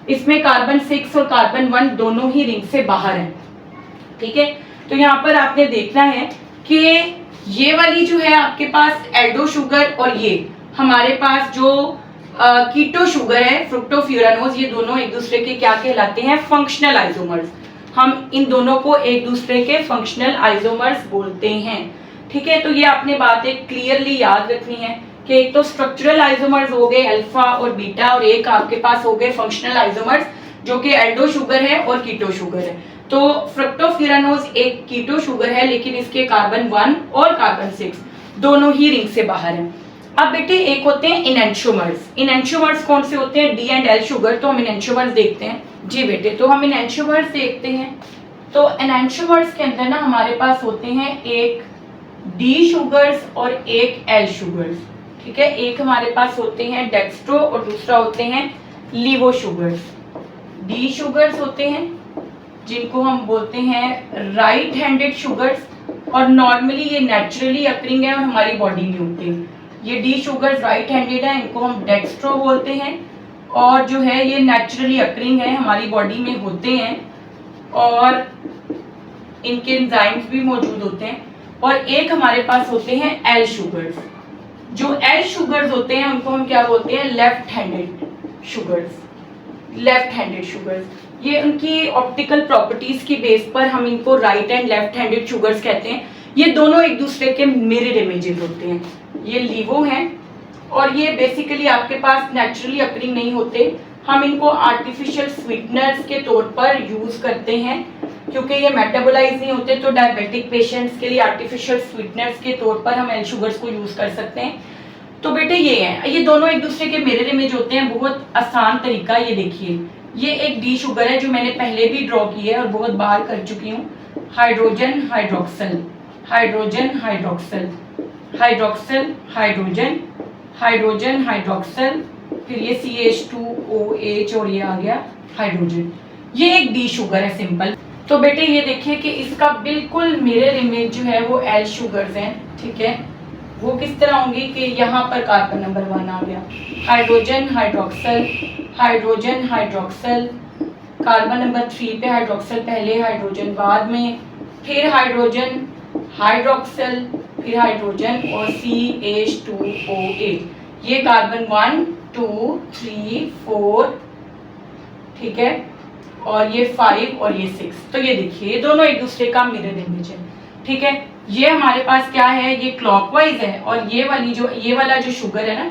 इसमें कार्बन 6 और कार्बन 1 दोनों ही रिंग से बाहर हैं। ठीक है, तो यहाँ पर आपने देखना है कि ये वाली जो है आपके पास एल्डो शुगर, और ये हमारे पास जो कीटो शुगर है फ्रुक्टोफ्यूरानोज, ये दोनों एक दूसरे के क्या कहलाते हैं, फंक्शनल आइसोमर्स। हम इन दोनों को एक दूसरे के फंक्शनल आइसोमर्स बोलते हैं। ठीक है, तो ये आपने बात एक क्लियरली याद रखनी है कि एक तो स्ट्रक्चरल आइसोमर्स हो गए अल्फा और बीटा, और एक आपके पास हो गए फंक्शनल आइसोमर्स जो कि एल्डो शुगर है और कीटो शुगर है। तो फ्रुक्टोफ्यूरानोज एक कीटो शुगर है, लेकिन इसके कार्बन 1 और कार्बन 6 दोनों ही रिंग से बाहर हैं। अब बेटे एक होते हैं इनएंशियोमर्स। इनएंशियोमर्स कौन से होते हैं, डी एंड एल शुगर। तो हम इनएंशियोमर्स देखते हैं। जी बेटे, तो हम इनएंशियोमर्स देखते हैं। तो इनएंशियोमर्स के अंदर ना हमारे पास होते हैं एक डी शुगर्स और एक एल शुगर्स। ठीक है, एक हमारे पास होते हैं डेक्स्ट्रो और दूसरा होते हैं लीवो शुगर्स। डी शुगर्स होते हैं जिनको हम बोलते हैं राइट हैंडेड शुगर्स, और नॉर्मली ये नेचुरली अकरिंग है और हमारी बॉडी में होते हैं। ये डी शुगर्स राइट हैंडेड है, इनको हम डेक्स्ट्रो बोलते हैं, और जो है ये नेचुरली अकरिंग है, हमारी बॉडी में होते हैं, और इनके एंजाइम्स भी मौजूद होते हैं। और एक हमारे पास होते हैं एल शुगर्स। जो एल शुगर्स होते हैं उनको हम क्या बोलते हैं, left handed sugars. Left handed sugars, ये उनकी ऑप्टिकल प्रॉपर्टीज की बेस पर हम इनको right and left handed sugars कहते हैं। ये दोनों एक दूसरे के मिरर इमेजेस होते हैं। ये लीवो हैं, और ये बेसिकली आपके पास नेचुरली अकरिंग नहीं होते, हम इनको आर्टिफिशियल स्वीटनर्स के तौर पर यूज करते हैं, क्योंकि ये मेटाबोलाइज नहीं होते। तो डायबिटिक पेशेंट्स के लिए आर्टिफिशियल स्वीटनर्स के तौर पर हम एल शुगर्स को यूज कर सकते हैं। तो बेटे ये हैं, ये दोनों एक दूसरे के मिरर इमेज होते हैं। बहुत आसान तरीका, ये देखिए, ये एक डी शुगर है जो मैंने पहले भी ड्रॉ की है और बहुत बार कर चुकी हूँ। Hydrogen hydroxyl, hydrogen hydroxyl, hydroxyl hydrogen, hydrogen hydroxyl, फिर ये CH2OH, और ये आ गया हाइड्रोजन। ये एक डी शुगर है सिंपल। तो बेटे ये देखिए कि इसका बिल्कुल मिरर इमेज जो है वो एल शुगर्स हैं। ठीक है, वो किस तरह होंगी कि यहाँ पर कार्बन नंबर 1 आ गया, hydrogen hydroxyl, hydrogen hydroxyl, carbon number 3 पे हाइड्रोक्सल पहले, हाइड्रोजन बाद में, फिर हाइड्रोजन हाइड्रोक्सल, फिर हाइड्रोजन और CH2OH, ये कार्बन 1 2 3 4, ठीक है, और ये 5 और ये 6। तो ये देखिए ये दोनों एक दूसरे का मिरर इमेज है, ठीक है। ये हमारे पास क्या है, ये क्लॉकवाइज है, और ये वाला जो शुगर है ना,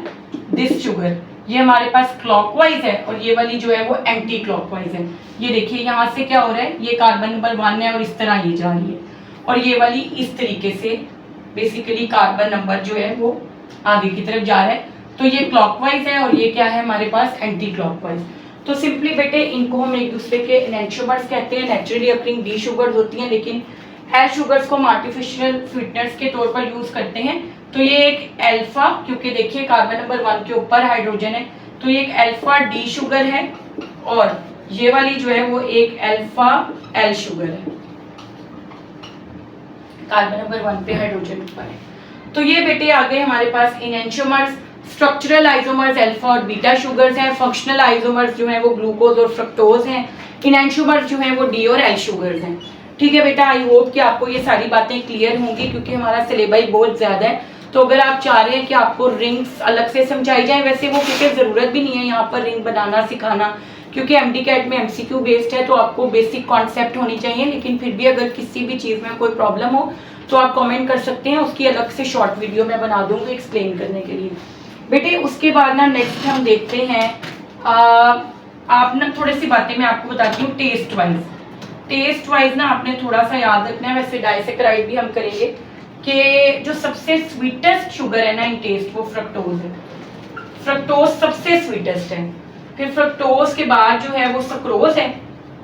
दिस शुगर, ये हमारे पास क्लॉकवाइज है, और ये वाली जो है वो एंटी क्लॉकवाइज है। ये देखिए यहाँ से क्या हो रहा है, ये कार्बन नंबर 1 है और इस तरह ये जा रही है, और ये वाली इस तरीके से बेसिकली कार्बन नंबर जो है वो आगे की तरफ जा रहा है। तो ये क्लॉकवाइज है और ये क्या है हमारे पास एंटी क्लॉकवाइज। तो सिंपली बेटे इनको हम एक दूसरे के एनेंटियोमर्स कहते हैं। नेचुरली अकरिंग डी शुगर्स होती हैं, लेकिन एल शुगर्स को हम आर्टिफिशियल स्वीटनर्स के तौर पर यूज करते हैं। तो ये एक अल्फा, क्योंकि देखिए कार्बन नंबर 1 के ऊपर हाइड्रोजन है, तो ये एक अल्फा डी शुगर है, और ये वाली जो है वो एक अल्फा एल शुगर है, कार्बन नंबर 1 पे हाइड्रोजन ऊपर है। तो ये बेटे आ गए हमारे पास एनेंटियोमर्स। स्ट्रक्चरल आइसोमर्स अल्फा और बीटा शुगर्स हैं। फंक्शनल आइसोमर्स जो हैं वो ग्लूकोज और फ्रक्टोज हैं। एनेंटियोमर्स जो हैं वो डी और एल शुगर्स हैं। ठीक है बेटा, आई होप कि आपको ये सारी बातें क्लियर होंगी, क्योंकि हमारा सिलेबस बहुत ज़्यादा है। तो अगर आप चाह रहे हैं कि आपको रिंग्स अलग से समझाई जाए, वैसे वो क्योंकि ज़रूरत भी नहीं है यहाँ पर रिंग बनाना सिखाना, क्योंकि MD-CAT में MCQ बेस्ड है, तो आपको बेसिक कॉन्सेप्ट होनी चाहिए। लेकिन फिर भी अगर किसी भी चीज़ में कोई प्रॉब्लम हो तो आप कमेंट कर सकते हैं, उसकी अलग से शॉर्ट वीडियो मैं बना दूँगी एक्सप्लेन करने के लिए। बेटे उसके बाद ना नेक्स्ट हम देखते हैं, आप ना थोड़ी सी बातें मैं आपको बताती हूँ टेस्ट वाइज ना आपने थोड़ा सा याद रखना है। वैसे डाइसेक्राइड भी हम करेंगे कि जो सबसे स्वीटेस्ट शुगर है ना इन टेस्ट वो फ्रक्टोज है। फ्रक्टोज सबसे स्वीटेस्ट है। फिर फ्रक्टोज के बाद जो है वो सक्रोज है,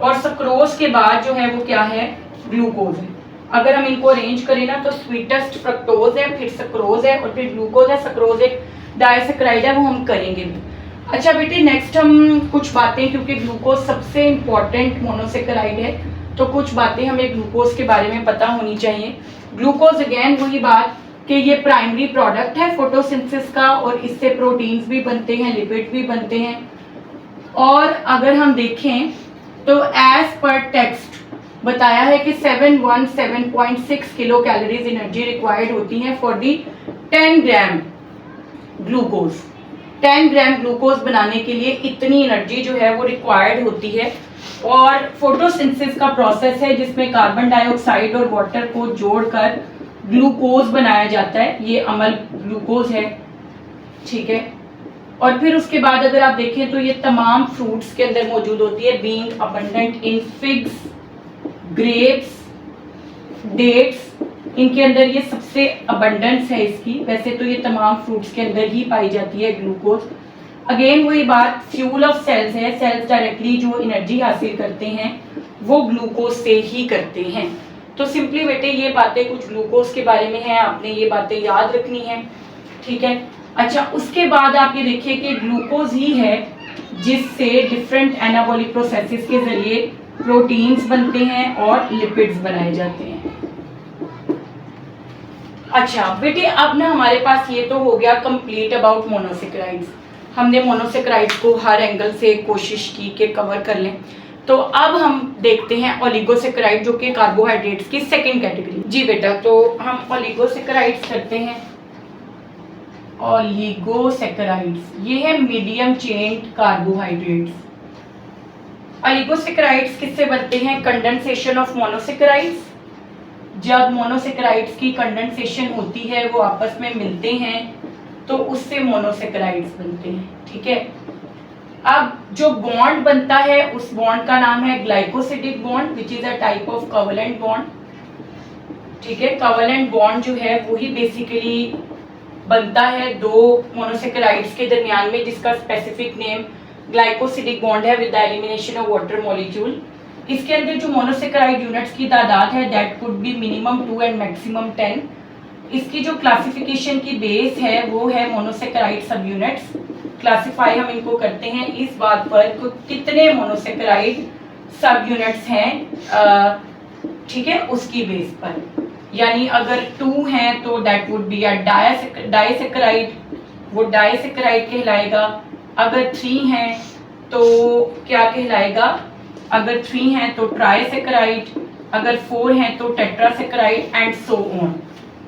और सक्रोज के बाद जो है वो क्या है, ग्लूकोज है। अगर हम इनको अरेंज करें ना तो स्वीटेस्ट फ्रक्टोज है, फिर सक्रोज है, और फिर ग्लूकोज है। सक्रोज एक डाइसेक्राइड है, वो हम करेंगे भी। अच्छा बेटे नेक्स्ट हम कुछ बातें, क्योंकि ग्लूकोज सबसे इंपॉर्टेंट मोनोसेक्राइड है, तो कुछ बातें हमें ग्लूकोज के बारे में पता होनी चाहिए। ग्लूकोज अगेन वही बात कि ये प्राइमरी प्रोडक्ट है फोटोसिंथेसिस का, और इससे प्रोटीन्स भी बनते हैं, लिपिड भी बनते हैं। और अगर हम देखें तो एज पर टेक्स्ट बताया है कि 717.6 किलो कैलोरीज एनर्जी रिक्वायर्ड होती हैं for the 10 gram glucose. 10 gram glucose बनाने के लिए इतनी एनर्जी जो है वो रिक्वायर्ड होती है। और फोटोसिंथेसिस का प्रोसेस है जिसमें कार्बन डाइऑक्साइड और वाटर को जोड़कर ग्लूकोज बनाया जाता है। ये अमल ग्लूकोज है, ठीक है। और फिर उसके बाद अगर आप देखें तो ये तमाम फ्रूट्स के अंदर मौजूद होती है, being abundant in figs, grapes, dates, इनके अंदर ये सबसे अबंडेंस है इसकी। वैसे तो ये तमाम फ्रूट्स के अंदर ही पाई जाती है ग्लूकोज। अगेन वही बात, फ्यूल ऑफ सेल्स है। सेल्स डायरेक्टली जो एनर्जी हासिल करते हैं वो ग्लूकोज से ही करते हैं। तो सिंपली बेटे ये बातें कुछ ग्लूकोज के बारे में है, आपने ये बातें याद रखनी है, ठीक है। अच्छा उसके बाद आप ये देखिए कि ग्लूकोज ही है जिससे डिफरेंट एनाबॉलिक प्रोसेसेस के जरिए प्रोटीन्स बनते हैं और लिपिड्स बनाए जाते हैं। अच्छा बेटे अब ना हमारे पास ये तो हो गया कंप्लीट अबाउट मोनोसेक्राइड्स। हमने मोनोसेक्राइड्स को हर एंगल से कोशिश की कि कवर कर लें। तो अब हम देखते हैं ओलिगोसेक्राइड, जो कि कार्बोहाइड्रेट्स की सेकंड कैटेगरी। जी बेटा, तो हम ओलिगोसेक्राइड्स करते हैं। ओलिगोसेक्राइड्स ये है मीडियम चेन्ड कार्बोहाइड्रेट्स। ओलिगोसेक्राइड्स किससे बनते हैं? Condensation of monosaccharides. जब मोनोसेक्राइड्स की कंडेंसेशन होती है, वो आपस में मिलते हैं, तो उससे मोनोसेक्राइड्स बनते हैं, ठीक है। अब जो बॉन्ड बनता है उस बॉन्ड का नाम है glycosidic bond, which is a type of covalent bond, ठीक है। कोवेलेंट बॉन्ड जो है वही बेसिकली बनता है दो मोनोसेक्राइड्स के दरमियान में, जिसका स्पेसिफिक नेम ग्लाइकोसिडिक बॉन्ड है with the elimination of water molecule. इसके अंदर जो मोनोसेक्राइड यूनिट्स की तादाद है that could be minimum 2 and maximum 10। इसकी जो क्लासिफिकेशन की बेस है वो है मोनोसेक्राइड सब यूनिट्स। क्लासिफाई हम इनको करते हैं इस बात पर कि कितने मोनोसेक्राइड सब यूनिट्स हैं, ठीक है, उसकी बेस पर। यानी अगर 2 हैं तो that would be a disaccharide, वो डाइसेक्राइड कहलाएगा। अगर 3 हैं तो क्या कहलाएगा? अगर 3 हैं तो ट्राइसेक्राइड, अगर 4 हैं तो टेट्रासेक्राइड एंड सो ऑन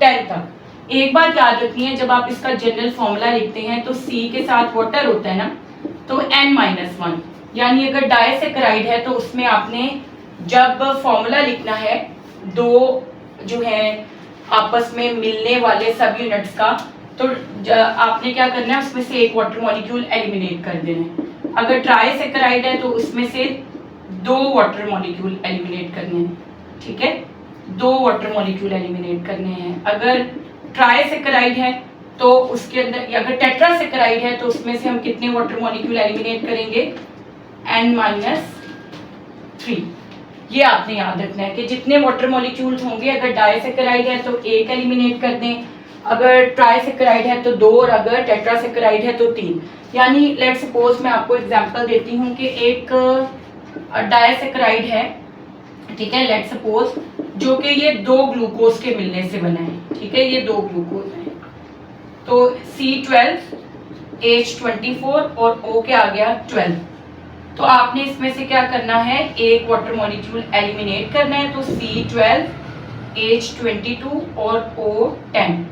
10 तक। एक बात याद रखनी है, जब आप इसका जनरल फॉर्मूला लिखते हैं तो C के साथ वाटर होता है ना, तो N-1, यानी अगर डाइसैकेराइड है तो उसमें आपने जब फॉर्मूला लिखना है दो जो है आपस में मिलने वाले सब यूनिट्स का, तो आपने क्या करना है, उसमें से एक वाटर मॉलिक्यूल एलिमिनेट कर देना है। अगर ट्राइसैकेराइड है तो उसमें से 2 वाटर मॉलिक्यूल एलिमिनेट करने हैं, ठीक है, 2 वाटर मॉलिक्यूल एलिमिनेट करने हैं। अगर ट्राइसैकेराइड है तो उसके अंदर, अगर टेट्रासैकेराइड है तो उसमें से हम कितने वाटर मॉलिक्यूल एलिमिनेट करेंगे, N-3। ये आपने याद रखना है कि जितने वाटर मॉलिक्यूल्स होंगे, अगर डाइसैकेराइड है तो 1 एलिमिनेट कर दें, अगर ट्राइसैकेराइड है तो 2, और अगर टेट्रासैकेराइड है तो 3। यानी लेट सपोज मैं आपको एग्जांपल देती हूँ कि एक डाइसैकेराइड है, ठीक है, लेट सपोज, जो कि ये 2 ग्लूकोज के मिलने से बना है, ठीक है, ये 2 ग्लूकोज हैं, तो C12 H24 और O क्या आ गया 12। तो आपने इसमें से क्या करना है, एक वाटर मॉलिक्यूल एलिमिनेट करना है, तो C12 H22 और O10।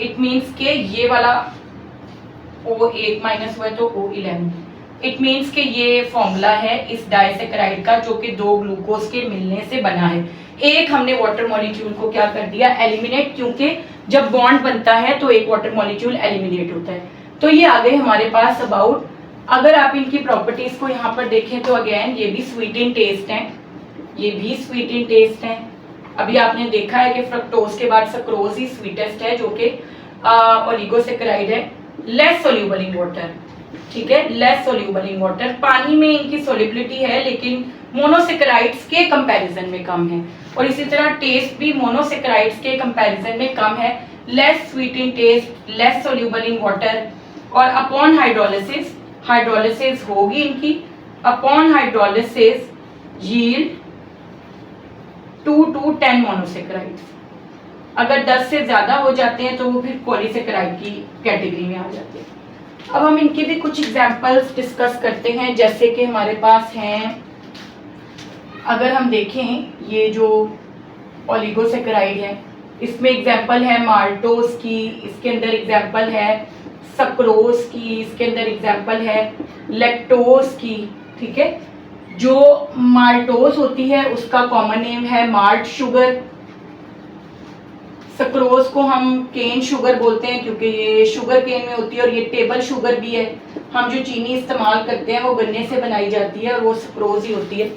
इट मीन्स के ये वाला O8 माइनस हुआ है तो O11। इट मीन्स के ये फॉर्मूला है इस डाइसैकेराइड का, जो कि 2 ग्लूकोज के मिलने से बना है। एक हमने वाटर मॉलिक्यूल को क्या कर दिया, एलिमिनेट, क्योंकि जब बॉन्ड बनता है तो एक वाटर मॉलिक्यूल एलिमिनेट होता है। तो ये आ गए हमारे पास अबाउट, अगर आप इनकी प्रॉपर्टीज को यहाँ पर देखें तो अगेन ये भी स्वीट इन टेस्ट है, ये भी स्वीट इन टेस्ट है। अभी आपने देखा है कि फ्रक्टोज के बाद सक्रोज ही स्वीटेस्ट है, जो कि ओलिगोसैकेराइड है, लेस सोल्यूबल इन वाटर, ठीक है, लेस सोल्यूबल इन वाटर। पानी में इनकी सोल्युबिलिटी है लेकिन मोनोसैकेराइड्स के कंपैरिजन में कम है, और इसी तरह टेस्ट भी मोनोसैकेराइड्स के कंपैरिजन में कम है, less sweet in taste, less soluble in water. और अपॉन हाइड्रोलिसिस, हाइड्रोलिसिस होगी इनकी, upon hydrolysis yield 2 to 10 monosaccharides. अगर 10 से ज्यादा हो जाते हैं तो वो फिर पॉलीसैकेराइड की कैटेगरी में आ जाते हैं। अब हम इनके भी कुछ एग्जांपल्स डिस्कस करते हैं, जैसे कि हमारे पास हैं, अगर हम देखें ये जो ओलिगोसैकेराइड है, इसमें एग्जांपल है माल्टोज की, इसके अंदर एग्जांपल है सक्रोज की, इसके अंदर एग्जांपल है लैक्टोज की, ठीक है। जो माल्टोज होती है उसका कॉमन नेम है माल्ट शुगर, सक्रोज को हम केन शुगर बोलते हैं क्योंकि ये शुगर केन में होती है, और ये टेबल शुगर भी है। हम जो चीनी इस्तेमाल करते हैं वो गन्ने से बनाई जाती है और वो सक्रोज ही होती है।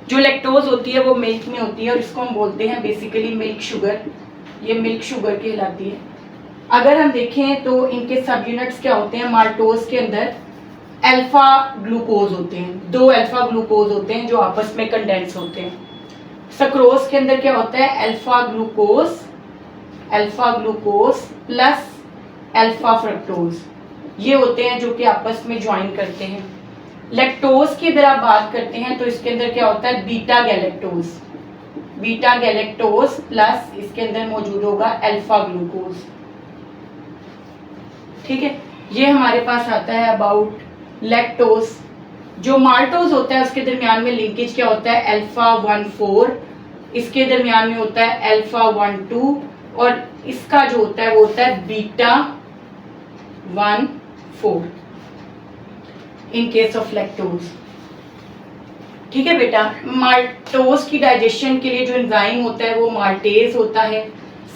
जो लैक्टोज होती है वो मिल्क में होती है और इसको हम बोलते हैं बेसिकली मिल्क शुगर, ये मिल्क शुगर कहलाती है। अगर हम देखें तो इनके सब यूनिट्स क्या होते हैं, माल्टोज के अंदर अल्फा ग्लूकोज होते हैं, 2 अल्फा ग्लूकोज होते हैं जो आपस में कंडेंस होते हैं। सक्रोज के अंदर क्या होता है, alpha glucose plus alpha fructose, ये होते हैं जो कि आपस में ज्वाइन करते हैं। लैक्टोज की अगर आप बात करते हैं तो इसके अंदर क्या होता है, बीटा गैलेक्टोज प्लस इसके अंदर मौजूद होगा अल्फा ग्लूकोज, ठीक है। ये हमारे पास आता है अबाउट लैक्टोज। जो माल्टोज होता है उसके दरमियान में लिंकेज क्या होता है, अल्फा 1,4, इसके दरमियान में होता है अल्फा 1,2, और इसका जो होता है वो होता है beta 1,4 in case of lactose, ठीक है बेटा। माल्टोज की डाइजेशन के लिए जो एंजाइम होता है वो माल्टेज होता है।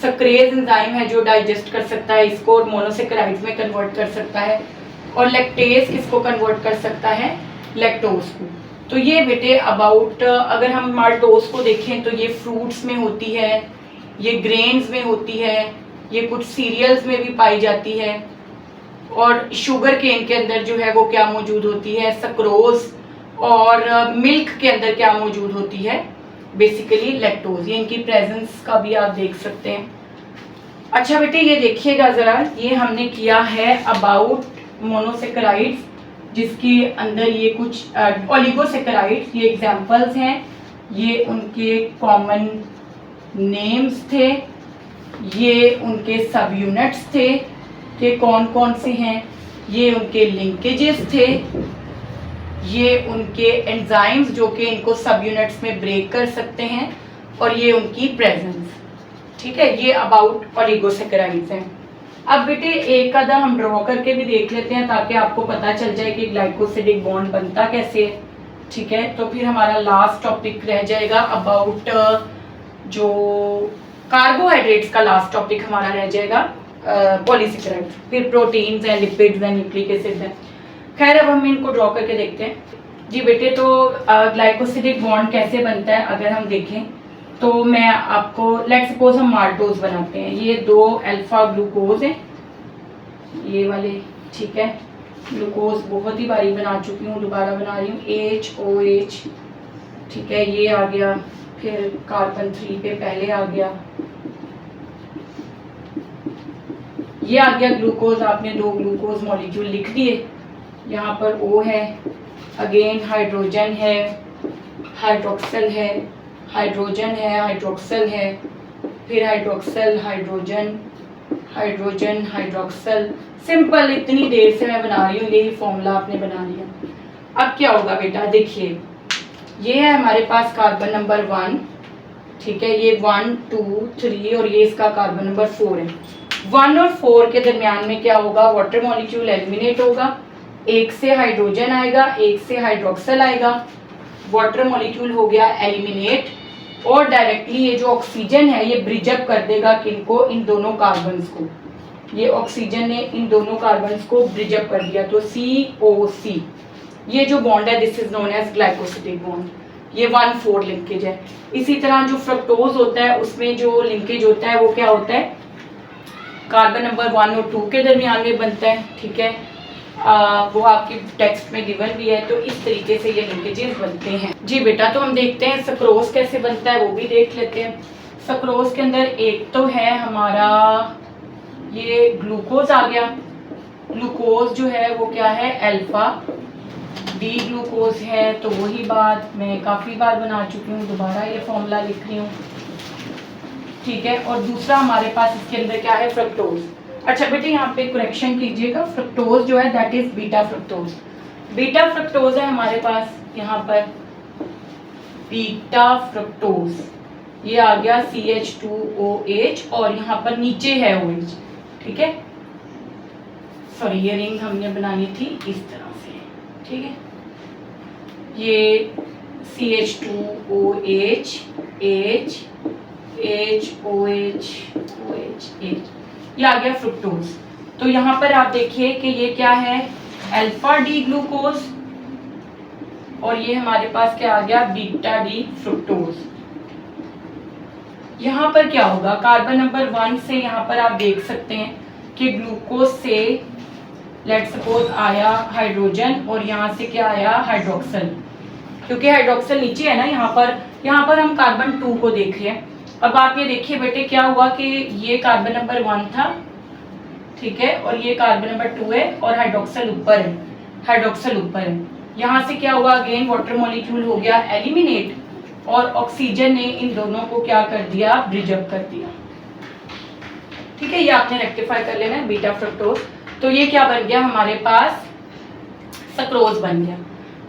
सक्रेज एंजाइम है जो डाइजेस्ट कर सकता है इसको और मोनोसैकेराइड्स में कन्वर्ट कर सकता है, और लैक्टेज किसको कन्वर्ट कर सकता है, लैक्टोज को। तो ये बेटे अबाउट, अगर हम माल्टोज को देखें तो ये फ्रूट्स में होती है, ये ग्रेन्स में होती है, ये कुछ सीरियल्स में भी पाई जाती है, और शुगर केन के अंदर जो है वो क्या मौजूद होती है, सक्रोज, और मिल्क के अंदर क्या मौजूद होती है, बेसिकली लैक्टोज। ये इनकी प्रेजेंस का भी आप देख सकते हैं। अच्छा बेटे ये देखिएगा ज़रा, ये हमने किया है अबाउट मोनोसैकेराइड्स, जिसके अंदर ये कुछ ओलिगोसैकेराइड्स, ये एग्जांपल्स हैं, ये उनके कॉमन नेम्स थे, ये उनके सब यूनिट्स थे कि कौन कौन से हैं, ये उनके लिंकेजेस थे, ये उनके एंजाइम्स जो कि इनको सब यूनिट्स में ब्रेक कर सकते हैं, और ये उनकी प्रेजेंस। ठीक है, ये अबाउट ओलिगोसैकेराइड्स हैं। अब बेटे एक कदम हम ड्रॉ करके भी देख लेते हैं ताकि आपको पता चल जाए कि ग्लाइकोसिडिक बॉन्ड बनता कैसे है। ठीक है, तो फिर हमारा लास्ट टॉपिक रह जाएगा अबाउट जो कार्बोहाइड्रेट्स का लास्ट टॉपिक हमारा रह जाएगा पॉलीसेकेराइड, फिर प्रोटीन्स हैं, लिपिड्स हैं, न्यूक्लिक एसिड्स हैं। खैर अब हम इनको ड्रॉ करके देखते हैं। जी बेटे, तो ग्लाइकोसिडिक बॉन्ड कैसे बनता है अगर हम देखें तो मैं आपको लेट्स सपोज हम माल्टोज बनाते हैं। ये 2 अल्फा ग्लूकोज हैं ये वाले। ठीक है, ग्लूकोज बहुत ही बारी बना चुकी हूँ, दोबारा बना रही हूँ, HOH। ठीक है, ये आ गया, फिर कार्बन 3 पे पहले आ गया, ये आ गया ग्लूकोज। आपने 2 ग्लूकोज मॉलिक्यूल लिख दिए। यहाँ पर O है, अगेन हाइड्रोजन है, हाइड्रोक्सल है, हाइड्रोजन है, हाइड्रोक्सल है, फिर hydroxyl, hydrogen, hydrogen, hydroxyl. Simple, इतनी देर से मैं बना रही हूँ, यही फॉर्मूला आपने बना लिया। अब क्या होगा बेटा, देखिए ये है हमारे पास कार्बन नंबर 1। ठीक है, ये 1 2 3 और ये इसका कार्बन नंबर 4 है। 1 और 4 के दरमियान में क्या होगा, वाटर मॉलिक्यूल एलिमिनेट होगा, एक से हाइड्रोजन आएगा, एक से हाइड्रोक्सल आएगा, वाटर मॉलिक्यूल हो गया एलिमिनेट, और डायरेक्टली ये जो ऑक्सीजन है ये ब्रिज अप कर देगा किनको, इन दोनों कार्बन्स को। ये ऑक्सीजन ने इन दोनों कार्बन्स को ब्रिज अप कर दिया, तो COC ये जो बॉन्ड है this is known as glycosidic bond. ये 1,4 लिंकेज है। इसी तरह जो फ्रक्टोज होता है उसमें जो लिंकेज होता है वो क्या होता है, कार्बन नंबर 1 और 2 के दरमियान में बनता है। ठीक है, वो आपके टेक्स्ट में गिवन भी है। तो इस तरीके से ये लिंकेजेस बनते हैं। जी बेटा, तो हम देखते हैं सक्रोज कैसे बनता है, वो भी देख लेते हैं। सक्रोज के अंदर एक तो है हमारा ये ग्लूकोज आ गया। ग्लूकोज जो है वो क्या है, अल्फा डी ग्लूकोज है। तो वही बात मैं काफ़ी बार बना चुकी हूँ, दोबारा ये फॉर्मूला लिख रही हूँ। ठीक है, और दूसरा हमारे पास इसके अंदर क्या है, फ्रक्टोज। अच्छा बेटे, यहाँ पे करेक्शन कीजिएगा, फ्रक्टोज जो है that is beta fructose. Beta fructose है हमारे पास यहाँ पर, बीटा फ्रक्टोज। ये आ गया CH2OH और यहाँ पर नीचे है OH। ठीक है, सॉरी ये रिंग हमने बनानी थी इस तरह से। ठीक है, ये CH2OH H HOH OH H, ये आ गया फ्रुक्टोज। तो यहाँ पर आप देखिए कि ये क्या है, अल्फा डी ग्लूकोज, और ये हमारे पास क्या आ गया, बीटा डी फ्रुक्टोज। यहाँ पर क्या होगा, कार्बन नंबर 1 से यहाँ पर आप देख सकते हैं कि ग्लूकोज से लेट्स सपोज आया हाइड्रोजन और यहाँ से क्या आया, हाइड्रोक्सल। क्योंकि हाइड्रोक्सल नीचे है ना, यहाँ पर हम कार्बन 2 को देख रहे हैं। अब आप ये देखिए बेटे क्या हुआ कि ये कार्बन नंबर 1 था, ठीक है, और ये कार्बन नंबर 2 है और हाइड्रोक्सल ऊपर है, हाइड्रोक्सल ऊपर है। यहाँ से क्या हुआ, अगेन वाटर मॉलिक्यूल हो गया एलिमिनेट, और ऑक्सीजन ने इन दोनों को क्या कर दिया, ब्रिज अप कर दिया। ठीक है, ये आपने रेक्टिफाई कर लेना है, बीटा फ्रक्टोज। तो ये क्या बन गया हमारे पास, सक्रोज बन गया।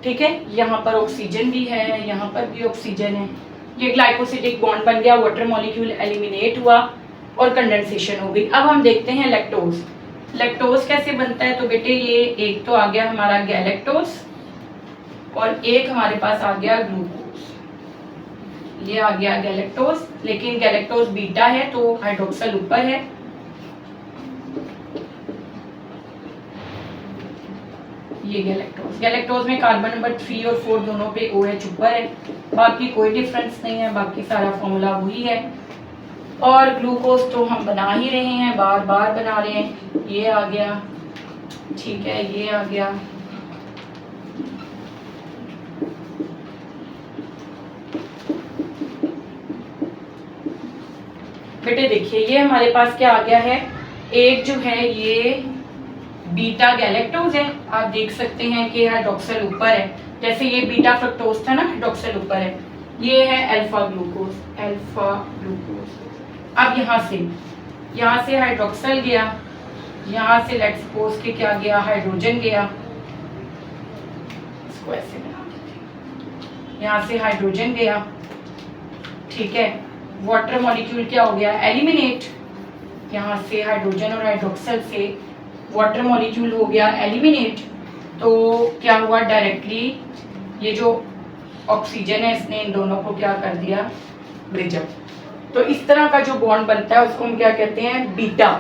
ठीक है, यहाँ पर ऑक्सीजन भी है, यहाँ पर भी ऑक्सीजन है, ये ग्लाइकोसिडिक बॉन्ड बन गया, वाटर मॉलिक्यूल एलिमिनेट हुआ और कंडेंसेशन हो गई। अब हम देखते हैं लैक्टोज। लैक्टोज कैसे बनता है, तो बेटे ये एक तो आ गया हमारा गैलेक्टोज और एक हमारे पास आ गया ग्लूकोज। ये आ गया गैलेक्टोज, लेकिन गैलेक्टोज बीटा है तो हाइड्रोक्सल ऊपर है। ये गैलेक्टोज में कार्बन नंबर 3 और 4 दोनों पे OH ऊपर है, बाकी कोई डिफरेंस नहीं है, बाकी सारा फॉर्मूला वही है। और ग्लूकोज तो हम बना ही रहे हैं, बार बार बना रहे हैं। ये आ गया, ठीक है, ये आ गया, बेटे देखिए ये हमारे पास क्या आ गया है, एक जो है ये बीटा गैलेक्टोज है, आप देख सकते हैं कि हाइड्रोक्सल ऊपर है, जैसे ये बीटा फ्रक्टोज था ना, हाइड्रोक्सल ऊपर है। ये है अल्फा ग्लूकोज, अल्फा ग्लूकोज। अब यहाँ से हाइड्रोक्सल गया, यहाँ से लेट्स सपोज के क्या गया, हाइड्रोजन गया, इसको ऐसे बना देते हैं, यहाँ से हाइड्रोजन गया, ठीक है, वाटर मॉलिक्यूल क्या हो गया, एलिमिनेट। यहाँ से हाइड्रोजन और हाइड्रोक्सल से वाटर मॉलिक्यूल हो गया एलिमिनेट। तो क्या हुआ, डायरेक्टली ये जो ऑक्सीजन है इसने इन दोनों को क्या कर दिया, रिजेक्ट। तो इस तरह का जो बॉन्ड बनता है उसको हम क्या कहते हैं, बीटा।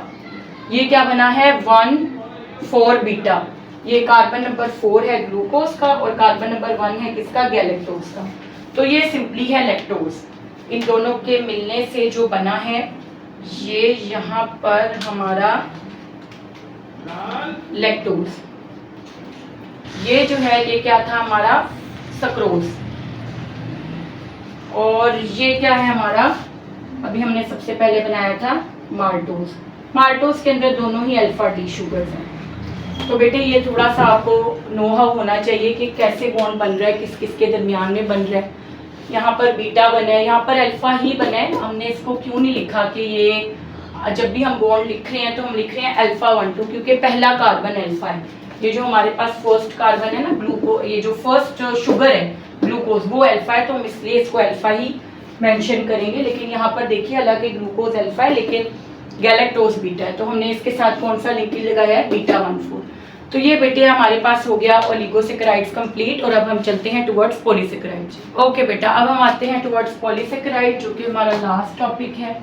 ये क्या बना है, 1,4 बीटा। ये कार्बन नंबर 4 है ग्लूकोज का और कार्बन नंबर 1 है किसका, गैलेक्टोज का। तो ये सिंपली है लैक्टोज। इन दोनों के मिलने से जो बना है ये यहाँ पर हमारा लैक्टोज। ये जो है ये क्या था हमारा, सक्रोज। और ये क्या है हमारा, अभी हमने सबसे पहले बनाया था माल्टोज। माल्टोज के अंदर दोनों ही अल्फा डी शुगर्स हैं। तो बेटे ये थोड़ा सा आपको नो हाउ होना चाहिए कि कैसे बॉन्ड बन रहा है, किस किस के दरमियान में बन रहा है। यहाँ पर बीटा बना है, यहाँ पर अल्फा ही बना है। हमने इसको क्यों नहीं लिखा कि ये, जब भी हम बॉन्ड लिख रहे हैं तो हम लिख रहे हैं अल्फा 1 2, क्योंकि पहला कार्बन अल्फा है। ये जो हमारे पास फर्स्ट कार्बन है ना ग्लूको, ये जो फर्स्ट शुगर है ग्लूकोज वो अल्फा है, तो हम इसलिए इसको अल्फा ही मेंशन करेंगे। लेकिन यहाँ पर देखिए हालांकि ग्लूकोज अल्फा है लेकिन गैलेक्टोज बीटा है, तो हमने इसके साथ कौन सा लिंक लगाया है, बीटा 1,4। तो ये बेटे हमारे पास हो गया ओलिगोसेकेराइड्स कंप्लीट। और अब हम चलते हैं टुवर्ड्स पॉलीसेकेराइड्स। ओके बेटा, अब हम आते हैं टुवर्ड्स पॉलीसेकेराइड जो कि हमारा लास्ट टॉपिक है।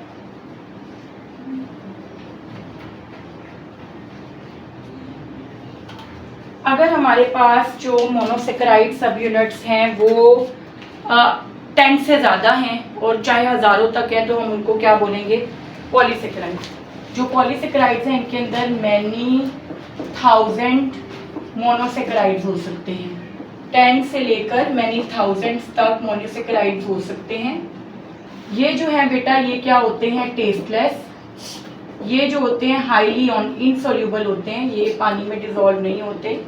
अगर हमारे पास जो मोनोसेकेराइड सब यूनिट्स हैं वो 10 से ज़्यादा हैं और चाहे हज़ारों तक हैं तो हम उनको क्या बोलेंगे, पॉलीसेकेराइड्स। जो पॉलीसेकेराइड्स हैं इनके अंदर मैनी थाउजेंड मोनोसेकेराइड्स हो सकते हैं। 10 से लेकर मैनी थाउजेंड्स तक मोनोसेकेराइड्स हो सकते हैं। ये जो है बेटा ये क्या होते हैं, टेस्टलेस। ये जो होते हैं हाईली इनसोल्यूबल होते हैं, ये पानी में डिजोल्व नहीं होते।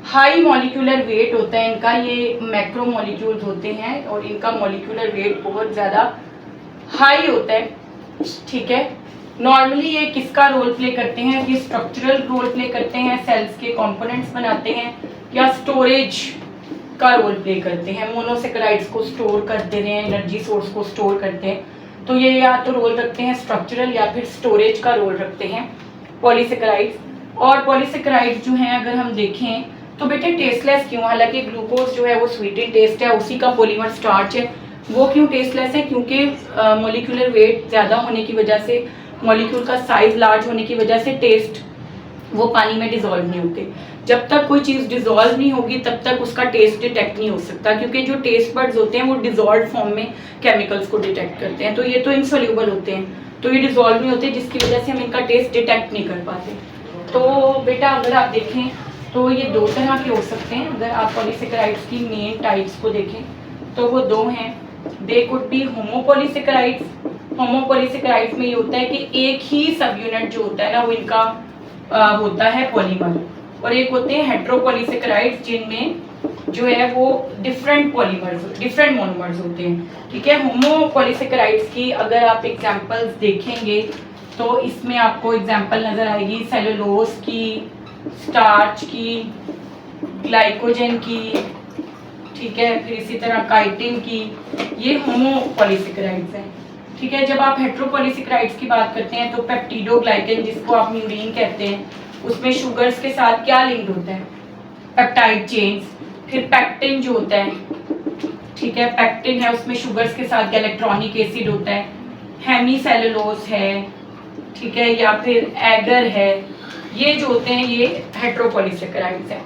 हाई मॉलिक्यूलर वेट होता है इनका, ये मैक्रो मॉलिक्यूल्स होते हैं और इनका मॉलिक्यूलर वेट बहुत ज़्यादा हाई होता है, ठीक है। नॉर्मली ये किसका रोल प्ले करते हैं, कि स्ट्रक्चरल रोल प्ले करते हैं, सेल्स के कंपोनेंट्स बनाते हैं, या स्टोरेज का रोल प्ले करते हैं। मोनोसेकेराइड्स को स्टोर करते हैं, एनर्जी सोर्स को स्टोर करते हैं, तो ये या तो रोल रखते हैं स्ट्रक्चरल या फिर स्टोरेज का रोल रखते हैं पॉलीसेकेराइड्स। और पॉलीसेकेराइड्स जो हैं अगर हम देखें तो बेटे टेस्टलेस क्यों, हालांकि ग्लूकोज जो है वो स्वीट इन टेस्ट है, उसी का पॉलीमर स्टार्च है। वो क्यों टेस्टलेस है, क्योंकि मॉलिक्यूलर वेट ज़्यादा होने की वजह से, मॉलिक्यूल का साइज लार्ज होने की वजह से टेस्ट वो पानी में डिजोल्व नहीं होते। जब तक कोई चीज़ डिजोल्व नहीं होगी तब तक उसका टेस्ट डिटेक्ट नहीं हो सकता, क्योंकि जो टेस्ट बड्स होते हैं वो डिजोल्व फॉर्म में केमिकल्स को डिटेक्ट करते हैं। तो ये तो इनसोल्यूबल होते हैं, तो ये डिजोल्व नहीं होते, जिसकी वजह से हम इनका टेस्ट डिटेक्ट नहीं कर पाते। तो बेटा अगर आप देखें तो ये दो तरह के हो सकते हैं। अगर आप पॉलीसेकेराइड्स की मेन टाइप्स को देखें तो वो दो हैं। They could be होमोपॉलीसेकेराइड्स। होमोपॉलीसेकेराइड्स में ये होता है कि एक ही सब यूनिट जो होता है ना वो इनका होता है पॉलीमर, और एक होते हैं हेट्रोपॉलीसेकेराइड्स जिनमें जो है वो डिफरेंट पॉलीमर्स, डिफरेंट मोनोमर्स होते हैं, ठीक है। होमोपॉलीसेकेराइड्स की अगर आप एग्जांपल्स देखेंगे तो इसमें आपको एग्जांपल नज़र आएगी सेलुलोज की, स्टार्च की, ग्लाइकोजन की, ठीक है, फिर इसी तरह काइटिन की। ये होमोपॉलीसेकेराइड्स हैं, ठीक है। जब आप हेट्रोपॉलीसेकेराइड्स की बात करते हैं तो पेप्टिडोग्लाइकन जिसको आप म्यूरिन कहते हैं, उसमें शुगर्स के साथ क्या लिंक्ड होता है, पेप्टाइड चेन्स। फिर पैक्टिन जो होता है, ठीक है, पैक्टिन है उसमें शुगर्स के साथ गैलेक्ट्रॉनिक एसिड होता है। हेमीसेलुलोज है, ठीक है, या फिर एगर है। ये जो होते हैं ये हेट्रोपॉलीसेकेराइड्स हैं।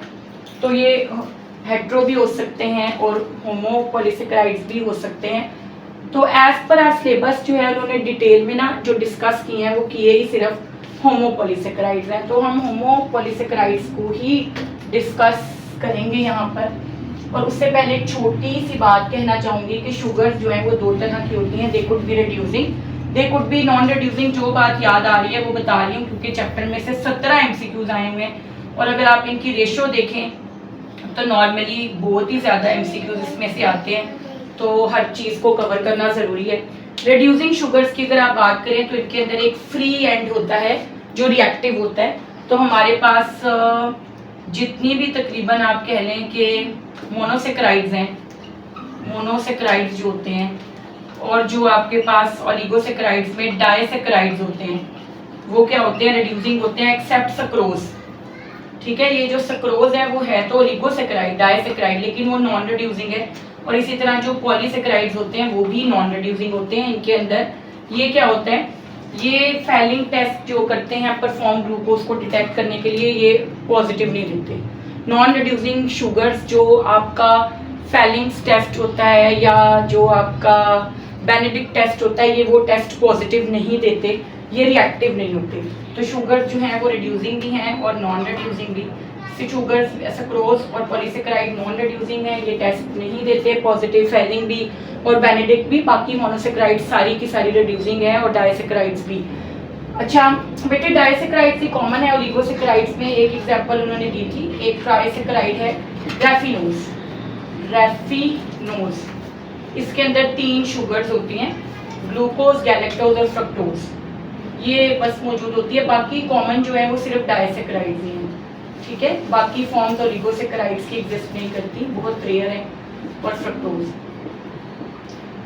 तो ये हेट्रो भी हो सकते हैं और होमोपॉलीसेकेराइड्स भी हो सकते हैं। तो एज पर आर सिलेबस जो है उन्होंने डिटेल में ना जो डिस्कस किए हैं वो किए ही सिर्फ होमोपॉलीसेकेराइड्स हैं, तो हम होमोपॉलीसेकेराइड्स को ही डिस्कस करेंगे यहाँ पर। और उससे पहले एक छोटी सी बात कहना चाहूँगी कि शुगर्स जो हैं वो दो तरह की होती हैं। They could be reducing, they could be non reducing. जो बात याद आ रही है वो बता रही हूँ क्योंकि चैप्टर में से 17 MCQs आए हुए हैं और अगर आप इनकी रेशो देखें तो नॉर्मली बहुत ही ज़्यादा MCQs इसमें से आते हैं, तो हर चीज़ को कवर करना ज़रूरी है। रिड्यूसिंग शुगर्स की अगर आप बात करें तो इनके अंदर एक फ्री एंड होता है जो रिएक्टिव होता है। तो हमारे पास जितनी भी तकरीबन आप कह लें कि मोनोसेकेराइड्स हैं, मोनोसेकेराइड्स जो होते हैं और जो आपके पास ओलिगोसैकेराइड्स में डाइसैकेराइड्स होते हैं वो क्या होते हैं, रिड्यूसिंग होते हैं एक्सेप्ट सक्रोज। ठीक है, ये जो सक्रोज है वो है तो ओलिगोसैकेराइड डाइसैकेराइड, लेकिन वो नॉन रिड्यूसिंग है। और इसी तरह जो पॉलीसैकेराइड्स होते हैं वो भी नॉन रिड्यूसिंग होते हैं। इनके अंदर ये क्या होता है, ये फैलिंग टेस्ट जो करते हैं परफॉर्म ग्लूकोज को डिटेक्ट करने के लिए, ये पॉजिटिव नहीं देते। नॉन रिड्यूसिंग शुगर्स जो आपका फैलिंग्स टेस्ट होता है या जो आपका बेनेडिक्ट टेस्ट होता है, ये वो टेस्ट पॉजिटिव नहीं देते, ये रिएक्टिव नहीं होते। तो शुगर्स जो हैं वो रिड्यूसिंग भी हैं और नॉन रिड्यूसिंग भी। शुगर्स सक्रोज और पॉलीसैकेराइड नॉन रिड्यूसिंग है, ये टेस्ट नहीं देते पॉजिटिव, फैलिंग भी और बेनेडिक्ट भी। बाकी मोनोसैकेराइड सारी की सारी रिड्यूसिंग है और डाइसैकेराइड्स भी। अच्छा बेटे, डाइसैकेराइड्स ही कॉमन है ओलिगोसैकेराइड्स में। एक एग्जांपल उन्होंने दी थी, एक ट्राइसैकेराइड है रैफिनोज। इसके अंदर 3 शुगर्स होती हैं, ग्लूकोज, गैलेक्टोज और फ्रक्टोज, ये बस मौजूद होती है। बाकी कॉमन जो है वो सिर्फ डाइसैकेराइड्स ही हैं। ठीक है, बाकी फॉर्म्स ओलिगोसैकेराइड्स की एग्जिस्ट नहीं करती, बहुत रेयर है। और फ्रक्टोज।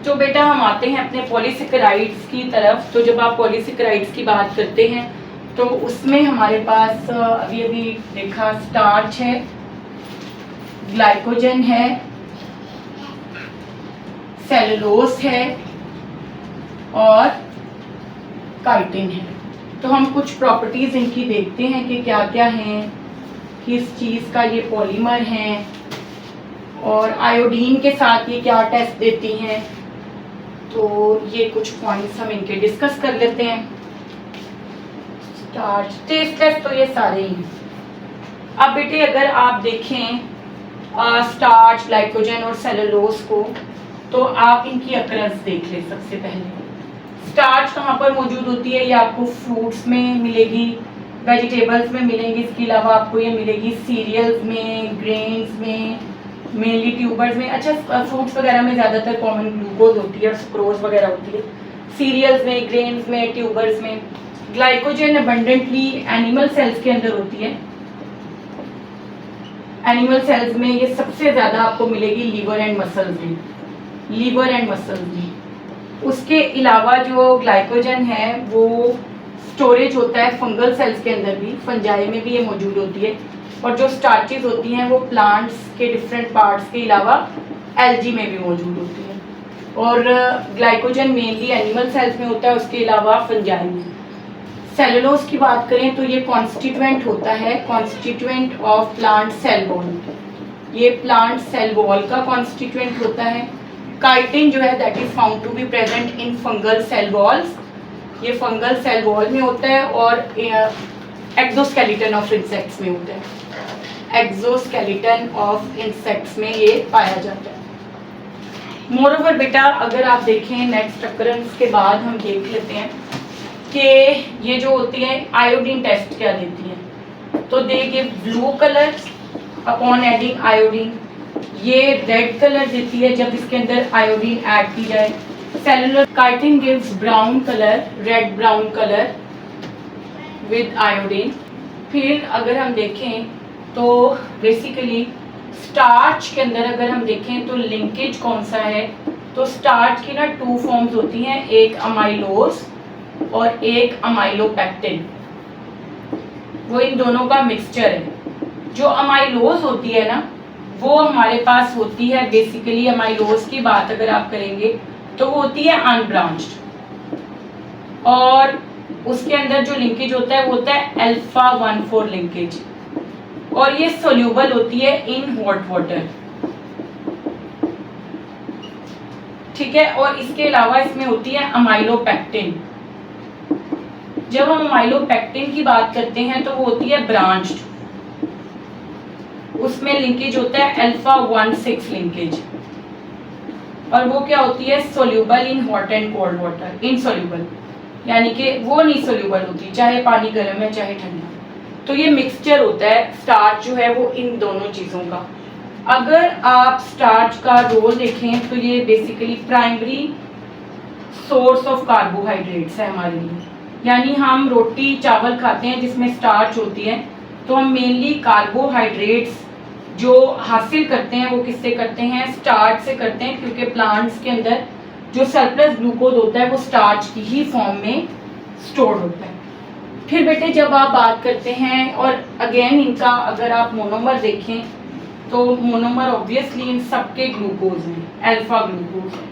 तो बेटा हम आते हैं अपने पॉलीसैकेराइड्स की तरफ। तो जब आप पॉलीसैकेराइड्स की बात करते हैं तो उसमें हमारे पास अभी अभी देखा स्टार्च है, ग्लाइकोजन है, सेलुलोज है और काइटिन है। तो हम कुछ प्रॉपर्टीज इनकी देखते हैं कि क्या क्या हैं, किस चीज़ का ये पॉलीमर हैं और आयोडीन के साथ ये क्या टेस्ट देती हैं। तो ये कुछ पॉइंट्स हम इनके डिस्कस कर लेते हैं। स्टार्च टेस्ट टेस्ट तो ये सारे ही हैं। अब बेटे अगर आप देखें स्टार्च, ग्लाइकोजन और सेलुलोज को, तो आप इनकी अकरेंस देख लें। सबसे पहले स्टार्च कहाँ पर मौजूद होती है, ये आपको फ्रूट्स में मिलेगी, वेजिटेबल्स में मिलेंगी, इसके अलावा आपको ये मिलेगी सीरियल्स में, ग्रेन्स में, मेनली ट्यूबर्स में। अच्छा फ्रूट्स वगैरह में ज़्यादातर कॉमन ग्लूकोज होती है और सुक्रोज वगैरह होती है, सीरियल्स में, ग्रेन्स में, ट्यूबर्स में। ग्लाइकोजन अबंडेंटली एनिमल सेल्स के अंदर होती है। एनिमल सेल्स में ये सबसे ज़्यादा आपको मिलेगी लीवर एंड मसल्स में, लीवर एंड मसल्स में। उसके अलावा जो ग्लाइकोजन है वो स्टोरेज होता है फंगल सेल्स के अंदर भी, फंजाई में भी ये मौजूद होती है। और जो स्टार्चेज होती हैं वो प्लांट्स के डिफरेंट पार्ट्स के अलावा एल्गी में भी मौजूद होती है। और ग्लाइकोजन मेनली एनिमल सेल्स में होता है, उसके अलावा फंजाई में। सेलुलोज की बात करें तो ये कॉन्स्टिट्यूएंट होता है, constituent of plant cell wall, ये प्लांट सेल वॉल का कॉन्स्टिट्यूएंट होता है। काइटिन जो है that is found to be present in fungal cell walls, ये फंगल सेल वॉल में होता है। और एक्सोस्केलेटन ऑफ इंसेक्ट्स में होता है, एक्सोस्केलेटन ऑफ इंसेक्ट्स में ये पाया जाता है। मोरओवर बेटा अगर आप देखें नेक्स्ट अकरेंस के बाद हम देख लेते हैं कि ये जो होती है आयोडीन टेस्ट क्या देती है। तो they give blue colour upon adding iodine, ये रेड कलर देती है जब इसके अंदर आयोडीन ऐड की जाए। Cellular chitin gives brown colour, red brown colour with iodine. फिर अगर हम देखें तो बेसिकली स्टार्च के अंदर अगर हम देखें तो लिंकेज कौन सा है, तो स्टार्च की ना 2 फॉर्म्स होती हैं, एक अमाइलोज और एक अमाइलोपेक्टिन, वो इन दोनों का मिक्सचर है। जो अमाइलोज होती है ना वो हमारे पास होती है, बेसिकली अमाइलोज की बात अगर आप करेंगे तो वो होती है अनब्रांच्ड, और उसके अंदर जो लिंकेज होता है वो होता है अल्फा 1,4 लिंकेज, और ये सोल्यूबल होती है इन हॉट वाटर। ठीक है, और इसके अलावा इसमें होती है अमाइलोपेक्टिन। जब हम अमाइलोपेक्टिन की बात करते हैं तो वो होती है ब्रांच्ड, उसमें लिंकेज होता है अल्फा 1,6 लिंकेज, और वो क्या होती है soluble in hot and cold water, insoluble, यानी कि वो नहीं सोल्यूबल होती चाहे पानी गर्म है चाहे ठंडा। तो ये मिक्सचर होता है स्टार्च जो है वो इन दोनों चीज़ों का। अगर आप स्टार्च का रोल देखें तो ये basically primary source of carbohydrates है हमारे लिए, यानी हम रोटी चावल खाते हैं जिसमें स्टार्च होती है, तो हम मेनली कार्बोहाइड्रेट्स जो हासिल करते हैं वो किससे करते हैं, स्टार्च से करते हैं, क्योंकि प्लांट्स के अंदर जो सरप्लस ग्लूकोज होता है वो स्टार्च की ही फॉर्म में स्टोर होता है। फिर बेटे जब आप बात करते हैं, और अगेन इनका अगर आप मोनोमर देखें तो मोनोमर ऑब्वियसली इन सबके ग्लूकोज हैं, अल्फा ग्लूकोज है।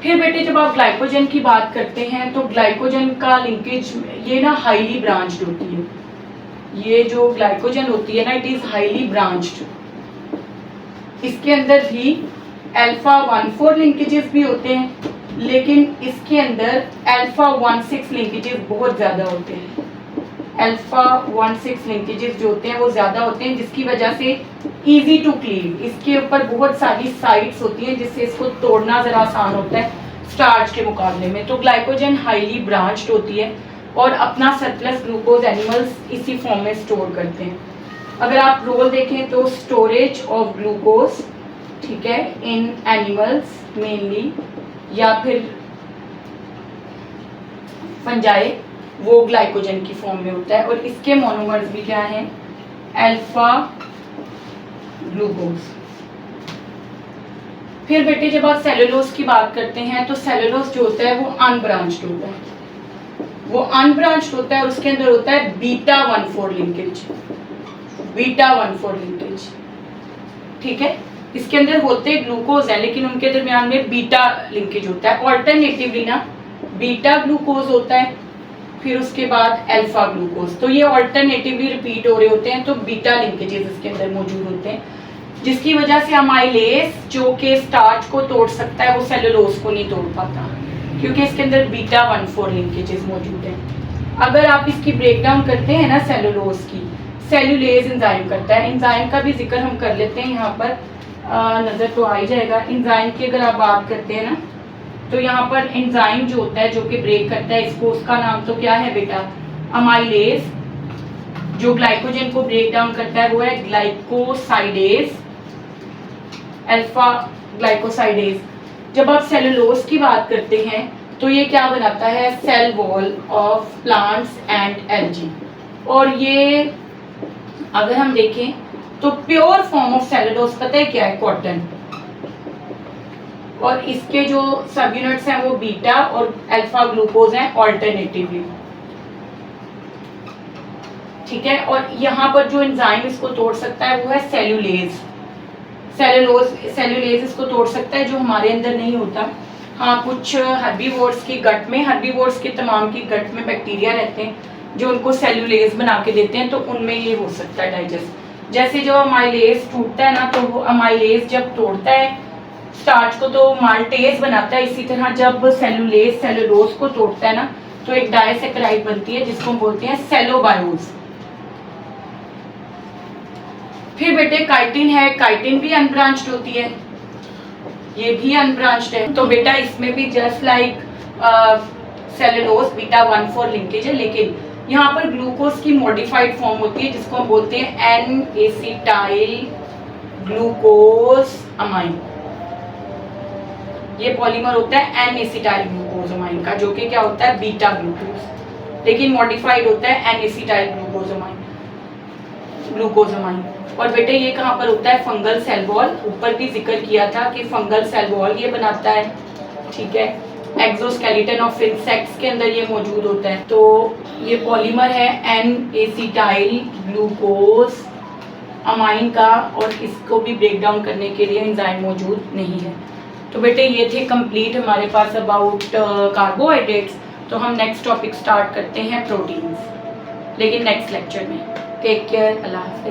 फिर बेटे जब आप ग्लाइकोजन की बात करते हैं तो ग्लाइकोजन का लिंकेज ये ना हाईली ब्रांच्ड होती है। ये जो ग्लाइकोजन होती है ना, इट इज हाईली ब्रांच्ड। इसके अंदर भी अल्फा 1,4 लिंकेजेस भी होते हैं, लेकिन इसके अंदर अल्फा 1,6 लिंकेजेस बहुत ज़्यादा होते हैं। अल्फा 1,6 लिंकेजेस जो होते हैं वो ज़्यादा होते हैं, जिसकी वजह से इजी टू क्लीव, इसके ऊपर बहुत सारी साइट्स होती हैं जिससे इसको तोड़ना ज़रा आसान होता है स्टार्च के मुकाबले में। तो ग्लाइकोजन हाईली ब्रांच्ड होती है और अपना सरप्लस ग्लूकोज एनिमल्स इसी फॉर्म में स्टोर करते हैं। अगर आप रोल देखें तो स्टोरेज ऑफ ग्लूकोज, ठीक है, इन एनिमल्स मेनली, या फिर फंजाई, वो ग्लाइकोजन की फॉर्म में होता है। और इसके मोनोमर्स भी क्या हैं, अल्फा ग्लूकोज। फिर बेटे जब आप सेलुलोज की बात करते हैं तो सेलुलोज जो होता है वो अनब्रांच्ड होता है, वो अनब्रांच्ड होता है और उसके अंदर होता है बीटा 1,4 लिंकेज, बीटा 1,4 लिंकेज, ठीक है। इसके अंदर होते ग्लूकोज है लेकिन उनके दरमियान में बीटा लिंकेज होता है। ऑल्टरनेटिवली ना बीटा ग्लूकोज होता है, फिर उसके बाद अल्फा ग्लूकोज, तो ये ऑल्टरनेटिवली रिपीट हो रहे होते हैं, तो बीटा लिंकेजेस इसके अंदर मौजूद होते हैं, जिसकी वजह से अमाइलेज जो कि स्टार्च को तोड़ सकता है वो सेलुलोज को नहीं तोड़ पाता, क्योंकि इसके अंदर बीटा 1,4 लिंकेजेस मौजूद हैं। अगर आप इसकी ब्रेकडाउन करते हैं ना सेलुलोज की, सेलुलेज एंजाइम करता है, एंजाइम का भी जिक्र हम कर लेते हैं, यहाँ पर नज़र तो आ ही जाएगा। एंजाइम की अगर आप बात करते हैं ना तो यहाँ पर एंजाइम जो होता है जो कि ब्रेक करता है इसको, उसका नाम तो क्या है बेटा, अमाइलेज। जो ग्लाइकोजन को ब्रेक डाउन करता है वो है ग्लाइकोसाइडेज, अल्फा ग्लाइकोसाइडेज। जब आप सेलुलोज की बात करते हैं तो ये क्या बनाता है, cell wall of plants and algae. और ये अगर हम देखें तो प्योर फॉर्म ऑफ सेलुलोज पता है क्या है, कॉटन। और इसके जो सब यूनिट्स हैं वो बीटा और अल्फा ग्लूकोज हैं ऑल्टरनेटिवली, ठीक है। और यहाँ पर जो एंजाइम इसको तोड़ सकता है वो है सेलुलेज, सेलुलेज इसको तोड़ सकता है, जो हमारे अंदर नहीं होता। हाँ, कुछ हर्बीवोर्स की गट में, हर्बीवोर्स के तमाम की गट में बैक्टीरिया रहते हैं जो उनको सेलुलेज बना के देते हैं, तो उनमें ये हो सकता है डाइजेस्ट। जैसे जो अमाइलेज टूटता है ना, तो वो अमाइलेज जब तोड़ता है स्टार्च को तो माल्टेज बनाता है, इसी तरह जब सेलुलेज सेलुलोज को तोड़ता है ना तो एक डाइसैकेराइड बनती है जिसको हम बोलते हैं सेलोबायोज। फिर बेटे काइटिन है, काइटिन भी अनब्रांच्ड होती है, ये भी अनब्रांच्ड है। तो बेटा इसमें भी just like cellulose beta 1,4 linkage है, लेकिन यहाँ पर ग्लूकोज की मॉडिफाइड फॉर्म होती है जिसको हम बोलते हैं एन एसिटाइल ग्लूकोज अमाइन। ये पॉलीमर होता है एन एसिटाइल ग्लूकोज अमाइन का, जो कि क्या होता है, बीटा ग्लूकोज, लेकिन मॉडिफाइड होता है एन एसिटाइल ग्लूकोज अमाइन। और बेटे ये कहाँ पर होता है, फंगल सेल वॉल। ऊपर भी जिक्र किया था कि फंगल सेल वॉल ये बनाता है, ठीक है। एक्सोस्केलेटन ऑफ इंसेक्ट्स के अंदर ये मौजूद होता है। तो ये पॉलीमर है एन एसिटाइल ग्लूकोज अमाइन का, और इसको भी ब्रेक डाउन करने के लिए एंजाइम मौजूद नहीं है। तो बेटे ये थे कंप्लीट हमारे पास अबाउट कार्बोहाइड्रेट्स। तो हम नेक्स्ट टॉपिक स्टार्ट करते हैं प्रोटीन्स, लेकिन नेक्स्ट लेक्चर में। टेक केयर, अल्लाह हाफ़िज़।